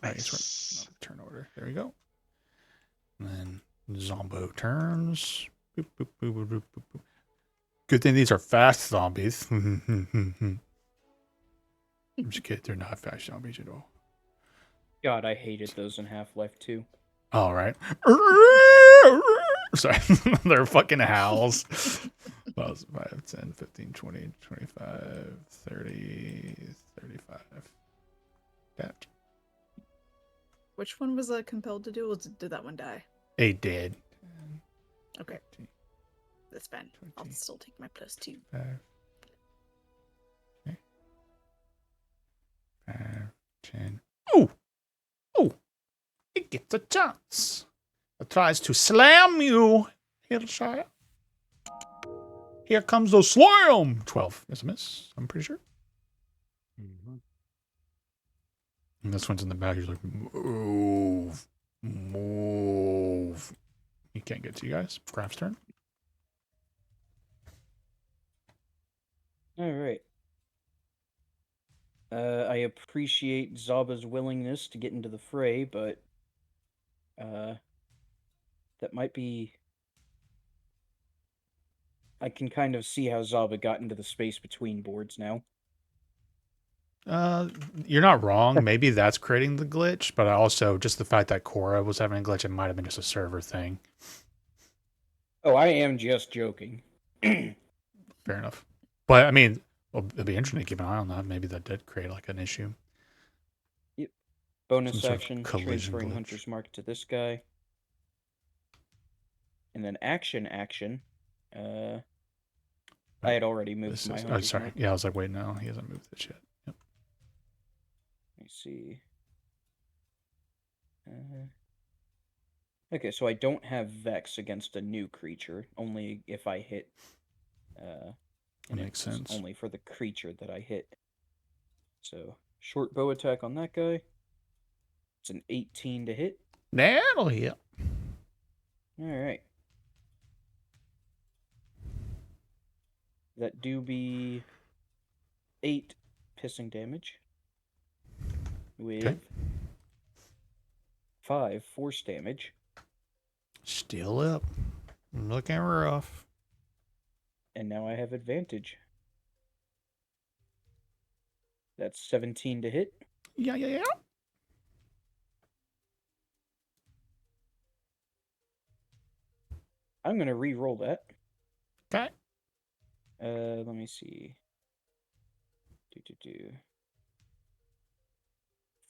All right, Nice. turn order. There we go. And then Zombo turns. Boop, boop, boop, boop, boop, boop, boop. Good thing these are fast zombies. I'm just kidding. They're not fast zombies at all. God, I hated those in Half-Life 2. All right. Sorry. They're fucking howls. That was 5, 10, 15, 20, 25, 30, 35. Which one was compelled to do? Or did that one die? It did. Okay. That's fine. I'll 20. still take my +2. 5, 10. Oh! Oh! It gets a chance. It tries to slam you, Hillshire. Here comes the slam! 12 is a miss, I'm pretty sure. Mhm. And this one's in the back. He's like, move. Move. He can't get to you guys. Graf's turn. All right. I appreciate Zaba's willingness to get into the fray, but that might be. I can kind of see how Zaba got into the space between boards now. You're not wrong. Maybe that's creating the glitch, but also just the fact that Cora was having a glitch, it might have been just a server thing. Oh, I am just joking. Fair enough. But I mean, well, it'd be interesting to keep an eye on that. Maybe that did create like an issue. Bonus Some sort of action, collision transferring glitch. Hunter's Mark to this guy. And then action. I had already moved This my is, oh, Hunter's sorry. Mark. Yeah, I was like, wait, no, he hasn't moved this yet. Yep. Let me see. Okay, so I don't have Vex against a new creature, only if I hit. That And makes it's sense. only for the creature that I hit. So, short bow attack on that guy. It's an 18 to hit. That'll hit. Alright. That do be 8 pissing damage. With Okay. 5 force damage. Still up. Looking rough. And now I have advantage. That's 17 to hit. Yeah. I'm going to re-roll that. Okay. Let me see.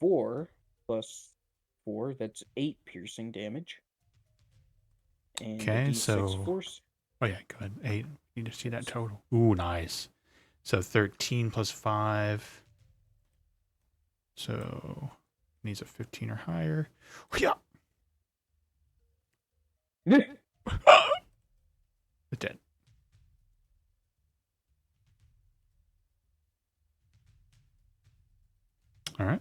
4 plus 4, that's 8 piercing damage. And a Okay, D6 so force. oh yeah, go ahead. 8. You just see that total. Ooh, nice. So 13 plus 5. So needs a 15 or higher. Yeah. It's dead. All right.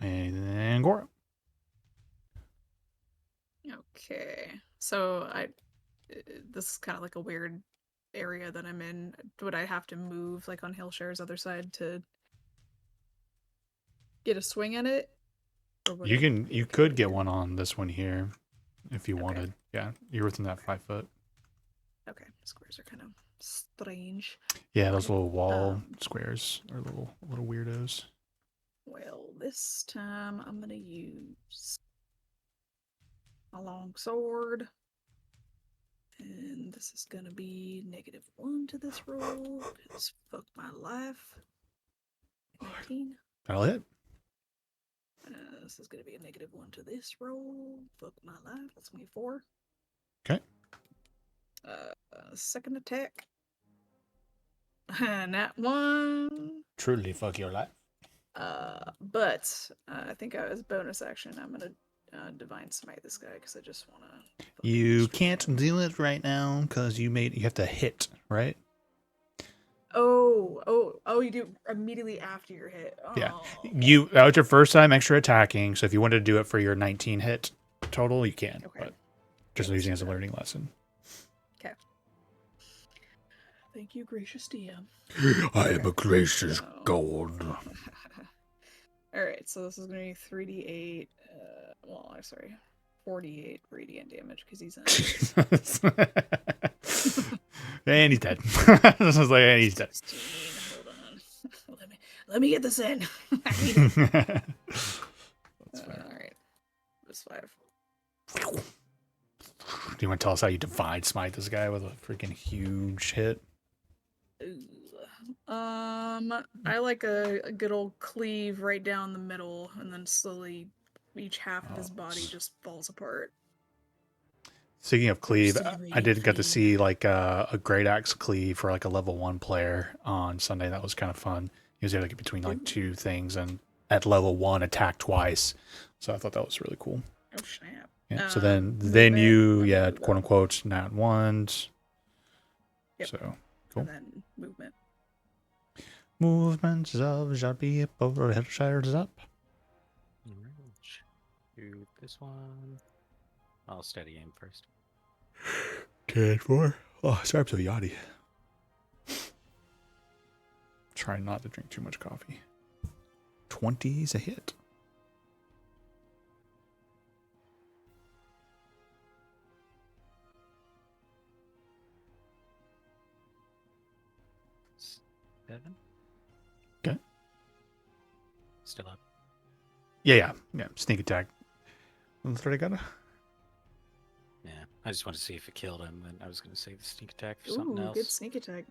And then Gora. Okay. So this is kind of like a weird area that I'm in. Would I have to move like on Hillshire's other side to get a swing at it? Or would You it can be you okay could get here? one on this one here if you Okay. wanted. Yeah, you're within that 5 foot. Okay, squares are kind of strange. Yeah, those Okay, little wall um, squares are little weirdos. Well, this time I'm gonna use a long sword. And this is gonna be -1 to this roll, because fuck my life. 19. That'll hit. This is gonna be a -1 to this roll. Fuck my life. That's gonna be 4. Okay. Second attack. Nat 1. Truly fuck your life. But I think as bonus action, I'm gonna divine smite this guy because I just wanna. fucking You destroy can't him. do it right now because you have to hit, right? Oh! You do immediately after your hit. Yeah. Oh. That was your first time extra attacking, so if you wanted to do it for your 19 hit total, you can. Okay. But just Yeah, let's using it do as a that. learning lesson. Okay. Thank you, gracious DM. I am a gracious So- god. Alright, so this is gonna be 3d8. Well, I'm sorry, 48 radiant damage because he's And he's dead. This is like, and he's dead. 16. Hold on. let me get this in. I need it. That's fair. Alright. This 5. Do you want to tell us how you divide smite this guy with a freaking huge hit? Ooh. I like a good old cleave right down the middle, and then slowly each half of his body s- just falls apart. Speaking of cleave, I Disintegrated did get to cleave. see like a great axe cleave for like a level 1 player on Sunday. That was kind of fun. He was able to get between like Ooh. 2 things and at level 1 attack twice. So I thought that was really cool. Oh snap! Yeah. So then Movement, you let me yeah move quote up. unquote nat ones. Yep. So cool. And then movement. Movements of Jabi Headshires up. Alright, shoot this one. I'll steady aim first. 10-4. Oh, sorry, I'm so yachty. Try not to drink too much coffee. 20's a hit. Seven. Okay. Still up. Yeah. Sneak attack. That's what I got. Yeah, I just want to see if it killed him. Then I was going to save the sneak attack for something Ooh, else. good sneak attack.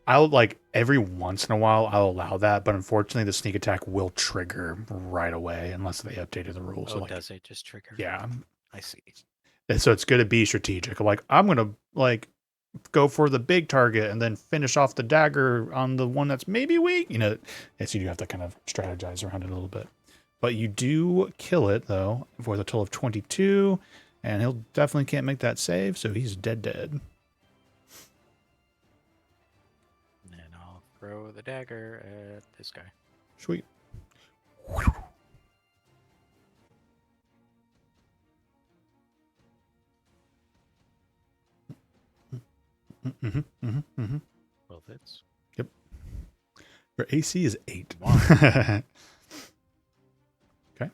I'll like every once in a while I'll allow that, but unfortunately the sneak attack will trigger right away unless they updated the rules. Oh, So like, does it just trigger? yeah. I see. And so it's good to be strategic. Like I'm gonna like go for the big target and then finish off the dagger on the one that's maybe weak. You know, so you do have to kind of strategize around it a little bit. But you do kill it though for the total of 22, and he'll definitely can't make that save, so he's dead. And then I'll throw the dagger at this guy. Sweet. Mm-hmm. 12 hits. Yep. Your AC is 8. Okay.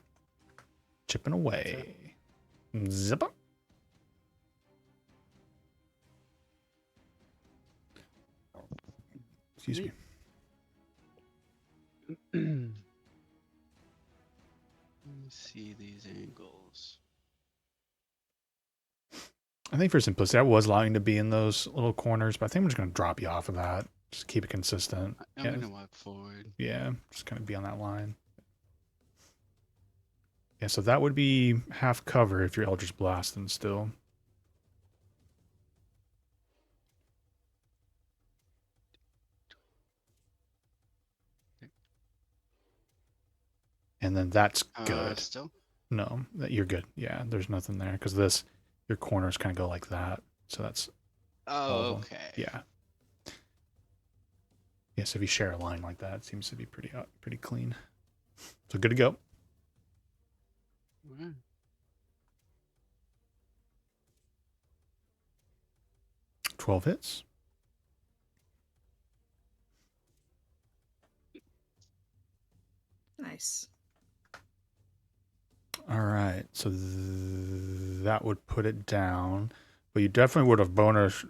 Chipping away. Zipper. Excuse me. Let me see these angles. I think for simplicity, I was allowing to be in those little corners, but I think I'm just going to drop you off of that. Just keep it consistent. I'm Yeah. gonna walk forward. Yeah, just kind of be on that line. Yeah, so that would be half cover if you're Eldritch Blasting still. And then that's good. Still? No, you're good. Yeah, there's nothing there because this, your corners kind of go like that. So that's all Oh, of them. okay. Yeah. Yeah, so if you share a line like that, it seems to be pretty clean. So good to go. Alright. 12 hits. Nice. All right, so that would put it down, but you definitely would have bonus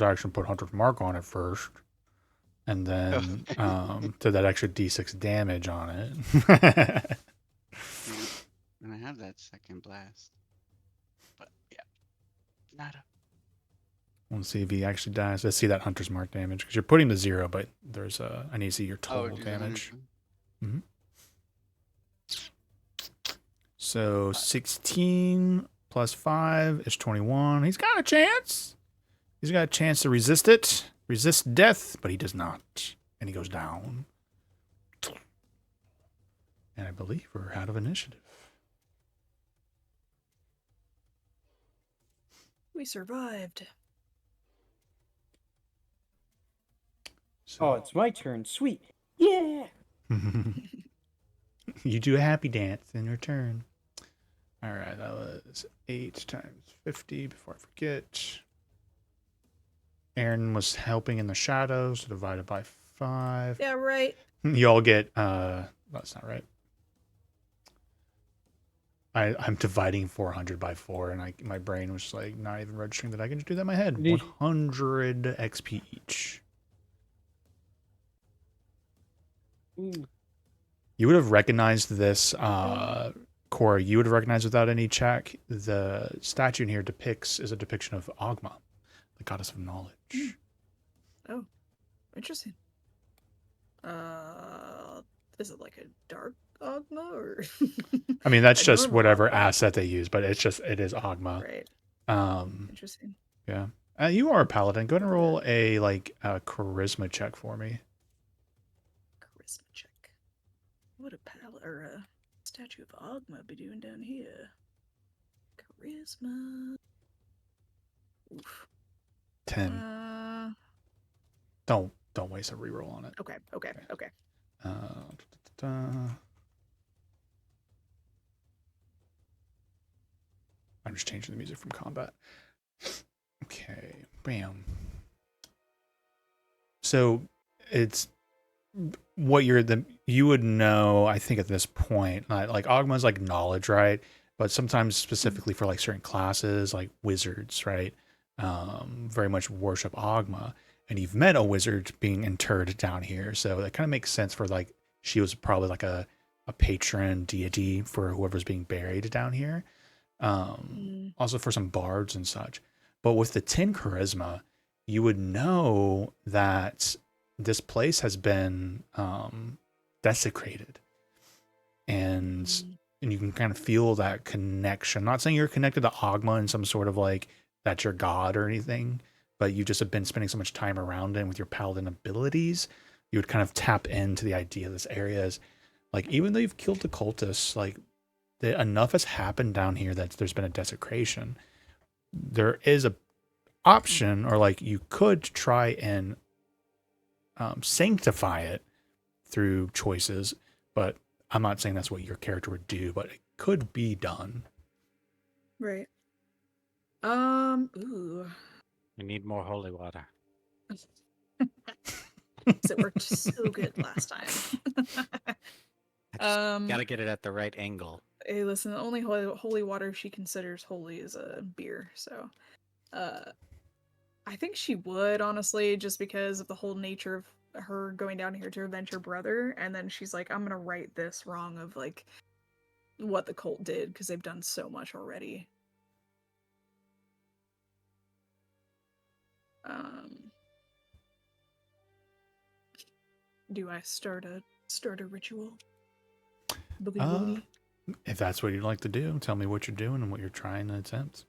action put Hunter's Mark on it first, and then did that extra D6 damage on it. And I have that second blast. But yeah. Nada. Let's see if he actually dies. Let's see that Hunter's Mark damage because you're putting to 0, but there's I need to see your total do damage. 100. So 16 plus 5 is 21. He's got a chance. He's got a chance to resist it. Resist death, but he does not. And he goes down. And I believe we're out of initiative. We survived. Oh, it's my turn. Sweet. Yeah. You do a happy dance in return. All right, that was 8 times 50 before I forget. Aaron was helping in the shadows, so divided by 5. Yeah, right. You all get, that's not right. I'm dividing 400 by 4, and my brain was like not even registering that I can just do that in my head. 100 XP each. Ooh. You would have recognized this, Cora. You would have recognized without any check. The statue in here is a depiction of Ogma, the goddess of knowledge. Oh, interesting. Is it like a dark Ogma or? I mean, that's A just normal whatever Ogma? asset they use, but it is Ogma. Right. Um, Interesting. yeah. You are a paladin. Go ahead and Okay. roll a charisma check for me. Charisma check. What a or a statue of Ogma be doing down here? Charisma. Oof. 10. Don't waste a reroll on it. Okay. Uh, da, da, da. I'm just changing the music from combat. Okay, bam. So it's what you would know, I think, at this point. Like Ogma's like knowledge, right? But sometimes specifically for like certain classes, like wizards, right? Very much worship Ogma. And you've met a wizard being interred down here, so that kind of makes sense for like she was probably like a patron deity for whoever's being buried down here. Also for some bards and such. But with the 10 charisma, you would know that this place has been desecrated, and you can kind of feel that connection. Not saying you're connected to Ogma in some sort of like that's your god or anything, but you just have been spending so much time around it, and with your paladin abilities, you would kind of tap into the idea of this area is like, even though you've killed the cultists, like enough has happened down here that there's been a desecration. There is a option, or like you could try and sanctify it through choices, but I'm not saying that's what your character would do, but it could be done. Right. Ooh. We need more holy water. It worked so good last time. Gotta get it at the right angle. Hey, listen, the only holy water she considers holy is a beer, so I think she would, honestly, just because of the whole nature of her going down here to avenge her brother, and then she's like, I'm gonna right this wrong of like what the cult did, because they've done so much already. Do I start a ritual? Boogie. If that's what you'd like to do, tell me what you're doing and what you're trying to attempt.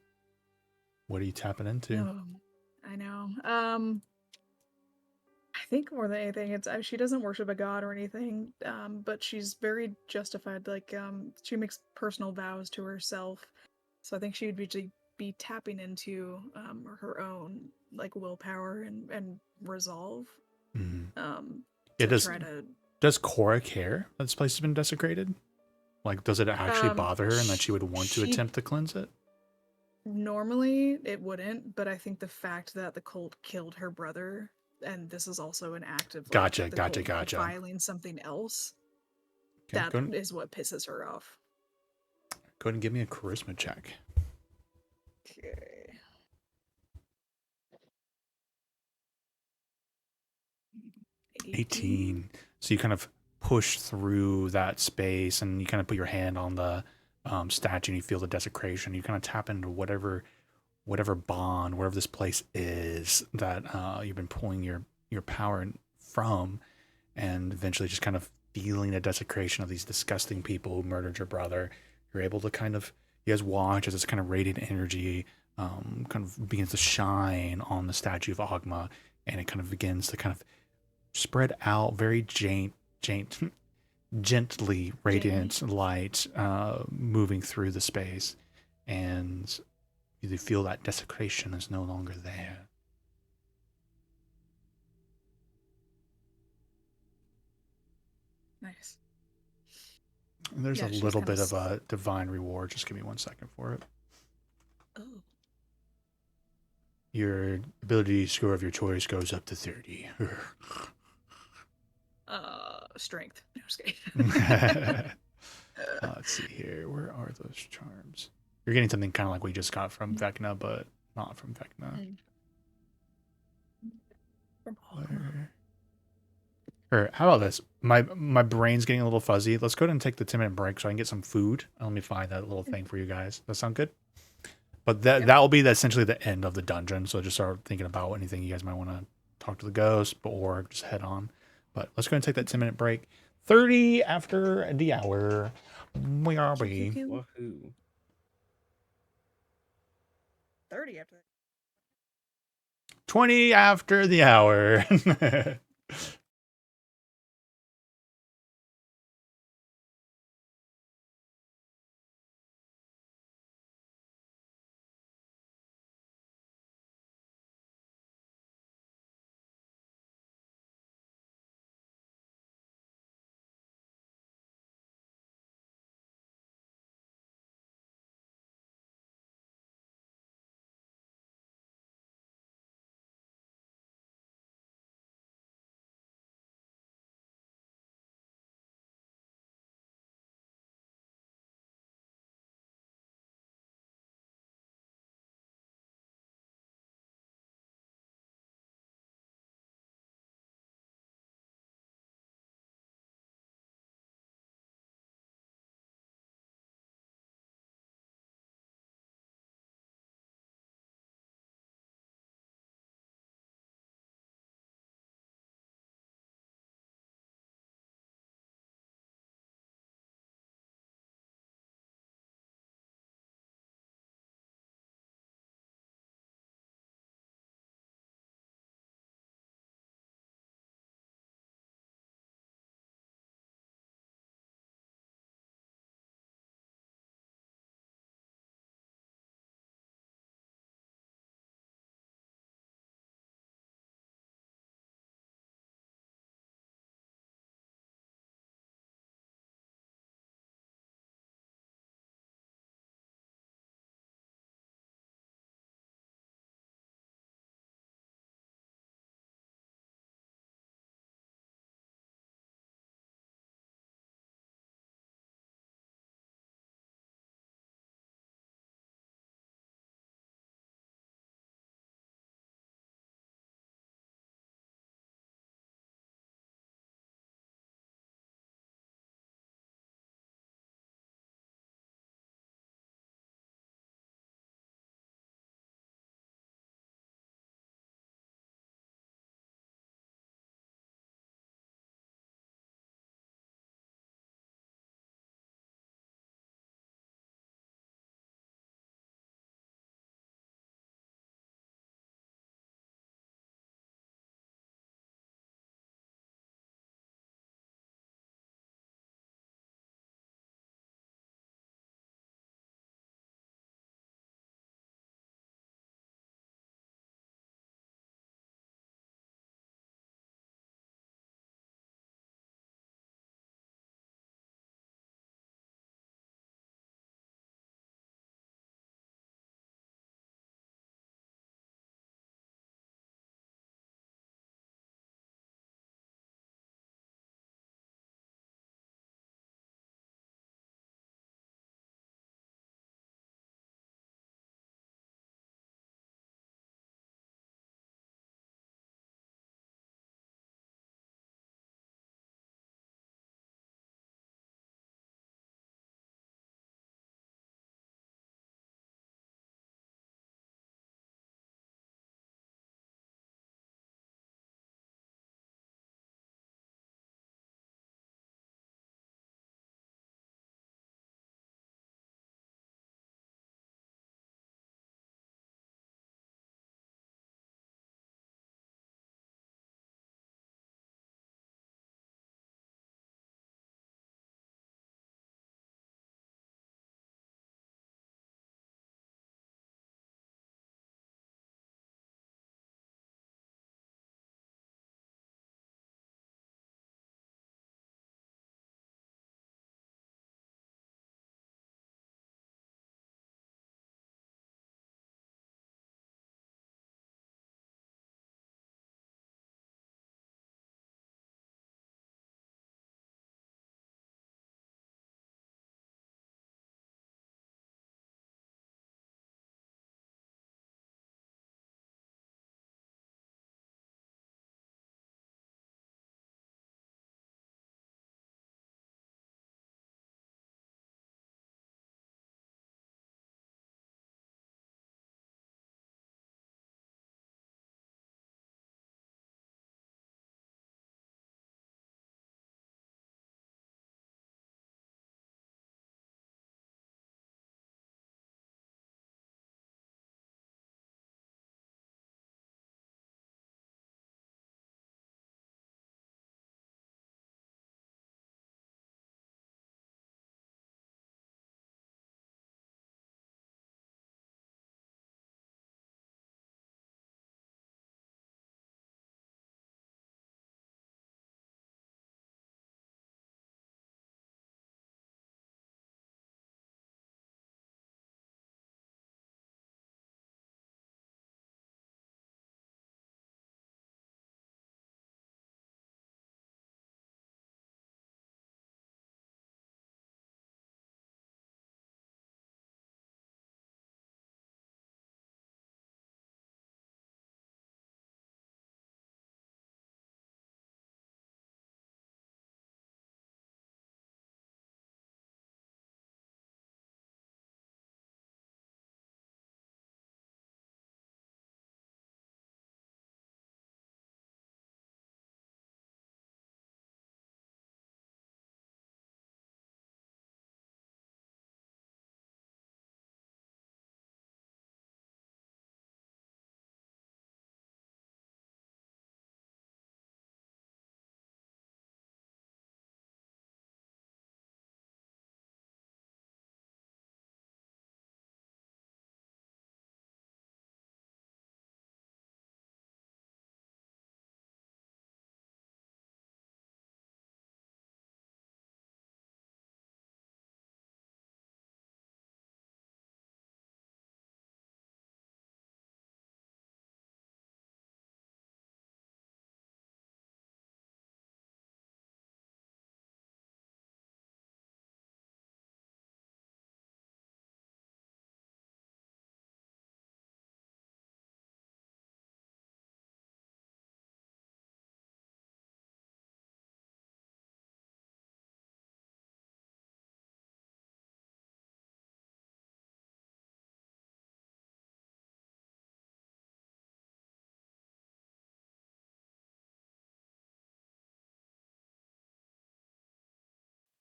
What are you tapping into? I know. I think more than anything, it's she doesn't worship a god or anything, but she's very justified. Like, she makes personal vows to herself, so I think she would be tapping into her own like willpower and resolve. Does Cora care that this place has been desecrated? Like, does it actually bother her and that she would want to attempt to cleanse it? Normally, it wouldn't, but I think the fact that the cult killed her brother, and this is also an act of gotcha. Defiling something else, that is what pisses her off. Go ahead and give me a charisma check. Okay. 18. So you kind of push through that space, and you kind of put your hand on the statue, and you feel the desecration. You kind of tap into whatever bond, wherever this place is that you've been pulling your power from, and eventually just kind of feeling the desecration of these disgusting people who murdered your brother. You're able to you guys watch as this kind of radiant energy kind of begins to shine on the statue of Ogma, and it kind of begins to kind of spread out, very gently radiant light moving through the space, and you feel that desecration is no longer there. Nice. And there's a little bit of a divine reward. Just give me 1 second for it. Oh. Your ability score of your choice goes up to 30. Strength. No, just kidding. Let's see here. Where are those charms? You're getting something kind of like we just got from Vecna, but not from Vecna. Or how about this? My brain's getting a little fuzzy. Let's go ahead and take the 10-minute break so I can get some food. Let me find that little thing for you guys. Does that sound good? But that will be essentially the end of the dungeon. So just start thinking about anything you guys might want to talk to the ghost or just head on. But let's go and take that 10-minute break. 30 after the hour. We are we. Wahoo. 30 after that. 20 after the hour.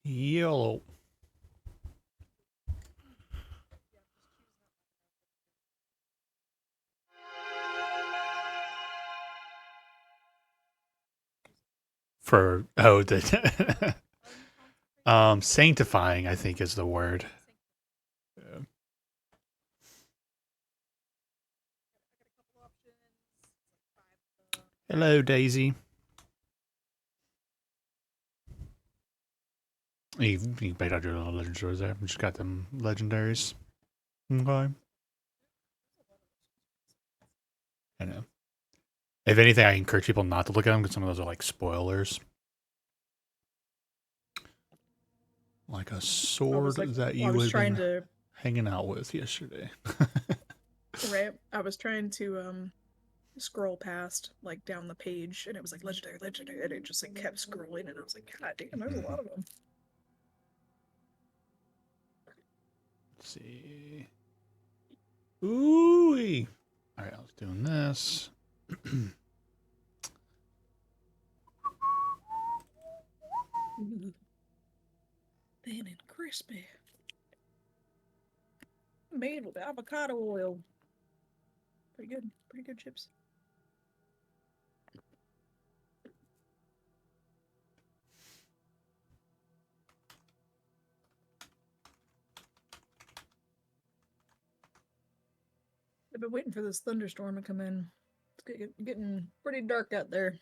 Yellow. For the sanctifying, I think is the word. Yeah. Hello, Daisy. You can pick out your little legendaries there. Just got them legendaries. Okay. I know. If anything, I encourage people not to look at them because some of those are like spoilers. Like a sword that you was had trying been to hanging out with yesterday. right. I was trying to scroll past like down the page, and it was like legendary, legendary, and it just like kept scrolling, and I was like, God damn, there's a lot of them. Let's see. Ooh. All right, I was doing this. Thin and crispy. Made with avocado oil. Pretty good chips. I've been waiting for this thunderstorm to come in. It's getting pretty dark out there.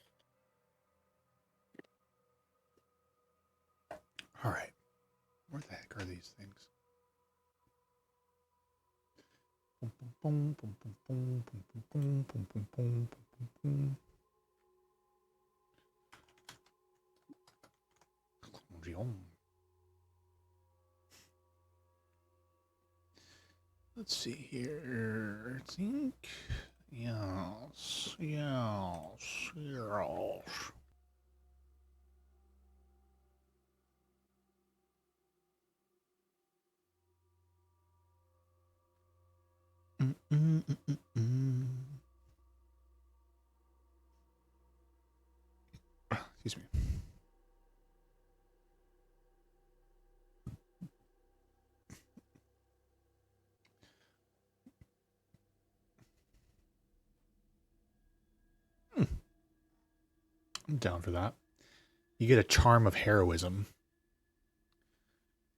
All right. Where the heck are these things? Boom, boom, boom, boom, boom, boom, boom, boom, boom, boom, boom, boom, boom. Let's see here. I think. Yes. Yes. Yes. Excuse me. I'm down for that. You get a charm of heroism.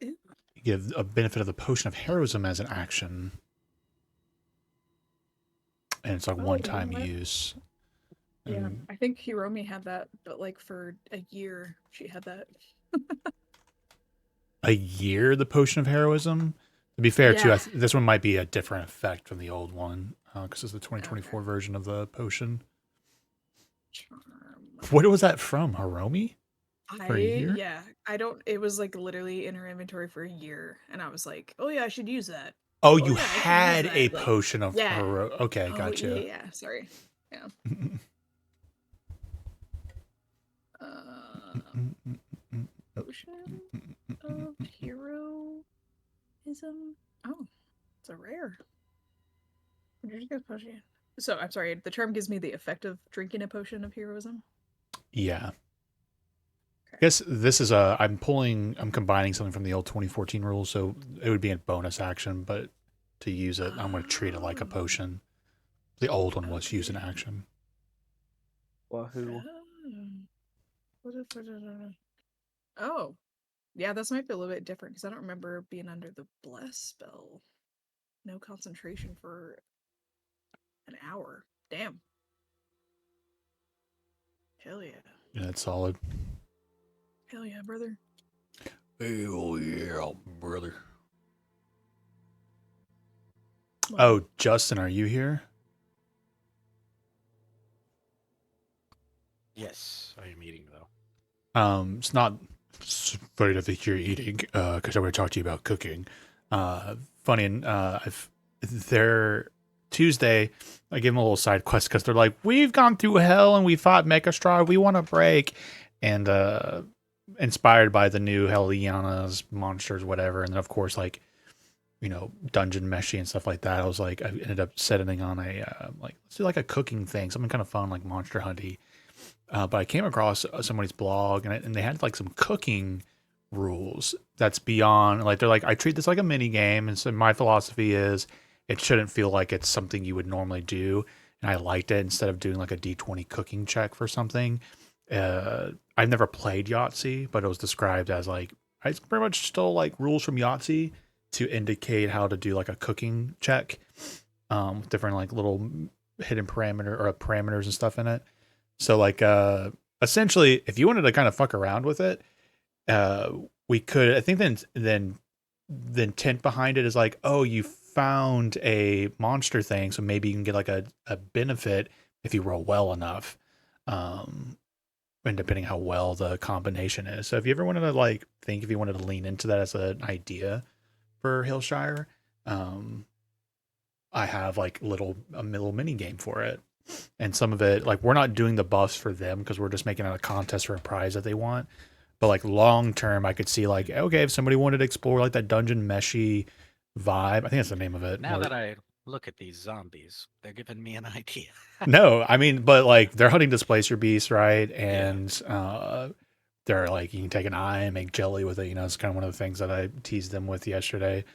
Ooh. You get a benefit of the potion of heroism as an action. And it's like Oh, one-time you know what? use. Yeah, And I think Hiromi had that, but like for a year she had that. a year, the potion of heroism. To be fair, too, Yeah. this one might be a different effect from the old one because it's the 2024 Okay. version of the potion. Charm. What was that from? Hiromi? For a year? Yeah, I don't. It was like literally in her inventory for a year, and I was like, oh yeah, I should use that. Oh, Oh you yeah, I should use had a that. Like, potion of yeah. hero. Okay, Oh gotcha. yeah. Sorry. Yeah. Potion of heroism. Oh, it's a rare. Potion. So I'm sorry. The charm gives me the effect of drinking a potion of heroism. Yeah. Okay. I guess this is I'm combining something from the old 2014 rules, so it would be a bonus action, but to use it, I'm going to treat it like a potion. The old one was used in action. Wahoo. Oh, yeah, this might be a little bit different because I don't remember being under the bless spell. No concentration for an hour. Damn. Hell yeah. Yeah, that's solid. Hell yeah, brother. Oh yeah, brother. Well, Oh, Justin, are you here? Yes, I am eating though. It's not funny to think you're eating, because I want to talk to you about cooking. Funny, and they're Tuesday. I give them a little side quest because they're like, we've gone through hell and we fought Mechastrad. We want a break, and inspired by the new Helliana's monsters, whatever. And then of course, like, you know, dungeon meshy and stuff like that. I was like, I ended up settling on a like, let's do like a cooking thing, something kind of fun, like Monster Hunty. But I came across somebody's blog and they had like some cooking rules that's beyond, like, they're like, I treat this like a mini game, and so my philosophy is it shouldn't feel like it's something you would normally do. And I liked it instead of doing like a D20 cooking check for something. I've never played Yahtzee, but it was described as like it's pretty much still like rules from Yahtzee to indicate how to do like a cooking check, with different like little hidden parameters and stuff in it. So like essentially, if you wanted to kind of fuck around with it, we could. I think then the intent behind it is like, oh, you found a monster thing, so maybe you can get like a benefit if you roll well enough. And depending how well the combination is. So if you ever wanted to like think if you wanted to lean into that as an idea for Hillshire, I have like a little mini game for it. And some of it, like, we're not doing the buffs for them because we're just making it a contest for a prize that they want. But like long term, I could see like, okay, if somebody wanted to explore like that dungeon meshy vibe, I think that's the name of it. Now that I look at these zombies, they're giving me an idea. No, I mean, but like they're hunting displacer beasts, right? Yeah. And they're like, you can take an eye and make jelly with it. You know, it's kind of one of the things that I teased them with yesterday,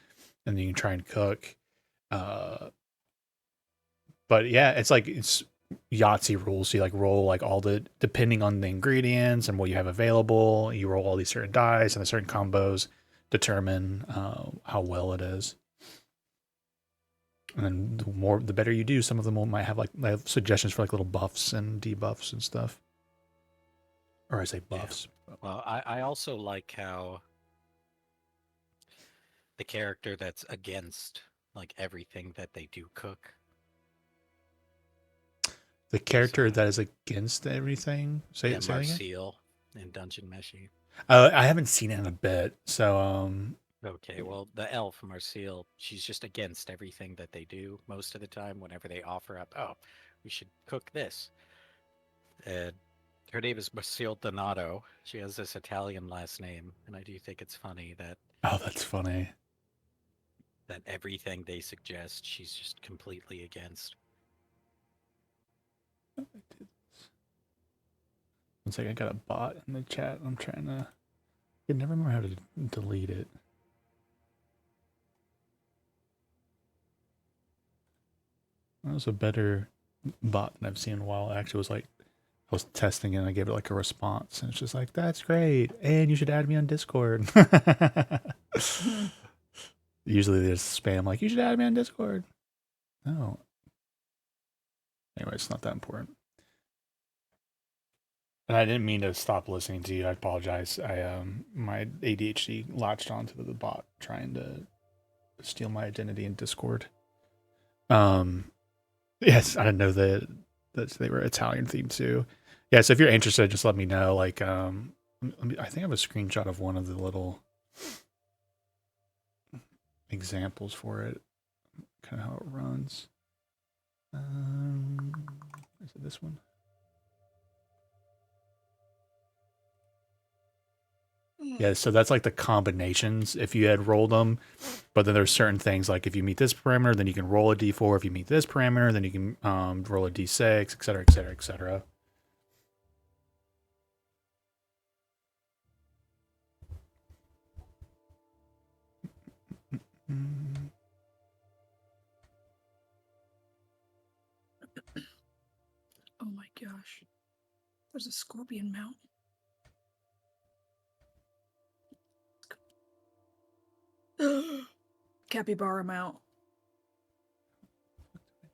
and then you can try and cook. But yeah, it's like it's Yahtzee rules. So you like roll like all the, depending on the ingredients and what you have available, you roll all these certain dice, and the certain combos determine how well it is. And then the better you do, some of them might have like they have suggestions for like little buffs and debuffs and stuff. Or I say buffs. Well, I also like how the character that's against like everything that they do cook. The character that is against everything. Say Yeah, it again. Marcel in Dungeon Meshy. I haven't seen it in a bit, so Okay, well, the elf Marcel, she's just against everything that they do most of the time. Whenever they offer up, oh, we should cook this. And her name is Marcel Donato. She has this Italian last name, and I do think it's funny that oh, that's funny. that everything they suggest, she's just completely against. One second, I got a bot in the chat. I'm trying to. I can never remember how to delete it. That was a better bot than I've seen in a while. Actually, it was like I was testing it and I gave it like a response, and it's just like, that's great, and you should add me on Discord. Usually there's spam like, you should add me on Discord. No. Anyway, it's not that important. And I didn't mean to stop listening to you. I apologize. My ADHD latched onto the bot trying to steal my identity in Discord. Yes, I didn't know that they were Italian themed too. Yeah, so if you're interested, just let me know. Like, I think I have a screenshot of one of the little examples for it, kind of how it runs. Is it this one? Yeah, so that's like the combinations if you had rolled them, but then there's certain things like if you meet this parameter, then you can roll a d4. If you meet this parameter, then you can roll a d6, et cetera, et cetera, et cetera. Oh my gosh. There's a scorpion mount. Capybara mount.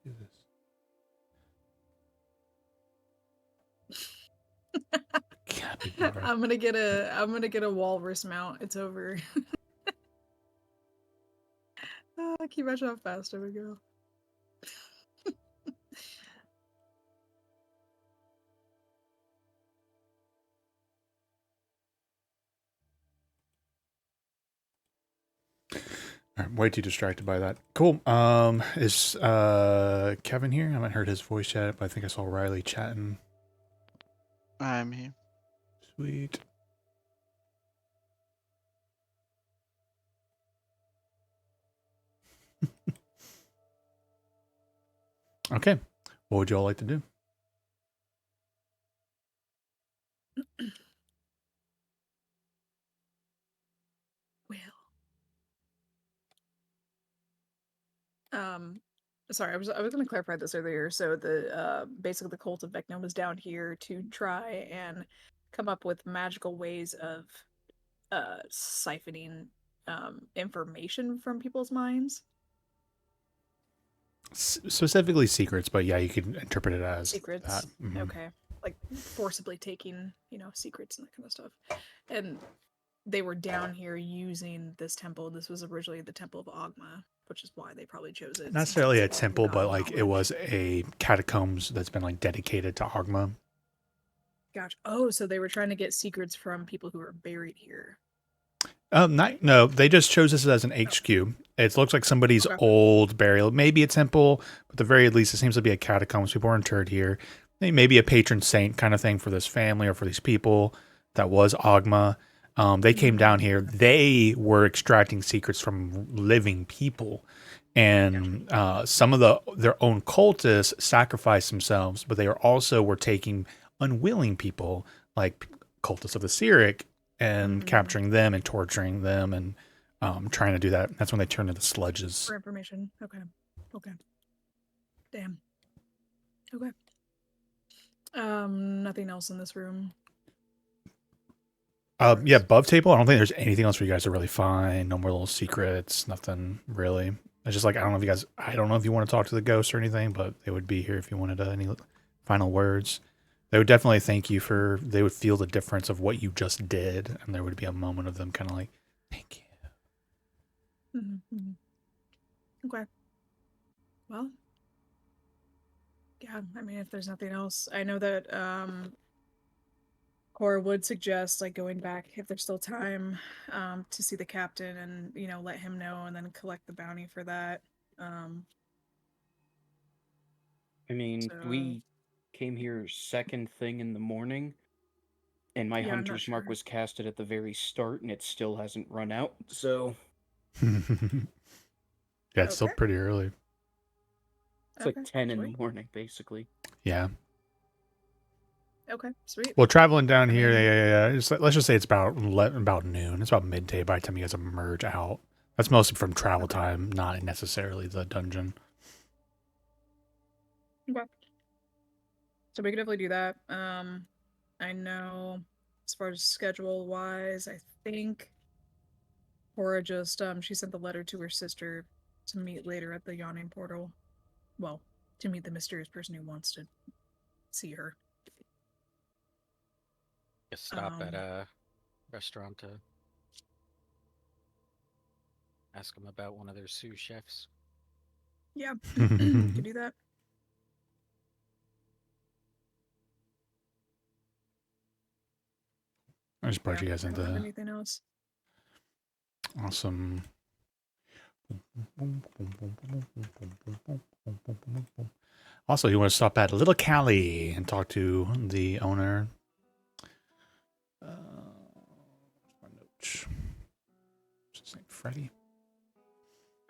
Do this. Capybara. I'm gonna get a walrus mount. It's over. Can you imagine how fast I would go? I'm way too distracted by that. Cool. Is Kevin here? I haven't heard his voice yet, but I think I saw Riley chatting. I'm here. Sweet. Okay. What would you all like to do? Sorry, I was going to clarify this earlier. So the basically the cult of Vecna was down here to try and come up with magical ways of siphoning information from people's minds. Specifically secrets, but yeah, you can interpret it as Secrets. that. Mhm. Okay. Like forcibly taking, secrets and that kind of stuff. And they were down here using this temple. This was originally the Temple of Ogma, which is why they probably chose it. Not since necessarily a it's temple, but common like it knowledge. was a catacombs that's been like dedicated to Ogma. Gotcha. Oh, so they were trying to get secrets from people who are buried here. No, they just chose this as an HQ. It looks like somebody's Okay. old burial, maybe a temple, but at the very least, it seems to be a catacombs. People were interred here. Maybe a patron saint kind of thing for this family or for these people. That was Ogma. They came down here. They were extracting secrets from living people, and some of their own cultists sacrificed themselves, but they were taking unwilling people like cultists of the Cyric and capturing them and torturing them and trying to do that. That's when they turned into sludges. For information. Okay. Damn. Okay. Nothing else in this room. Yeah, above table, I don't think there's anything else for you guys to really find. No more little secrets, nothing really. It's just like, I don't know if you want to talk to the ghosts or anything, but they would be here if you wanted any final words. They would definitely thank you they would feel the difference of what you just did, and there would be a moment of them kind of like, thank you. Okay. Well, yeah, I mean, if there's nothing else, I know that Cora would suggest like going back if there's still time to see the captain and let him know and then collect the bounty for that. I mean, So- we came here second thing in the morning, and my Yeah, I'm not hunter's mark sure. was casted at the very start, and it still hasn't run out. So Yeah, it's still Okay. pretty early. it's like Okay, 10 in the sweet. morning, basically. Yeah. Okay, sweet. Well, traveling down I here, mean- yeah. Let's just say it's about noon. It's about midday by the time you guys emerge out. That's mostly from travel Okay. time, not necessarily the dungeon. Okay. So we could definitely do that. I know as far as schedule wise, I think Cora just she sent the letter to her sister to meet later at the yawning portal. Well, to meet the mysterious person who wants to see her. Just stop at Um, a restaurant to ask them about one of their sous chefs. Yeah, could do that. I just brought Yeah, you guys I don't have into anything else. awesome. Also, you want to stop at Little Cali and talk to the owner. My notes. What's his name? Freddie.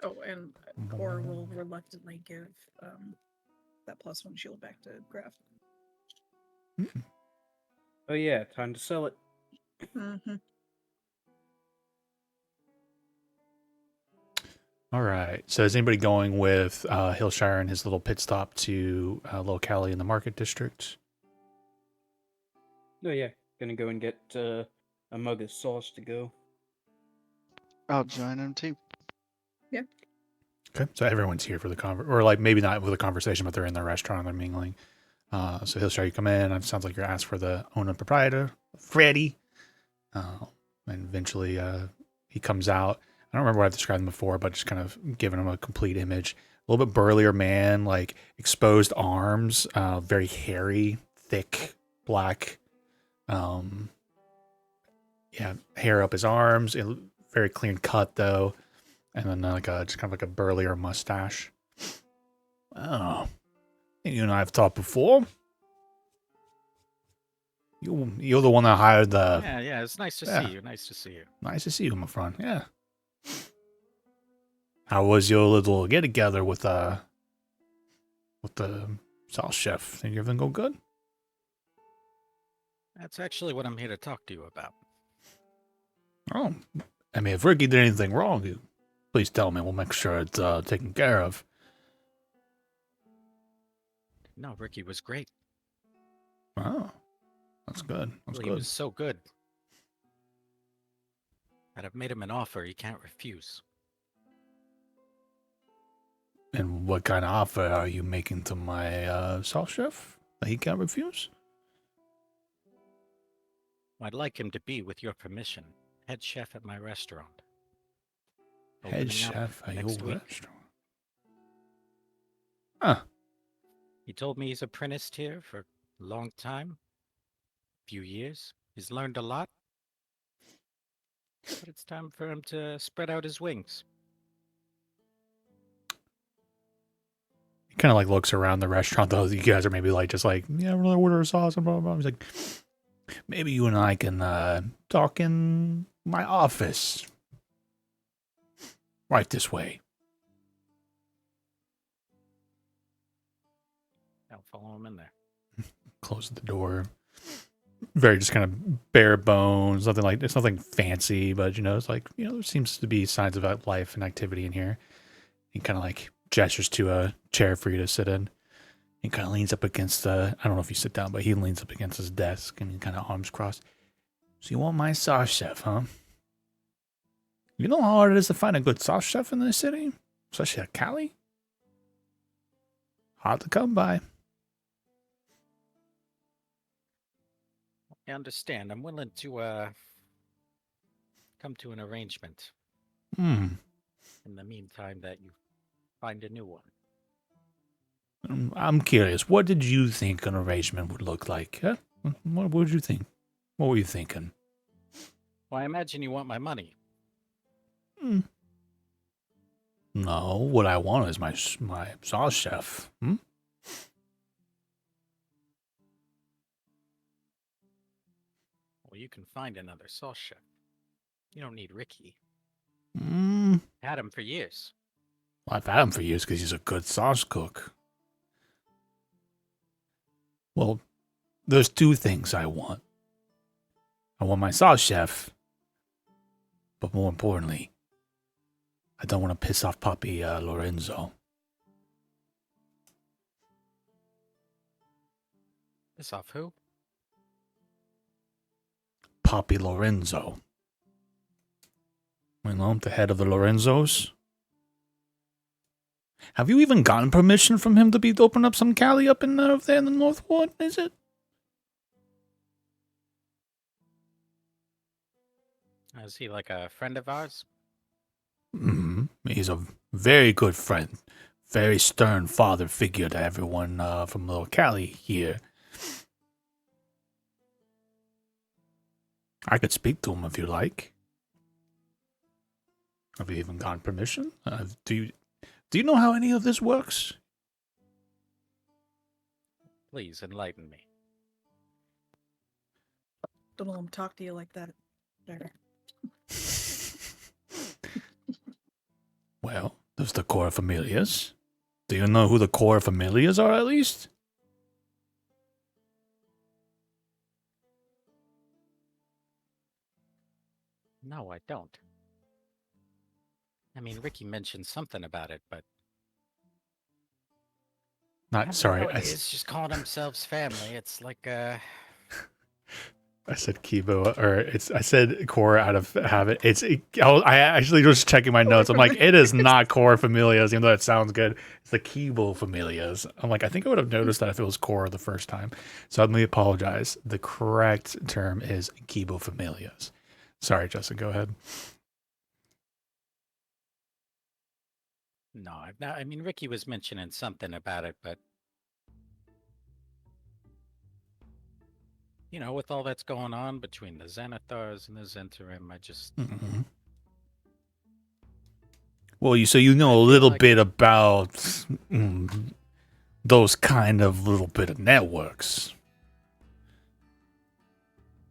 Oh, and Cora will reluctantly give that +1 shield back to Graf. Oh yeah, time to sell it. Mm-hmm. All right. So is anybody going with Hillshire and his little pit stop to Little Cali in the Market District? Oh yeah, gonna go and get a mug of sauce to go. I'll join him too. Okay. So everyone's here for the or like maybe not with a conversation, but they're in the restaurant and they're mingling. So Hillshire, you come in. It sounds like you're asked for the owner proprietor, Freddie. And eventually he comes out. I don't remember what I've described him before, but just kind of giving him a complete image. A little bit burlier man, like exposed arms, very hairy, thick, black. Hair up his arms. Very clean cut though, and then just kind of like a burlier mustache. Oh, you and I have talked before. You're the one that hired the. Yeah, it's nice to yeah. see you. Nice to see you. Nice to see you, my friend. Yeah. How was your little get together with the sauce chef? Think everything go good? That's actually what I'm here to talk to you about. Oh, I mean, if Ricky did anything wrong, please tell me. We'll make sure it's taken care of. No, Ricky was great. Oh, that's good. That's He good. was so good that I've made him an offer he can't refuse. And what kind of offer are you making to my sous chef that he can't refuse? I'd like him to be, with your permission, head chef at my restaurant. Head Opening up chef at your next week. restaurant. Huh. He told me he's apprenticed here for a long time, few years. He's learned a lot, but it's time for him to spread out his wings. He kind of like looks around the restaurant, though. You guys are maybe like, just like, yeah, we're gonna order a sauce and blah, blah, blah. He's like, maybe you and I can talk in my office. Right this way. I'll follow him in there. Close the door. Very just kind of bare bones. Nothing like, it's nothing fancy, but it's like, there seems to be signs of life and activity in here. He kind of like gestures to a chair for you to sit in. He kind of leans up against I don't know if you sit down, but he leans up against his desk and he kind of arms crossed. So you want my sauce chef, huh? You know how hard it is to find a good sauce chef in this city? Especially at Cali? Hard to come by. I understand. I'm willing to come to an arrangement. In the meantime, that you find a new one. I'm curious. What did you think an arrangement would look like? Huh? What would you think? What were you thinking? Well, I imagine you want my money. No, what I want is my sauce chef. Well, you can find another sauce chef. You don't need Ricky. Had him for years. Well, I've had him for years because he's a good sauce cook. Well, there's two things I want. I want my sauce chef, but more importantly, I don't want to piss off Papi Lorenzo. Piss off who? Papi Lorenzo. The head of the Lorenzos. Have you even gotten permission from him to open up some Cali up in there in the North Ward, is it? Is he like a friend of ours? He's a very good friend. Very stern father figure to everyone from Little Cali here. I could speak to him if you like. Have you even gotten permission? Do you know how any of this works? Please enlighten me. Don't let him talk to you like that. Better. Well, there's the Core Familias. Do you know who the Core Familias are, at least? No, I don't. I mean, Ricky mentioned something about it, but... Sorry. It's just calling themselves family. It's like, I said Kibo, I said core out of habit. I actually was checking my notes. I'm like, it is not core familias, even though it sounds good. It's the Kibo familias. I'm like, I think I would have noticed that if it was core the first time. So let me apologize. The correct term is Kibo familias. Sorry, Justin, go ahead. no, I've not. I mean, Ricky was mentioning something about it, but with all that's going on between the Xanathars and the Zhentarim, I just... Well, so you know a little bit about those kind of little bit of networks.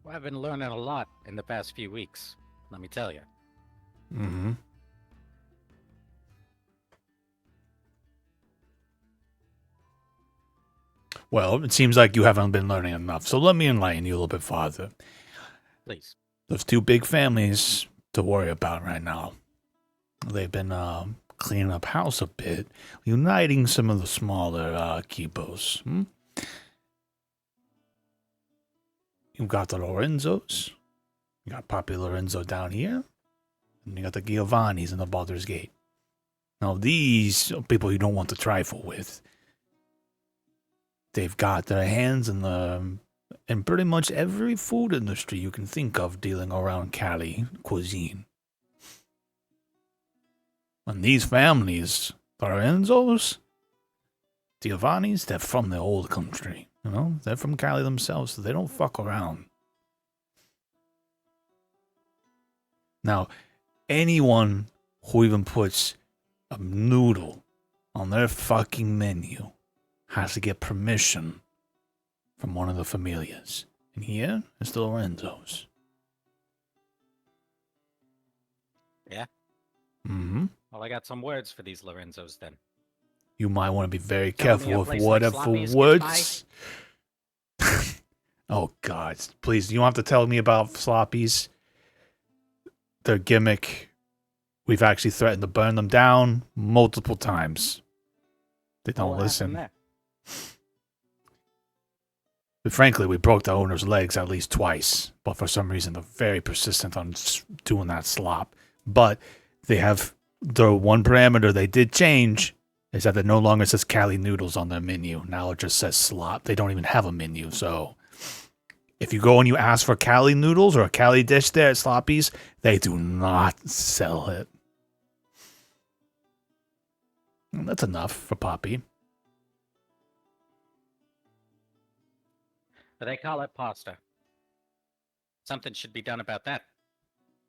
Well, I've been learning a lot in the past few weeks, let me tell you. Well, it seems like you haven't been learning enough, so let me enlighten you a little bit farther. Please. There's two big families to worry about right now. They've been cleaning up house a bit, uniting some of the smaller Kibos. You've got the Lorenzos. You got Papi Lorenzo down here. And you got the Giovannis in the Baldur's Gate. Now, these are people you don't want to trifle with. They've got their hands in pretty much every food industry you can think of dealing around Cali cuisine. And these families, the Lorenzos, Giovannis, they're from the old country. You know, they're from Cali themselves, so they don't fuck around. Now, anyone who even puts a noodle on their fucking menu has to get permission from one of the familias. And here is the Lorenzos. Yeah? Mm-hmm. Well, I got some words for these Lorenzos then. You might want to be very Telling me a careful with place like whatever Sloppy's gets words. Oh, God. Please, you don't have to tell me about Sloppies. Their gimmick. We've actually threatened to burn them down multiple times. They don't What happened listen. there? But frankly, we broke the owner's legs at least twice. But for some reason, they're very persistent on doing that slop. But they have the one parameter they did change is that it no longer says Cali noodles on their menu. Now it just says slop. They don't even have a menu. So if you go and you ask for Cali noodles or a Cali dish there at Sloppy's, they do not sell it. And that's enough for Poppy. But they call it pasta. Something should be done about that,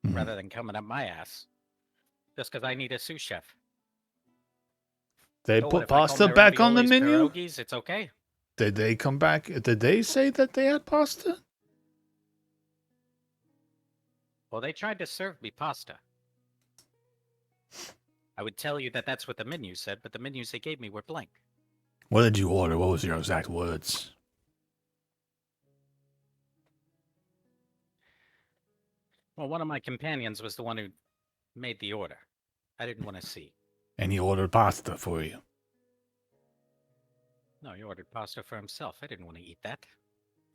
Mhm. rather than coming up my ass. Just because I need a sous chef. They So what, put if I call pasta my back on the raviolis menu? pierogies, it's okay. Did they come back? Did they say that they had pasta? Well, they tried to serve me pasta. I would tell you that that's what the menu said, but the menus they gave me were blank. What did you order? What was your exact words? Well, one of my companions was the one who made the order. I didn't want to see. And he ordered pasta for you. No, he ordered pasta for himself. I didn't want to eat that.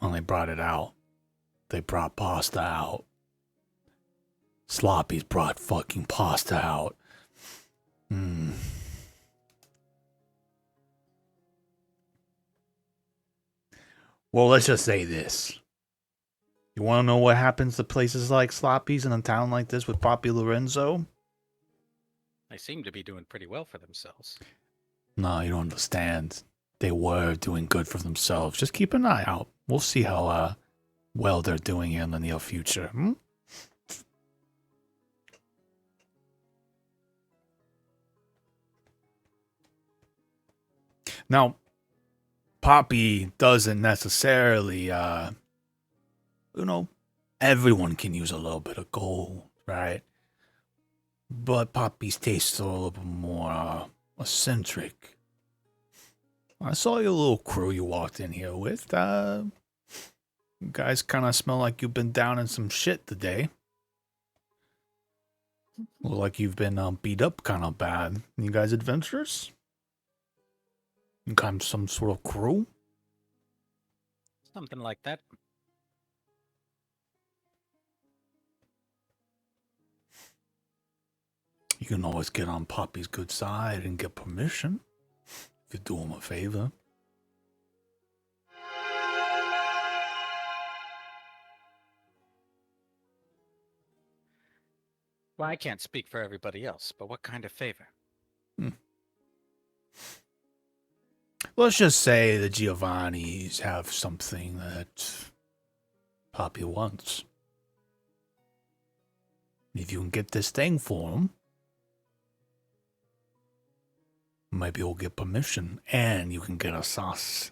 Well, they brought it out. They brought pasta out. Sloppy's brought fucking pasta out. Well, let's just say this. You want to know what happens to places like Sloppy's in a town like this with Papi Lorenzo? They seem to be doing pretty well for themselves. No, you don't understand. They were doing good for themselves. Just keep an eye out. We'll see how well they're doing in the near future. Now, Poppy doesn't necessarily, everyone can use a little bit of gold, right? But Poppy's tastes are a little bit more eccentric. I saw your little crew you walked in here with. You guys kind of smell like you've been down in some shit today. Look like you've been beat up kind of bad. You guys adventurous? You kind of some sort of crew? Something like that. You can always get on Poppy's good side and get permission. If you do him a favor. Well, I can't speak for everybody else, but what kind of favor? Let's just say the Giovannis have something that Poppy wants. If you can get this thing for him, maybe we'll get permission, and you can get a sauce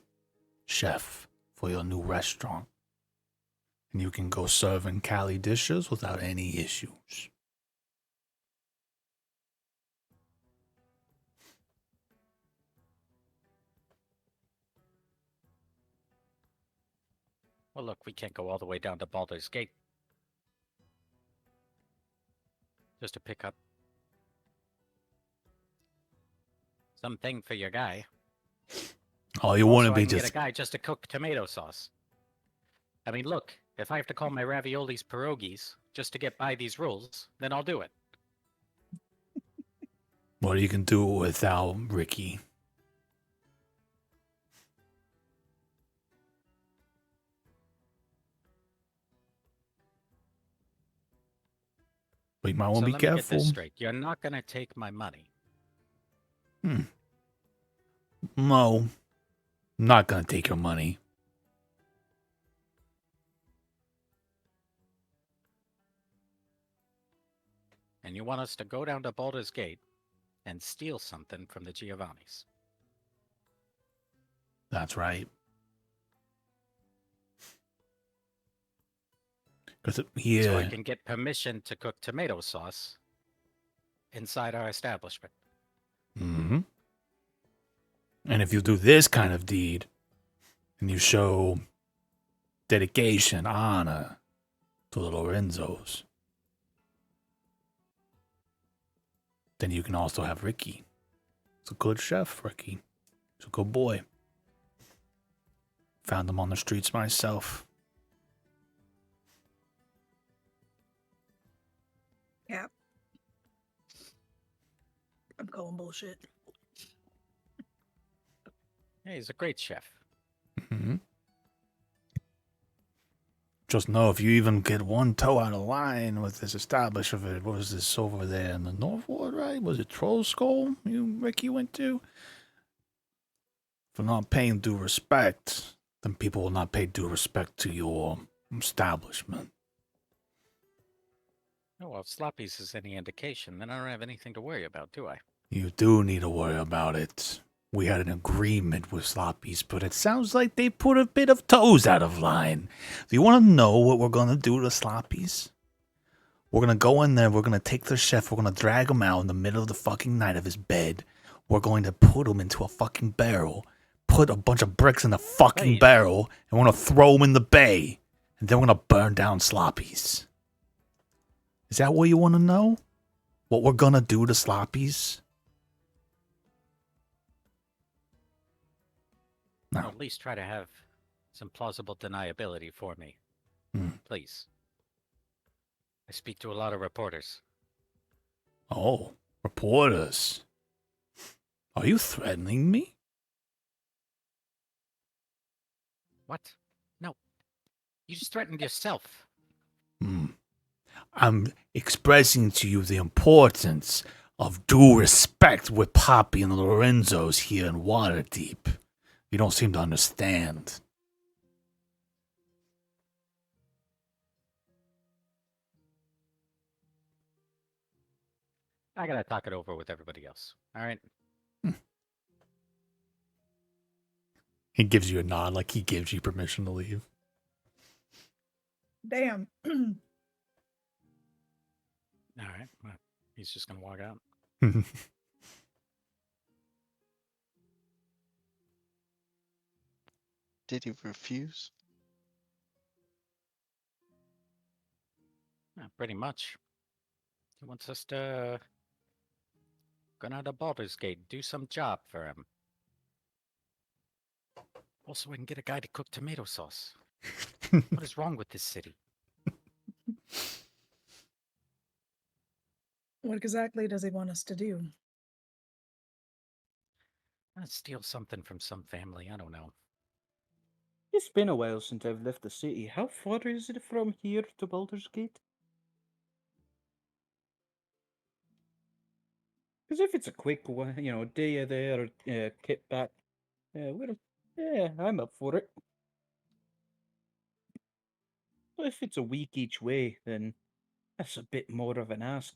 chef for your new restaurant. And you can go serving Cali dishes without any issues. Well, look, we can't go all the way down to Baldur's Gate just to pick up something for your guy. Oh, you Also, wouldn't I be can get just. a guy just to cook tomato sauce. I mean, look, if I have to call my raviolis pierogies just to get by these rules, then I'll do it. What you can do without Ricky? But you might want So to be let me get careful. this straight. You're not going to take my money. No, I'm not gonna take your money. And you want us to go down to Baldur's Gate and steal something from the Giovannis. That's right. Because So I here, can get permission to cook tomato sauce inside our establishment. and if you do this kind of deed, and you show dedication, honor to the Lorenzos, then you can also have Ricky. He's a good chef, Ricky. He's a good boy. Found him on the streets myself. Cap. I'm calling bullshit. Yeah, he's a great chef. Mm-hmm. Just know if you even get one toe out of line with this establishment, what was this over there in the North Ward, right? Was it Troll Skull Ricky went to? For not paying due respect, then people will not pay due respect to your establishment. Oh, well, if Sloppy's is any indication, then I don't have anything to worry about, do I? You do need to worry about it. We had an agreement with Sloppy's, but it sounds like they put a bit of toes out of line. Do you want to know what we're going to do to Sloppy's? We're going to go in there, we're going to take the chef, we're going to drag him out in the middle of the fucking night of his bed. We're going to put him into a fucking barrel, put a bunch of bricks in the fucking Wait. barrel, and we're going to throw him in the bay. And then we're going to burn down Sloppy's. Is that what you want to know? What we're going to do to Sloppy's? No. Or at least try to have some plausible deniability for me. Please. I speak to a lot of reporters. Oh, reporters. Are you threatening me? What? No. You just threatened yourself. I'm expressing to you the importance of due respect with Poppy and the Lorenzos here in Waterdeep. You don't seem to understand. I gotta talk it over with everybody else. All right. He gives you a nod like he gives you permission to leave. Damn. All right. Well, he's just gonna walk out. Did he refuse? Yeah, pretty much. He wants us to go down to Baldur's Gate, do some job for him. Also, I can get a guy to cook tomato sauce. What is wrong with this city? What exactly does he want us to do? Steal something from some family. I don't know. It's been a while since I've left the city. How far is it from here to Baldur's Gate? Because if it's a quick one, day there, kit back, I'm up for it. But if it's a week each way, then that's a bit more of an ask.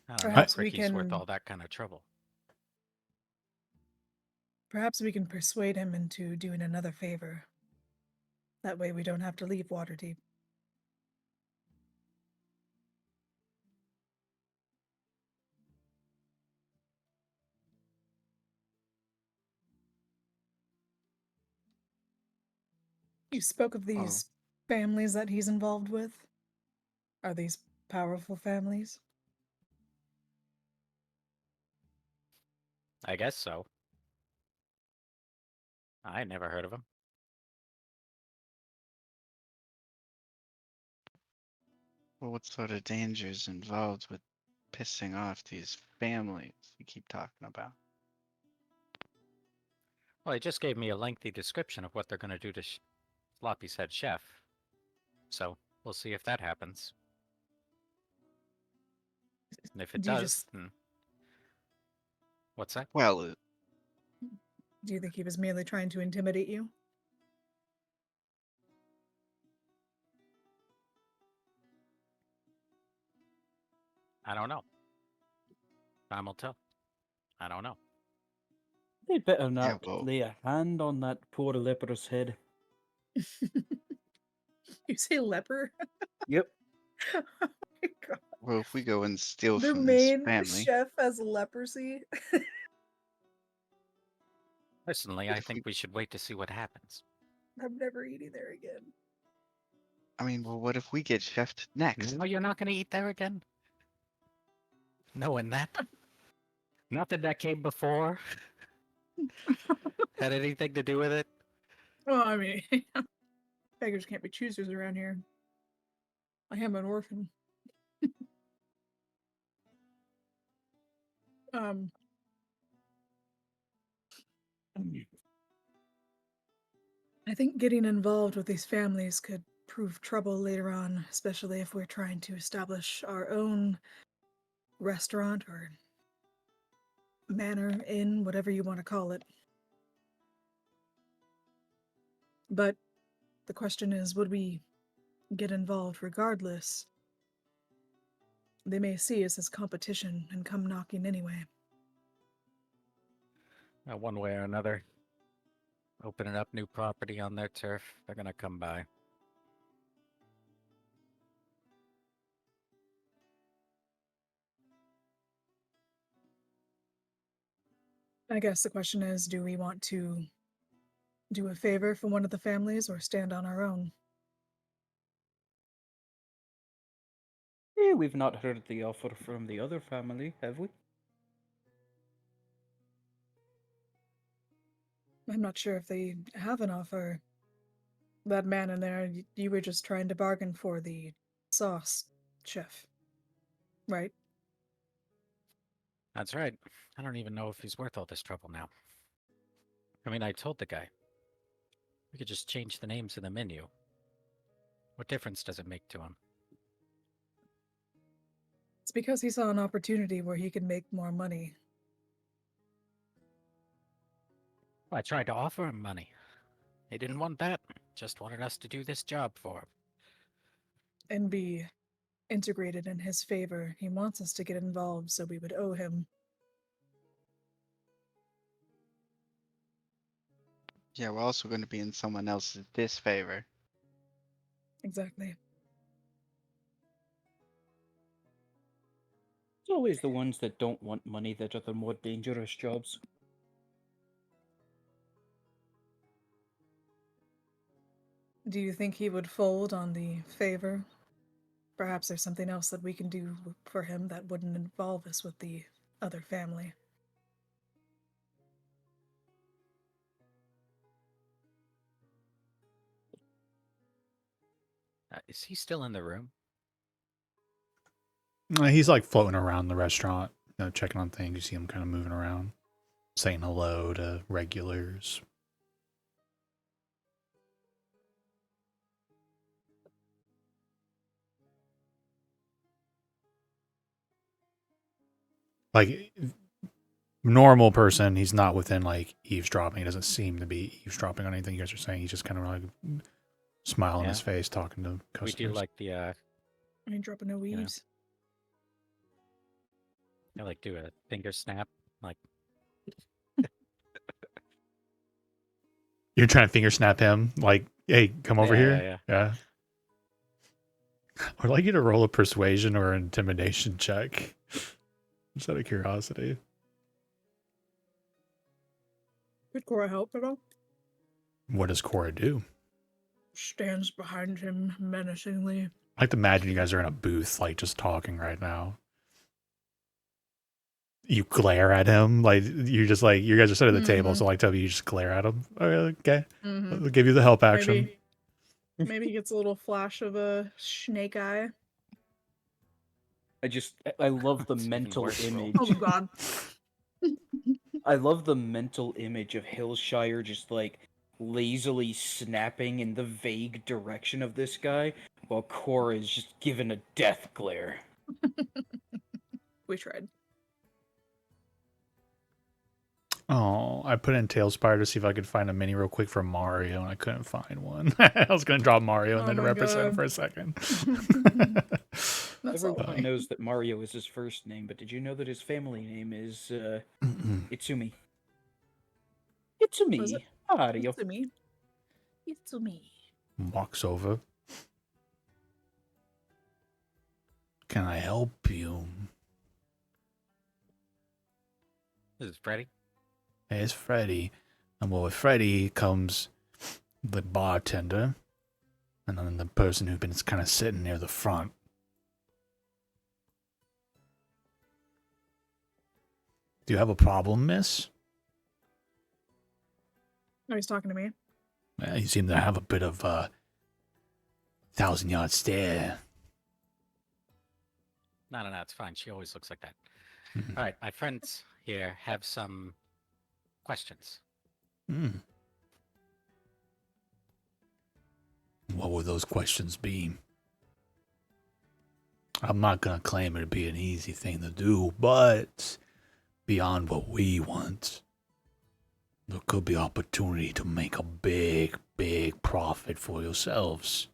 I don't know Perhaps if we Ricky's worth can- all that kind of trouble. Perhaps we can persuade him into doing another favor. That way we don't have to leave Waterdeep. You spoke of these families that he's involved with. Are these powerful families? I guess so. I never heard of him. Well, what sort of dangers involved with pissing off these families you keep talking about? Well, he just gave me a lengthy description of what they're going to do to Sloppy's head chef. So we'll see if that happens. And if it Do you does, just what's that? Well, do you think he was merely trying to intimidate you? I don't know. Time will tell. I don't know. They better not well- lay a hand on that poor leper's head. You say leper? Yep. Oh my god. well, if we go and steal Their from this main family, chef has leprosy. Personally, I think we should wait to see what happens. I'm never eating there again. I mean, well, what if we get chefed next? No, you're not going to eat there again? Knowing that? Nothing that came before had anything to do with it? Well, I mean, beggars can't be choosers around here. I am an orphan. I think getting involved with these families could prove trouble later on, especially if we're trying to establish our own restaurant or manor, inn, whatever you want to call it. But the question is, would we get involved regardless? They may see us as competition and come knocking anyway. One way or another. Opening up new property on their turf, they're going to come by. I guess the question is, do we want to do a favor for one of the families or stand on our own? We've not heard the offer from the other family, have we? I'm not sure if they have an offer. That man in there, you were just trying to bargain for the sauce, chef. Right? That's right. I don't even know if he's worth all this trouble now. I mean, I told the guy. We could just change the names in the menu. What difference does it make to him? It's because he saw an opportunity where he could make more money. Well, I tried to offer him money. He didn't want that. Just wanted us to do this job for him. And be integrated in his favor. He wants us to get involved, so we would owe him. Yeah, we're also going to be in someone else's disfavor. Exactly. It's always the ones that don't want money that are the more dangerous jobs. Do you think he would fold on the favor? Perhaps there's something else that we can do for him that wouldn't involve us with the other family. Is he still in the room? He's like floating around the restaurant, checking on things. You see him kind of moving around, saying hello to regulars. Like, normal person, he's not within like eavesdropping. He doesn't seem to be eavesdropping on anything you guys are saying. He's just kind of like smile on his face, talking to customers. We do like the I ain't dropping no You know. weaves. I like do a finger snap, like You're trying to finger snap him, like, hey, come over here. Yeah. I'd like you to roll a persuasion or an intimidation check. Just out of curiosity. Could Cora help at all? What does Cora do? stands behind him menacingly. I like to imagine you guys are in a booth, like just talking right now. You glare at him, like you're just like you guys are sitting at the table, so like Toby, you just glare at him. Okay, Mm-hmm. I'll give you the help action. Maybe he gets a little flash of a snake eye. I love the That's even mental worse, Will. image. Oh god. I love the mental image of Hillshire just like lazily snapping in the vague direction of this guy, while Cora is just given a death glare. We tried. Oh, I put in Tailspire to see if I could find a mini real quick for Mario, and I couldn't find one. I was gonna draw Mario and Oh then my represent him God. for a second. That's all Everyone right. knows that Mario is his first name, but did you know that his family name is Itsumi? Was Itsumi it? Mario. It's to me. It's to me. Walks over. Can I help you? This is Freddy. Hey, it's Freddy. And well, with Freddy comes the bartender, and then the person who's been kind of sitting near the front. Do you have a problem, miss? Oh, he's talking to me. Well, you seem to have a bit of a 1,000-yard stare. No, it's fine. She always looks like that. Mhm. All right, my friends here have some questions. Hmm. What would those questions be? I'm not going to claim it'd be an easy thing to do, but beyond what we want, there could be opportunity to make a big, big profit for yourselves.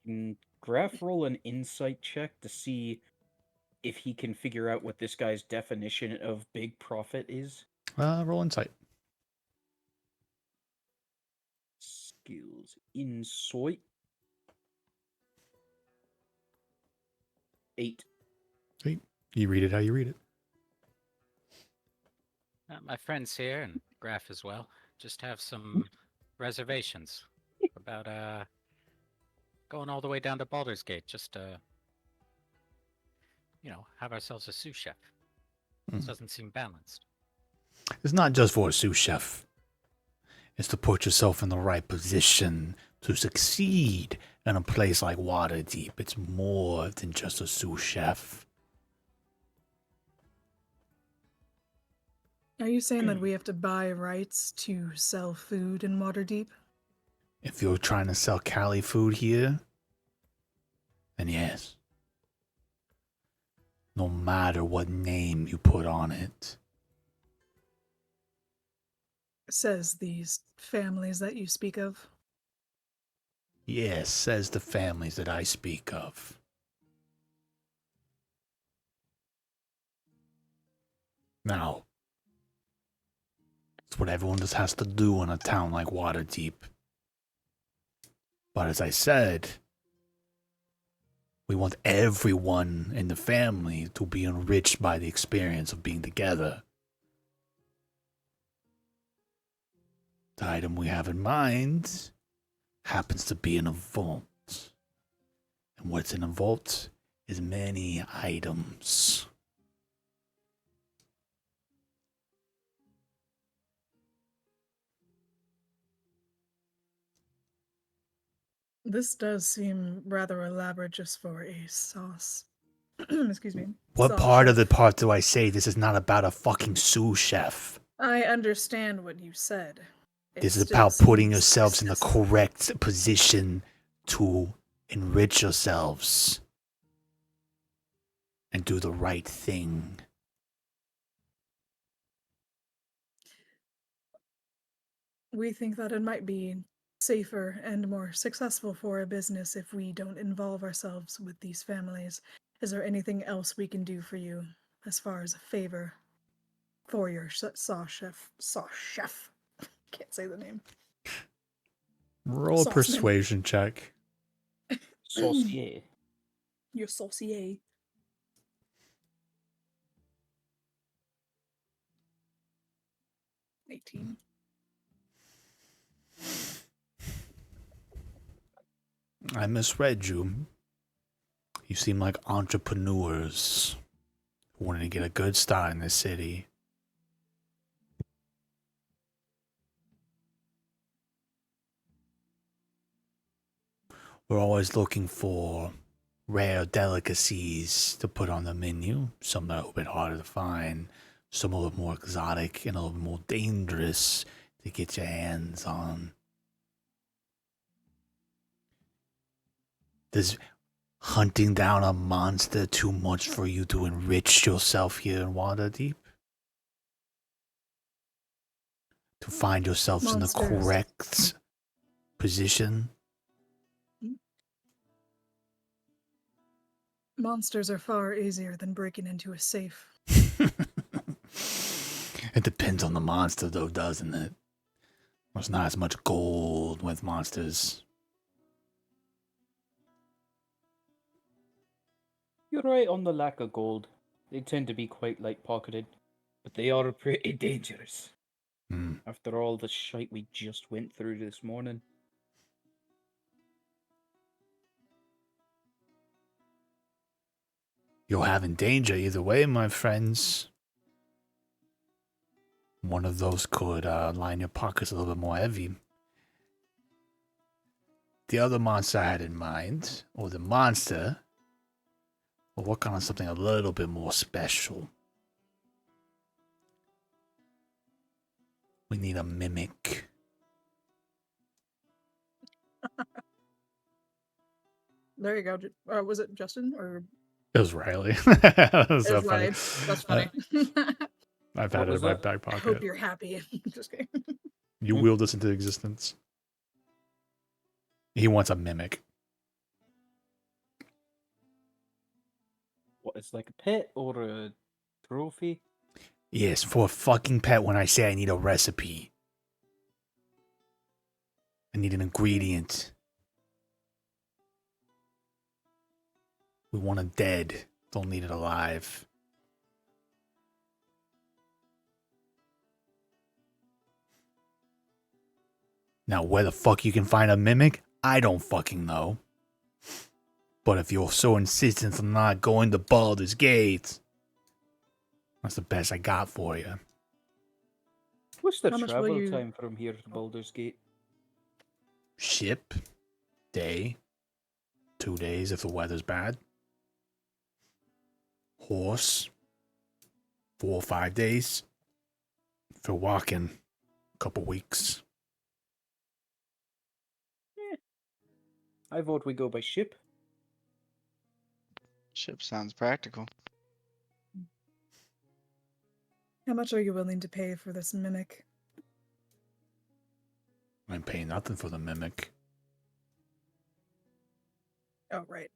Can Graph roll an insight check to see if he can figure out what this guy's definition of big profit is? Roll insight. Skills. Insight. 8. You read it how you read it. My friends here and Graf as well just have some reservations about going all the way down to Baldur's Gate just to have ourselves a sous chef. This doesn't seem balanced. It's not just for a sous chef. It's to put yourself in the right position to succeed in a place like Waterdeep. It's more than just a sous chef. Are you saying that we have to buy rights to sell food in Waterdeep? If you're trying to sell Cali food here, then yes. No matter what name you put on it. Says these families that you speak of. Yes, says the families that I speak of. Now, it's what everyone just has to do in a town like Waterdeep. But as I said, we want everyone in the family to be enriched by the experience of being together. The item we have in mind happens to be in a vault. And what's in a vault is many items. This does seem rather elaborate just for a sauce. Excuse me. What sauce part of chef. the part do I say this is not about a fucking sous chef? I understand what you said. This It is still about putting seems yourselves in the excessive. correct position to enrich yourselves and do the right thing. We think that it might be safer and more successful for a business if we don't involve ourselves with these families. Is there anything else we can do for you as far as a favor for your sauce chef? Sauce chef. Can't say the name. Roll a Sauceman. persuasion check. Saucier. Your saucier. $18. I misread you. You seem like entrepreneurs who wanted to get a good start in this city. We're always looking for rare delicacies to put on the menu. Some that are a bit harder to find, some a little more exotic and a little more dangerous to get your hands on. Does hunting down a monster too much for you to enrich yourself here in Waterdeep? To find yourselves in the Monsters. correct position? Monsters are far easier than breaking into a safe. It depends on the monster, though, doesn't it? There's not as much gold with monsters. You're right on the lack of gold. They tend to be quite light-pocketed, but they are pretty dangerous. Hmm. After all the shite we just went through this morning. You'll have in danger either way, my friends. One of those could line your pockets a little bit more heavy. The other monster I had in mind, or the monster, we're working on something a little bit more special. We need a mimic. There you go. Was it Justin or It was Riley. That was so is funny. Riley? That's funny. I've What had it was in my that? back I hope pocket. you're happy. Just kidding. You willed this into existence. He wants a mimic. What, it's like a pet or a trophy? Yes, for a fucking pet when I say I need a recipe. I need an ingredient. We want it dead. Don't need it alive. Now, where the fuck you can find a mimic, I don't fucking know. But if you're so insistent on not going to Baldur's Gate, that's the best I got for you. What's the How much will travel you- time from here to Baldur's Gate? Ship, day, 2 days if the weather's bad. Horse, 4 or 5 days. If you're walking, a couple weeks. I vote we go by ship. Ship sounds practical. How much are you willing to pay for this mimic? I'm paying nothing for the mimic. Oh, right.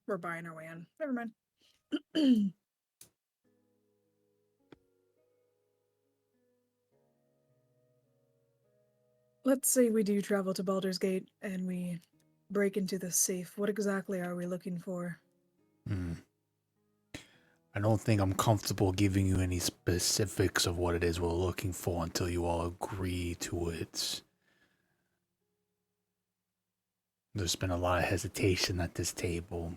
We're buying our way in. Never mind. Let's say we do travel to Baldur's Gate and we break into the safe. What exactly are we looking for? I don't think I'm comfortable giving you any specifics of what it is we're looking for until you all agree to it. There's been a lot of hesitation at this table.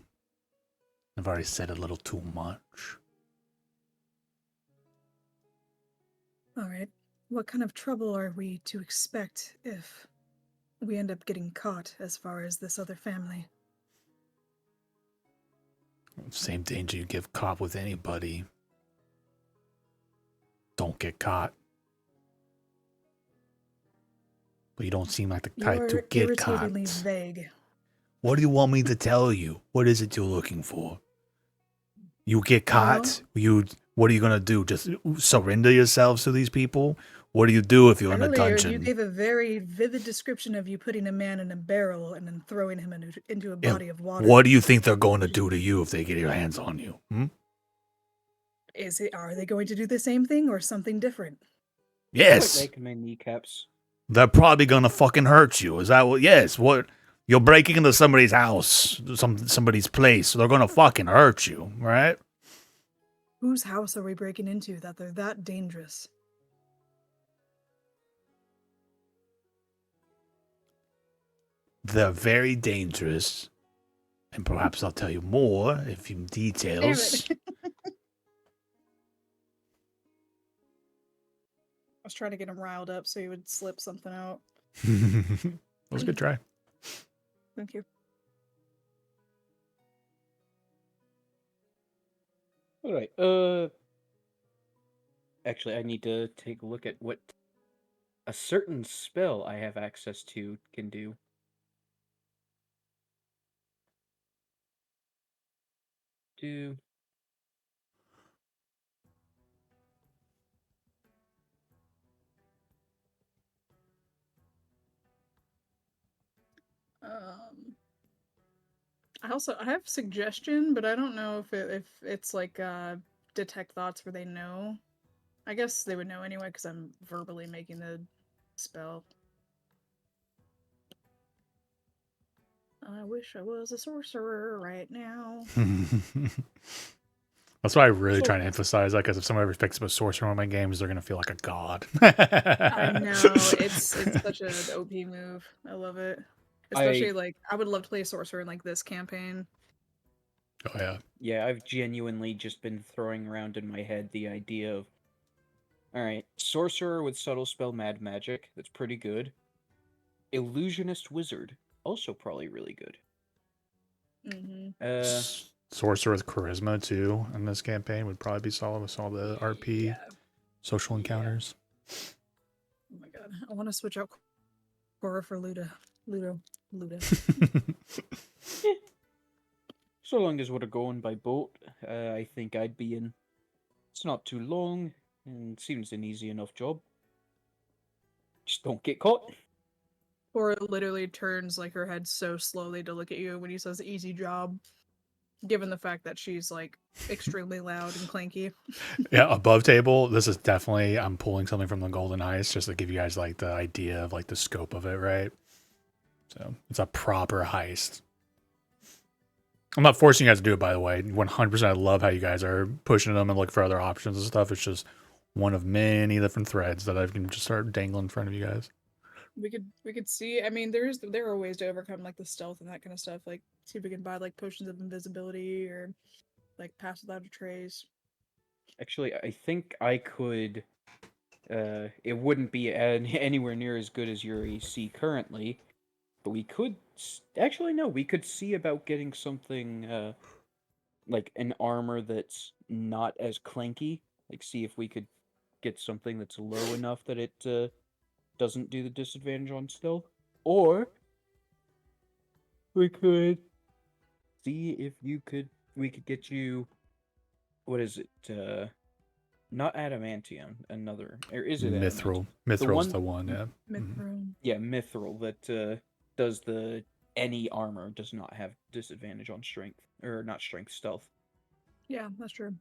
I've already said a little too much. All right. What kind of trouble are we to expect if we end up getting caught as far as this other family? Same danger you give caught with anybody. Don't get caught. But you don't seem like the type to You're get caught. irritatingly vague. What do you want me to tell you? What is it you're looking for? You get caught? What are you gonna do? Just surrender yourselves to these people? What do you do if you're in a Earlier, dungeon? you gave a very vivid description of you putting a man in a barrel and then throwing him into a Yeah, body of water. What do you think they're going to do to you if they get their hands on you? Are they going to do the same thing or something different? Yes. Like my kneecaps. They're probably gonna fucking hurt you. Is that what? Yes. What? You're breaking into somebody's house, somebody's place. So they're gonna fucking hurt you, right? Whose house are we breaking into that they're that dangerous? They're very dangerous. And perhaps I'll tell you more if you Damn details. it. I was trying to get him riled up so he would slip something out. That was a good try. Thank you. All right. Actually, I need to take a look at what a certain spell I have access to can do. Do I have suggestion, but I don't know if it's like detect thoughts where they know. I guess they would know anyway because I'm verbally making the spell. I wish I was a sorcerer right now. That's why I really So- try to emphasize that, because if someone ever picks up a sorcerer on my games, they're gonna feel like a god. I know it's such an OP move. I love it. Especially like I would love to play a sorcerer in like this campaign. Oh yeah. Yeah, I've genuinely just been throwing around in my head the idea of, all right, sorcerer with subtle spell mad magic. That's pretty good. Illusionist wizard, also probably really good. Mm-hmm. Sorcerer with charisma too in this campaign would probably be solid with all the RP Yeah. social encounters. Oh my god, I want to switch out Cora for Luda. Luda. So long as we're going by boat, I think I'd be in. It's not too long, and seems an easy enough job. Just don't get caught. Cora literally turns like her head so slowly to look at you when he says easy job, given the fact that she's like extremely loud and clanky. Yeah, above table, this is definitely, I'm pulling something from the Golden Ice just to give you guys like the idea of like the scope of it, right? So it's a proper heist. I'm not forcing you guys to do it, by the way. 100%. I love how you guys are pushing them and look for other options and stuff. It's just one of many different threads that I can just start dangling in front of you guys. We could see. I mean, there are ways to overcome like the stealth and that kind of stuff. Like see if we can buy like potions of invisibility or like pass without a trace. Actually, I think I could. It wouldn't be anywhere near as good as your AC currently, but we could. Actually, no, we could see about getting something like an armor that's not as clanky. Like, see if we could get something that's low enough that it doesn't do the disadvantage on stealth. Or we could see if we could get you. What is it? Not adamantium. Another, or is it Mithril. adamantium? Mithril's the one, yeah. Mithril. Yeah, mithril that does the any armor does not have disadvantage on strength, or not strength, stealth. Yeah, that's true.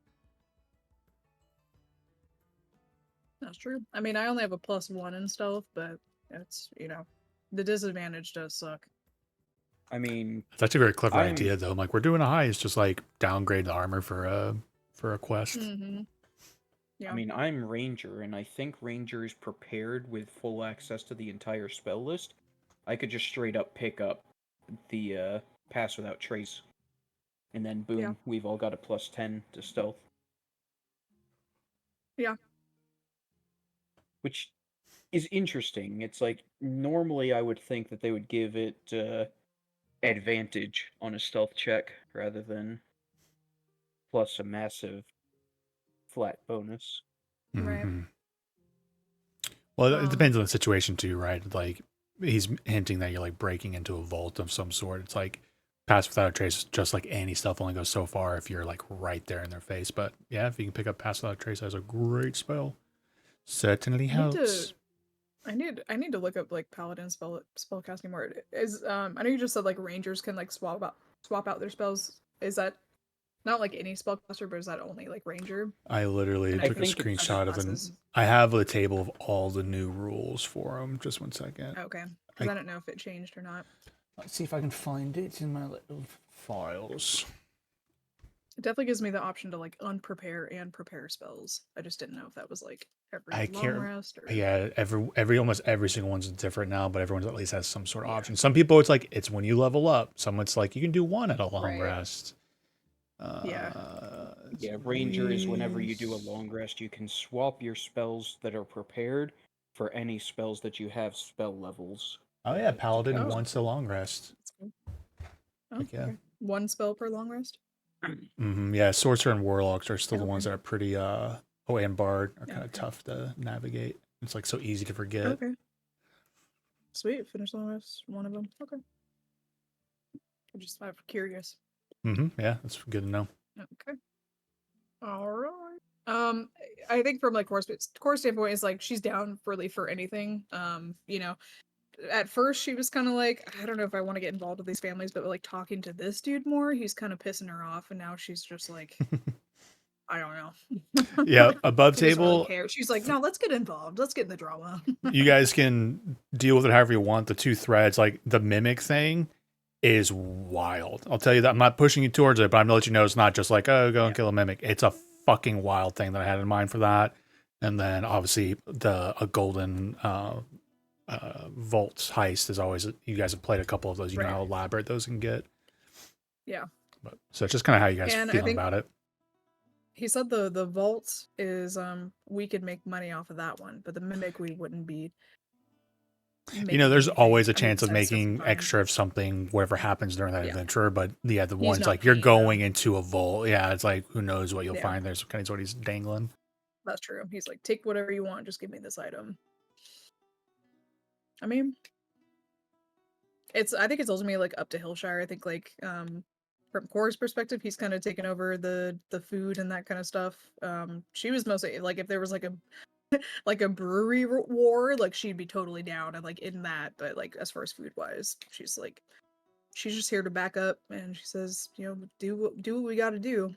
That's true. I mean, I only have a +1 in stealth, but it's the disadvantage does suck. I mean, It's actually a very clever I'm- idea, though. I'm like, we're doing a heist, just like downgrade the armor for a quest. Mm-hmm. Yeah. I mean, I'm ranger, and I think ranger is prepared with full access to the entire spell list. I could just straight up pick up the pass without trace, and then boom, Yeah. we've all got a +10 to stealth. Yeah. Which is interesting. It's like normally I would think that they would give it advantage on a stealth check rather than plus a massive flat bonus. Right. Mhm. Well, it Um, depends on the situation too, right? Like he's hinting that you're like breaking into a vault of some sort. It's like pass without a trace, just like any stuff only goes so far if you're like right there in their face. But yeah, if you can pick up pass without a trace, that's a great spell. Certainly helps. I need to look up like paladin spell casting more. Is I know you just said like rangers can like swap out their spells. Is that not like any spellcaster, but is that only like ranger? I literally And I took a think it's screenshot of an. I have a table of all the new rules for them. Just 1 second. Okay, because I don't know if it changed or not. Let's see if I can find it in my little files. It definitely gives me the option to like unprepare and prepare spells. I just didn't know if that was like every I long can't rest? Or... Yeah, almost every single one's different now, but everyone at least has some sort of Yeah. option. Some people it's when you level up. Some it's like you can do one at a long Right. rest. Yeah. Yeah, Ranger is whenever you do a long rest, you can swap your spells that are prepared for any spells that you have spell levels. Oh yeah, Paladin Oh. wants a long rest. That's cool. Oh, Heck yeah. okay. One spell per long rest? Yeah, Sorcerer and Warlocks are still the Okay. ones that are pretty oh, and Bard are kind of Okay. tough to navigate. It's like so easy to forget. Okay. Sweet. Finish long rest. One of them. Okay. I'm curious. Yeah, that's good to know. Okay. All right. I think from like core standpoint is like she's down really for anything. You know, at first she was kind of like, I don't know if I want to get involved with these families, but like talking to this dude more, he's kind of pissing her off, and now she's just like, I don't know. Yeah, above She doesn't really table, care. She's like, no, let's get involved. Let's get in the drama. you guys can deal with it however you want. The two threads, like the mimic thing, is wild. I'll tell you that. I'm not pushing you towards it, but I'm gonna let you know it's not just like, oh, go and kill a mimic. It's a fucking wild thing that I had in mind for that. And then obviously a golden vaults heist is always, you guys have played a couple of those. You know how elaborate those can get. Yeah. But so it's just kind of how you guys And I feeling think- about it. He said the vault is we could make money off of that one, but the mimic we wouldn't be. You know, there's making always a anything. I mean, chance of besides stuff making fun. extra of something, whatever happens during that Yeah. adventure. But yeah, the He's ones not like you're paying, going into a vault. Yeah, it's like who knows what you'll Yeah. find. There's kind of what he's dangling. That's true. He's like, take whatever you want, just give me this item. I mean, I think it's ultimately like up to Hillshire. I think like from Cora's perspective, he's kind of taken over the food and that kind of stuff. She was mostly like, if there was like a like a brewery war, like she'd be totally down and like in that. But like as far as food wise, she's just here to back up, and she says, you know, do what we got to do.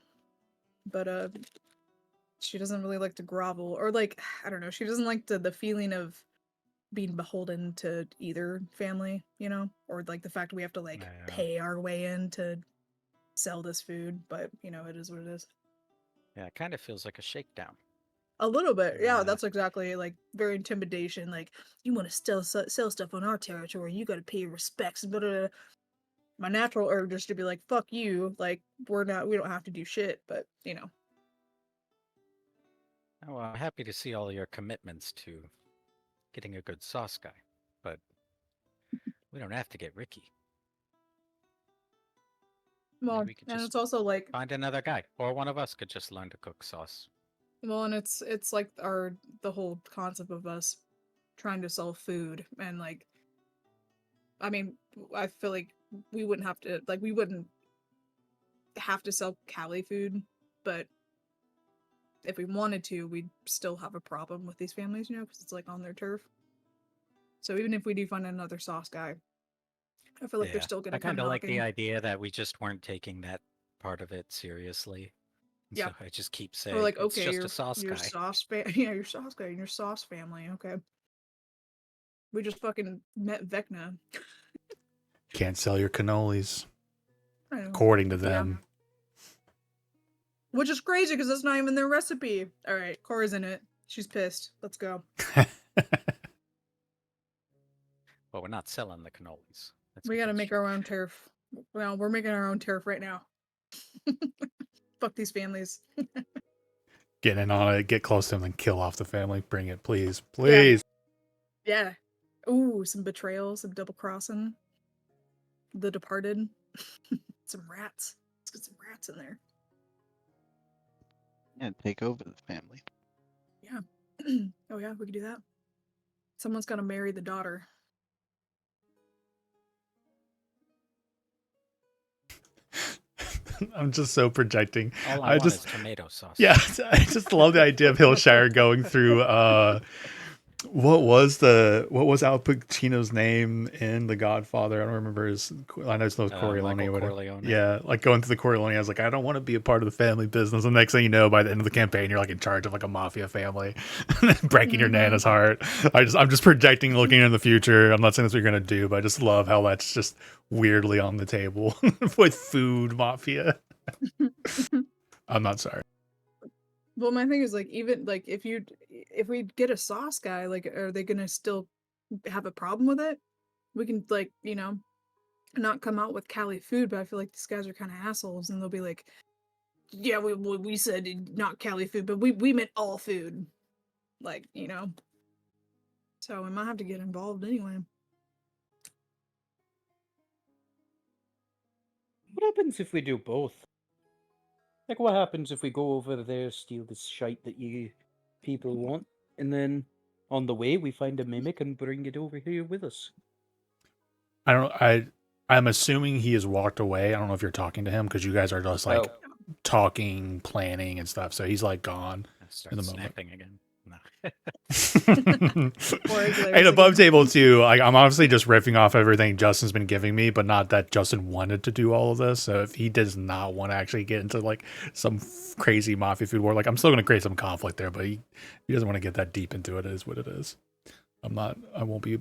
But she doesn't really like to grovel, or like, I don't know, she doesn't like the feeling of being beholden to either family, you know, or like the fact we have to like Yeah. pay our way in to sell this food. But you know, it is what it is. Yeah, it kind of feels like a shakedown. A little bit, yeah. Yeah. That's exactly like very intimidation. Like, you want to sell stuff on our territory, you got to pay your respects. But my natural urge is to be like, fuck you. Like, we don't have to do shit. But you know, Oh, well, I'm happy to see all your commitments to getting a good sauce guy, but we don't have to get Ricky. well, we could and just it's also like, Find another guy, or one of us could just learn to cook sauce. well, and it's like the whole concept of us trying to sell food, and like, I mean, I feel like we wouldn't have to sell Cali food, but if we wanted to, we'd still have a problem with these families, you know, because it's like on their turf. So even if we do find another sauce guy, I feel like they're still gonna I come kind of like the knocking. idea that we just weren't taking that part of it seriously. And Yeah. So I just keep saying, We're like, it's okay, just your a sauce guy. yeah, your sauce guy and your sauce family. Okay, we just fucking met Vecna. Can't sell your cannolis, I know. according to Yeah. them. Which is crazy because that's not even their recipe. All right, Cora's in it. She's pissed. Let's go. But we're not selling the cannolis. Let's We get gotta that make straight. our own turf. Well, we're making our own turf right now. Fuck these families. Get in on it, get close to him, and kill off the family. Bring it, please. Please. Yeah. Ooh, some betrayal, some double crossing. The Departed. Some rats. Let's get some rats in there. Yeah, take over the family. Oh yeah, we could do that. Someone's gotta marry the daughter. I'm just so projecting. All I I want just- is tomato sauce. Yeah, I just love the idea of Hillshire going through what was Al Pacino's name in The Godfather? I don't remember his. I know it's no Corleone Michael or whatever. Corleone. Yeah, like going through the Corleone. I was like, I don't want to be a part of the family business. And the next thing you know, by the end of the campaign, you're like in charge of like a mafia family, breaking your nana's heart. I'm just projecting, looking in the future. I'm not saying that's what you're gonna do, but I just love how that's just weirdly on the table with food mafia. I'm not sorry. Well, my thing is like even like if we get a sauce guy, like are they gonna still have a problem with it? We can like, not come out with Cali food, but I feel like these guys are kind of assholes and they'll be like, yeah, we said not Cali food, but we meant all food. Like, So we might have to get involved anyway. What happens if we do both? Like, what happens if we go over there, steal this shite that you people want, and then on the way we find a mimic and bring it over here with us? I don't. I'm assuming he has walked away. I don't know if you're talking to him because you guys are just like Oh, talking, planning, and stuff. So he's like gone I in start the moment. snapping again. No. Or his And layers above again. table too, like I'm obviously just riffing off everything Justin's been giving me, but not that Justin wanted to do all of this. So if he does not want to actually get into like some crazy mafia food war, like I'm still going to create some conflict there, but he doesn't want to get that deep into it. It is what it is. I won't be.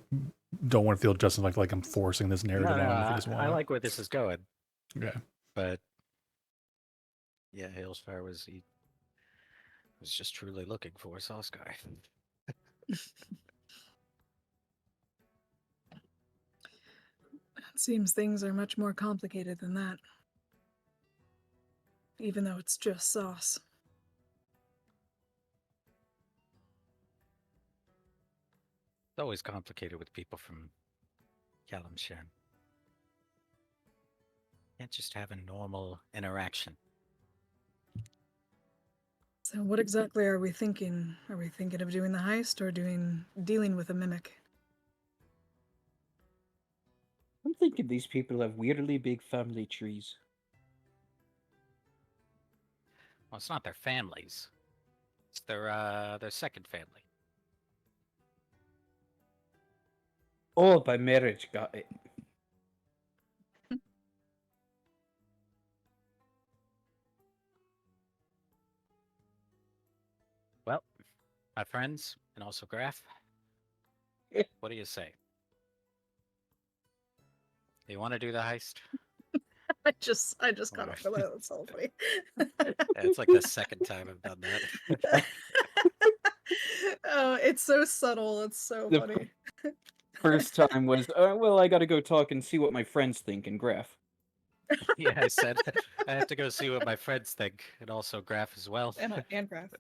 Don't want to feel Justin like I'm forcing this narrative No, on him if he doesn't I want. like where this is going, Okay. but yeah, Hailsfire he was just truly looking for a sauce guy. It seems things are much more complicated than that. Even though it's just sauce. It's always complicated with people from Kalimshan. Can't just have a normal interaction. So what exactly are we thinking? Are we thinking of doing the heist or dealing with a mimic? I'm thinking these people have weirdly big family trees. Well, it's not their families. It's their second family. Oh, by marriage, got it. Well, my friends, and also Graf, what do you say? You want to do the heist? I just got Alright. off of that. That's so funny. Yeah, it's like the second time I've done that. Oh, it's so subtle. It's so The funny. First time was, well, I gotta go talk and see what my friends think and Graph. Yeah, I said I have to go see what my friends think, and also Graf as well. And craft.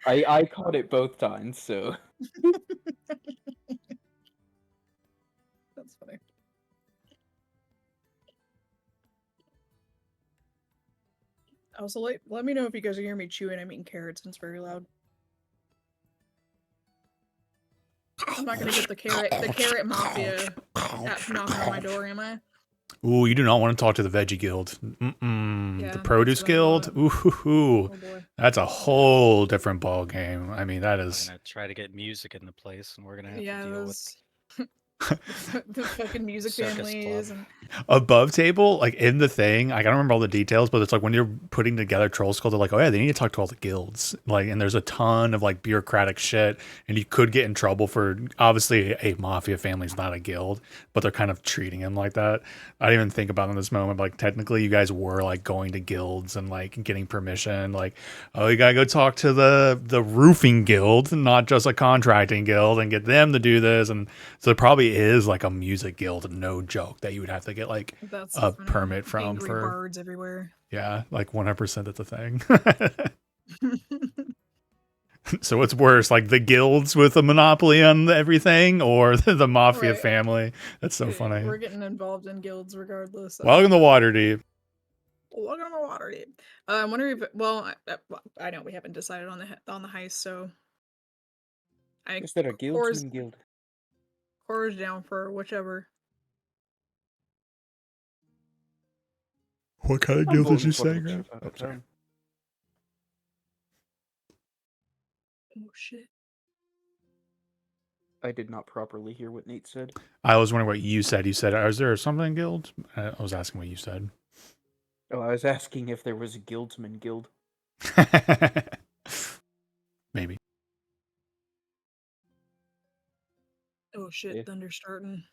I caught it both times, so. That's funny. Also, let me know if you guys are hearing me chewing. I'm eating carrots and it's very loud. I'm not gonna get the carrot mafia knocking on my door, am I? Ooh, you do not want to talk to the Veggie Guild. Yeah, The that's Produce what I thought. Guild. Ooh, Oh boy. that's a whole different ball game. I mean, that We're is. gonna try to get music in the place, and we're gonna have Yeah, to deal with those the fucking music Circus families Club. and Above table, like in the thing, I don't remember all the details, but it's like when you're putting together Troll Skull, they're like, oh yeah, they need to talk to all the guilds. Like, and there's a ton of like bureaucratic shit, and you could get in trouble for obviously a mafia family's not a guild, but they're kind of treating him like that. I didn't even think about it in this moment, but like technically you guys were like going to guilds and like getting permission, like, oh, you gotta go talk to the roofing guild, not just a contracting guild, and get them to do this. And so there probably is like a music guild, no joke, that you would have to get like that's a funny. permit from Angry for. birds everywhere. Yeah, like 100% that's a thing. So what's worse, like the guilds with a monopoly on everything, or the mafia Right. family? That's so funny. We're getting involved in guilds regardless. Welcome to Waterdeep. Welcome to Waterdeep. I'm wondering if I know we haven't decided on the heist, so I Is that a Cora's guildsman guild? down for whichever. What kind of I'm guild did voting you for say, whichever Graf? Oh, sorry. turn. Oh shit. I did not properly hear what Nate said. I was wondering what you said. You said, is there something guild? I was asking what you said. Oh, I was asking if there was a guildsman guild. Maybe. Oh shit, Yeah. thunder starting.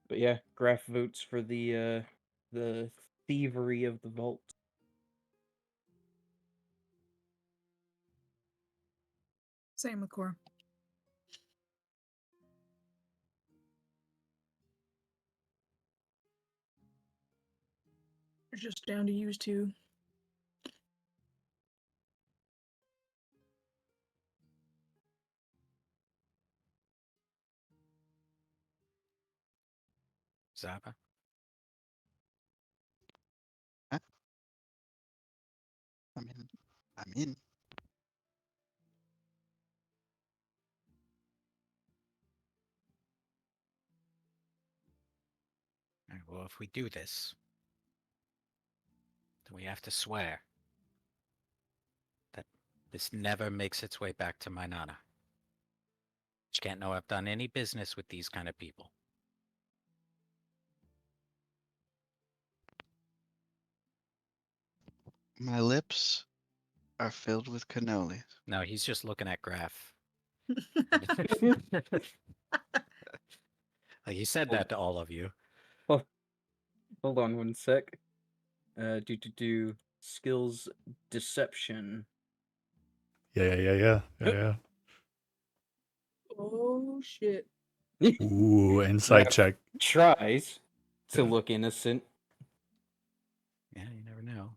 But yeah, Graph votes for the thievery of the vault. Same with core. It's just down to use two. Zappa. I'm in. I'm in. All right, well, if we do this, then we have to swear that this never makes its way back to my nana. She can't know I've done any business with these kind of people. My lips are filled with cannolis. No, he's just looking at Graph. Like, he said that to all of you. Hold on one sec. Do skills deception. Yeah. Oh shit. Ooh, insight Graph check. tries to Yeah. look innocent. Yeah, you never know.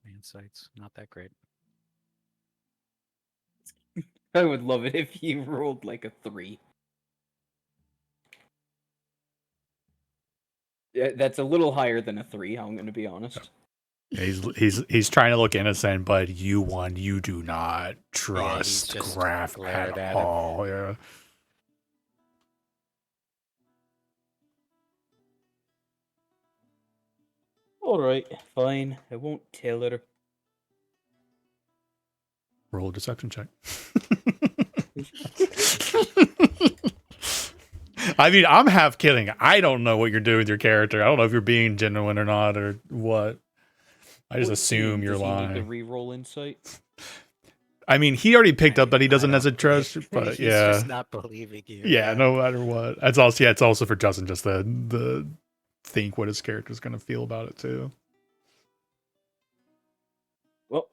My insight's not that great. I would love it if you rolled like a 3. Yeah, that's a little higher than a 3, I'm gonna be honest. He's trying to look innocent, but you do not trust just Graph glared at at him. all. Yeah. Alright, fine. I won't tell her. Roll a deception check. I mean, I'm half kidding. I don't know what you're doing with your character. I don't know if you're being genuine or not or what. I just assume you're Does he need to lying. re-roll insight? I mean, he already picked up that he I doesn't don't- necessarily trust, but he's yeah. just not believing you. Yeah, no matter what. It's also for Justin just the think what his character's gonna feel about it too. Well,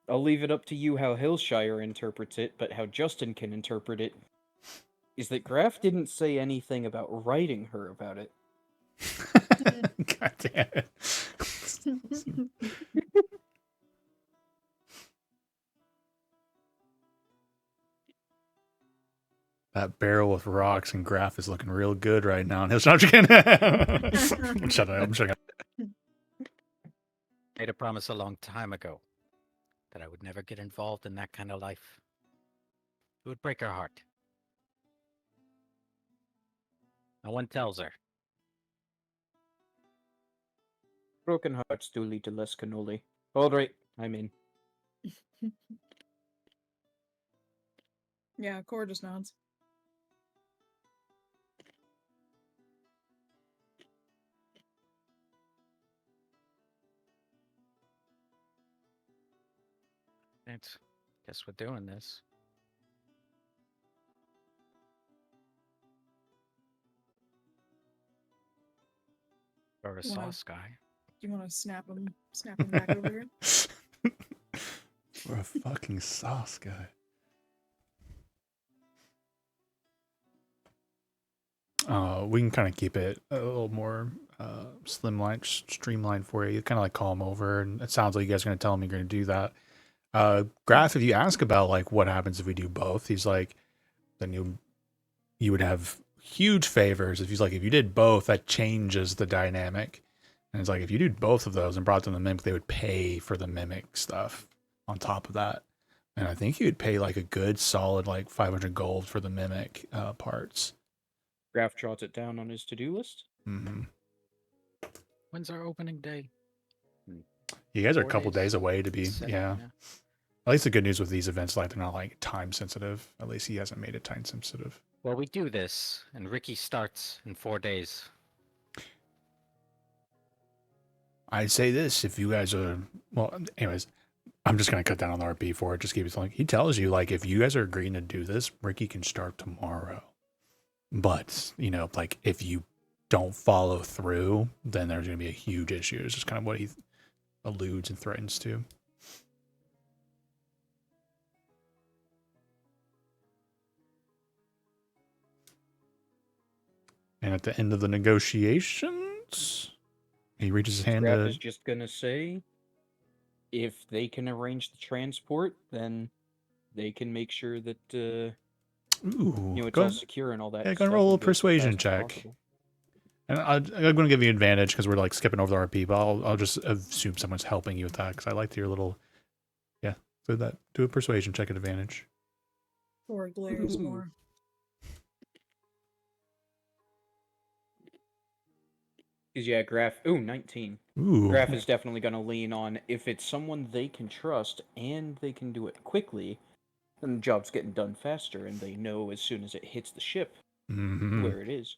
I'll leave it up to you how Hillshire interprets it, but how Justin can interpret it is that Graf didn't say anything about writing her about it. God damn it. That barrel with rocks and Graph is looking real good right now. And he'll shut up. I'm shutting up. Made a promise a long time ago that I would never get involved in that kind of life. It would break her heart. No one tells her. Broken hearts do lead to less cannoli. Alright, I'm in. Yeah, core just nods. It's, guess we're doing this. Or a Wow. sauce guy. Do you want to snap him back over here? We're a fucking sauce guy. We can kind of keep it a little more streamlined for you. You kind of like call him over, and it sounds like you guys are going to tell him you're going to do that. Graph, if you ask about like what happens if we do both, he's like, then you would have huge favors. If he's like, if you did both, that changes the dynamic. And it's like, if you did both of those and brought them the mimic, they would pay for the mimic stuff on top of that. And I think he would pay like a good solid like 500 gold for the mimic parts. Graf jots it down on his to-do list. Mm-hmm. When's our opening day? You guys are a 4 couple days away to be, Seven, yeah. At least the good news with these events, like they're not like time sensitive. At least he hasn't made it time sensitive. Well, we do this, and Ricky starts in 4 days. I'd say this, if you guys are, well, anyways, I'm just going to cut down on the RP for it. Just keep it like, he tells you, like, if you guys are agreeing to do this, Ricky can start tomorrow. But, you know, like, if you don't follow through, then there's going to be a huge issue. It's just kind of what he alludes and threatens to. And at the end of the negotiations, he reaches his hand Graf to. is just gonna say, if they can arrange the transport, then they can make sure that Ooh, it's go all ahead. secure and all that. Yeah, go and stuff roll a and goes as persuasion fast as check. possible. And I'm going to give you advantage because we're like skipping over the RP, but I'll just assume someone's helping you with that because I liked your little. Yeah, do a persuasion check at advantage. Or glares Ooh. more. Because yeah, Graf. Ooh, 19. Ooh, Graf is definitely gonna lean on if it's someone they can trust and they can do it quickly, then the job's getting done faster, and they know as soon as it hits the ship mhm. where it is.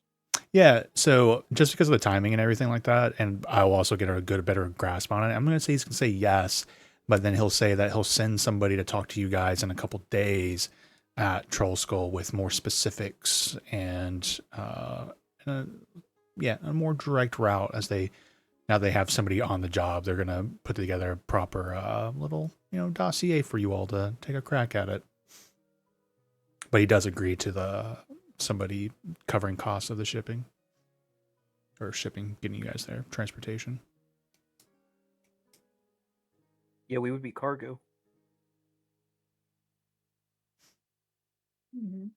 Yeah, so just because of the timing and everything like that, and I'll also get a better grasp on it, I'm going to say he's going to say yes, but then he'll say that he'll send somebody to talk to you guys in a couple days at Troll Skull with more specifics and, a more direct route as now they have somebody on the job. They're going to put together a proper little, dossier for you all to take a crack at it. But he does agree to somebody covering costs of the shipping. Or shipping, getting you guys there, transportation. Yeah, we would be cargo. Mm-hmm.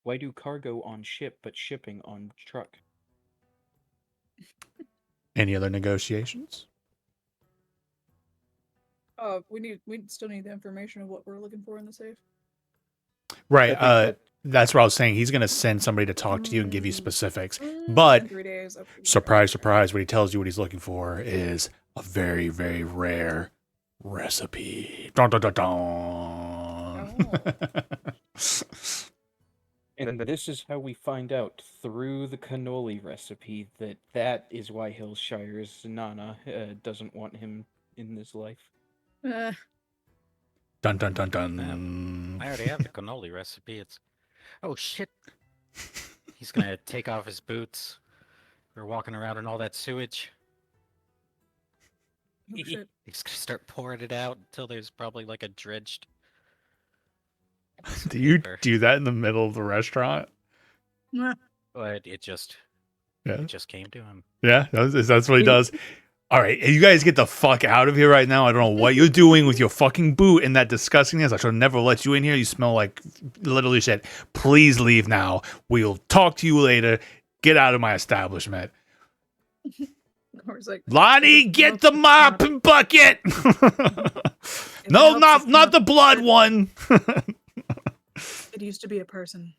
Why do cargo on ship but shipping on truck? Any other negotiations? We still need the information of what we're looking for in the safe. Right. I think That's what I was saying. He's going to send somebody to talk to you and give you specifics. In But 3 days. Okay. surprise, surprise, what he tells you what he's looking for is a very, very rare recipe. Dun, dun, dun, dun. And this is how we find out through the cannoli recipe that is why Hillshire's Nana doesn't want him in this life. Dun, dun, dun, dun. I already have the cannoli recipe. It's oh shit. He's gonna take off his boots. We're walking around in all that sewage. Oh, shit. He's gonna start pouring it out until there's probably like a drenched. Do you paper. do that in the middle of the restaurant? But it just came to him. Yeah, that's what he does. All right, you guys get the fuck out of here right now. I don't know what you're doing with your fucking boot and that disgustingness. I should have never let you in here. You smell like literally shit. Please leave now. We'll talk to you later. Get out of my establishment. Like, Lonnie, get the mop and bucket. No, not the blood one. It used to be a person.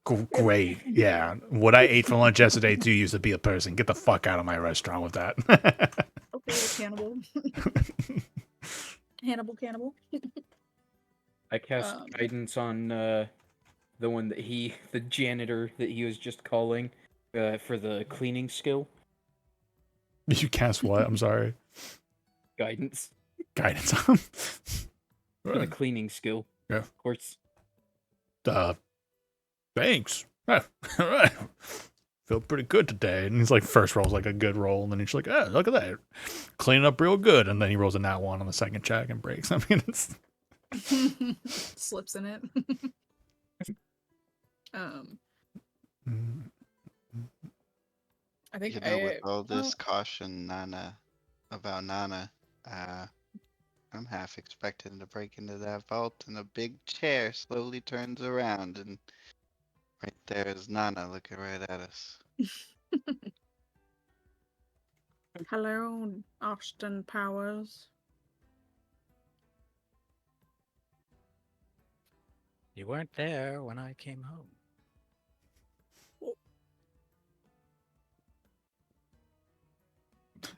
Great. Yeah. What I ate for lunch yesterday too used to be a person. Get the fuck out of my restaurant with that. Okay, cannibal. Cannibal. I cast guidance on the one that the janitor that he was just calling for the cleaning skill. You cast what? I'm sorry. Guidance. Guidance. For the cleaning skill. Yeah. Of course. Thanks. All right. Feel pretty good today. And he's like, first roll's like a good roll, and then he's like, oh, look at that. Cleaning up real good. And then he rolls a nat 1 on the second check and breaks. I mean, it's Slips in it. I think with all this caution, about Nana, I'm half expecting to break into that vault, and a big chair slowly turns around, and right there is Nana looking right at us. Hello, Austin Powers. You weren't there when I came home.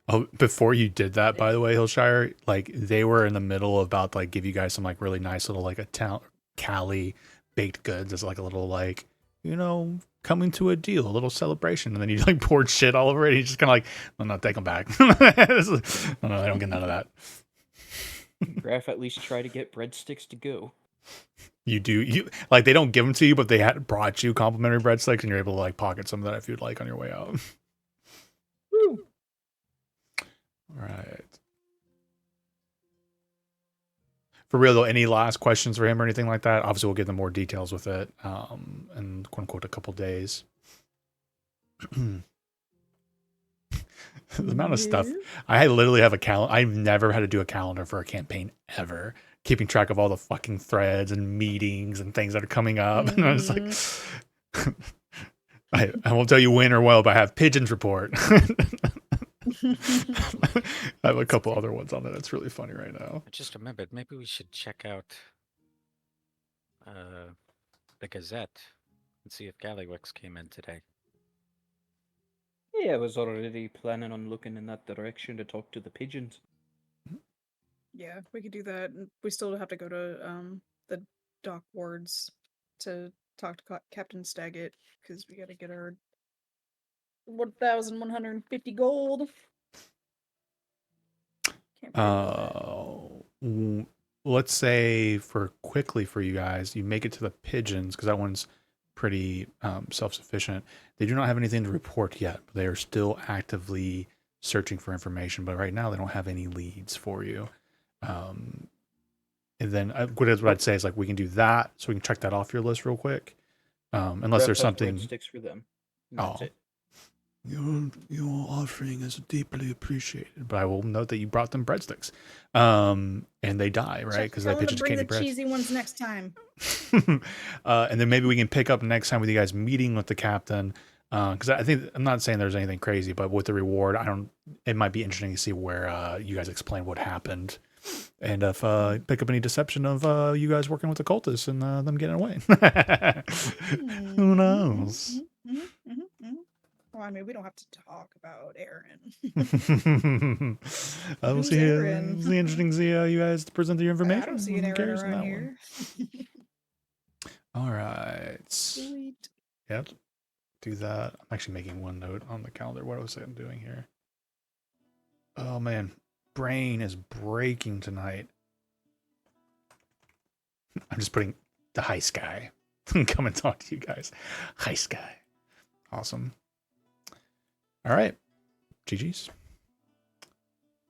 Oh, before you did that, by the way, Hillshire, like they were in the middle of about to like give you guys some like really nice little like a town Cali baked goods as like a little like, coming to a deal, a little celebration. And then you like poured shit all over it. He's just kind of like, no, take them back. No, I don't get none of that. Graf at least try to get breadsticks to go. You like they don't give them to you, but they had brought you complimentary breadsticks, and you're able to like pocket some of that if you'd like on your way out. Woo! All right. for real though, any last questions for him or anything like that? Obviously, we'll get them more details with it in quote unquote a couple days. The amount of stuff I literally have a calendar. I've never had to do a calendar for a campaign ever, keeping track of all the fucking threads and meetings and things that are coming up. And I was like, I won't tell you when or well, but I have Pigeons report. I have a couple other ones on it. That's really funny right now. I just remembered, maybe we should check out the Gazette and see if Gallywix came in today. Yeah, I was already planning on looking in that direction to talk to the pigeons. Yeah, we could do that. We still have to go to the dock wards to talk to Captain Staggett because we got to get our 1,150 gold. Let's say for you guys, you make it to the pigeons because that one's pretty self-sufficient. They do not have anything to report yet. But they are still actively searching for information, but right now they don't have any leads for you. And then what I'd say is like we can do that, so we can check that off your list real quick. Unless there's something. Sticks for them. Oh, your offering is deeply appreciated. But I will note that you brought them breadsticks, and they die, right? Because that pigeons can't eat bread. Cheesy ones next time. And then maybe we can pick up next time with you guys meeting with the captain. Because I think I'm not saying there's anything crazy, but with the reward, it might be interesting to see where you guys explain what happened, and if pick up any deception of you guys working with the cultists and them getting away. Who knows? Well, I mean, we don't have to talk about Aaron. We'll see. It's interesting to see you guys present your information. I don't see an Aaron around here. All right. Sweet. Yep. Do that. I'm actually making one note on the calendar. What was I doing here? Oh man, brain is breaking tonight. I'm just putting the High Sky. Come and talk to you guys. High Sky. Awesome. All right. GG's.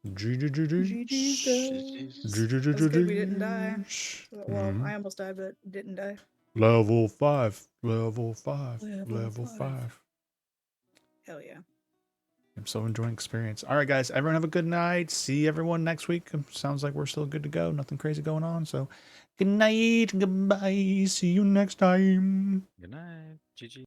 GG's. That's good we didn't die. Well, I almost died, but didn't die. Level 5. Level 5. Level 5. Hell yeah. I'm so enjoying experience. All right, guys. Everyone have a good night. See everyone next week. Sounds like we're still good to go. Nothing crazy going on. So good night. Goodbye. See you next time. Good night. GG.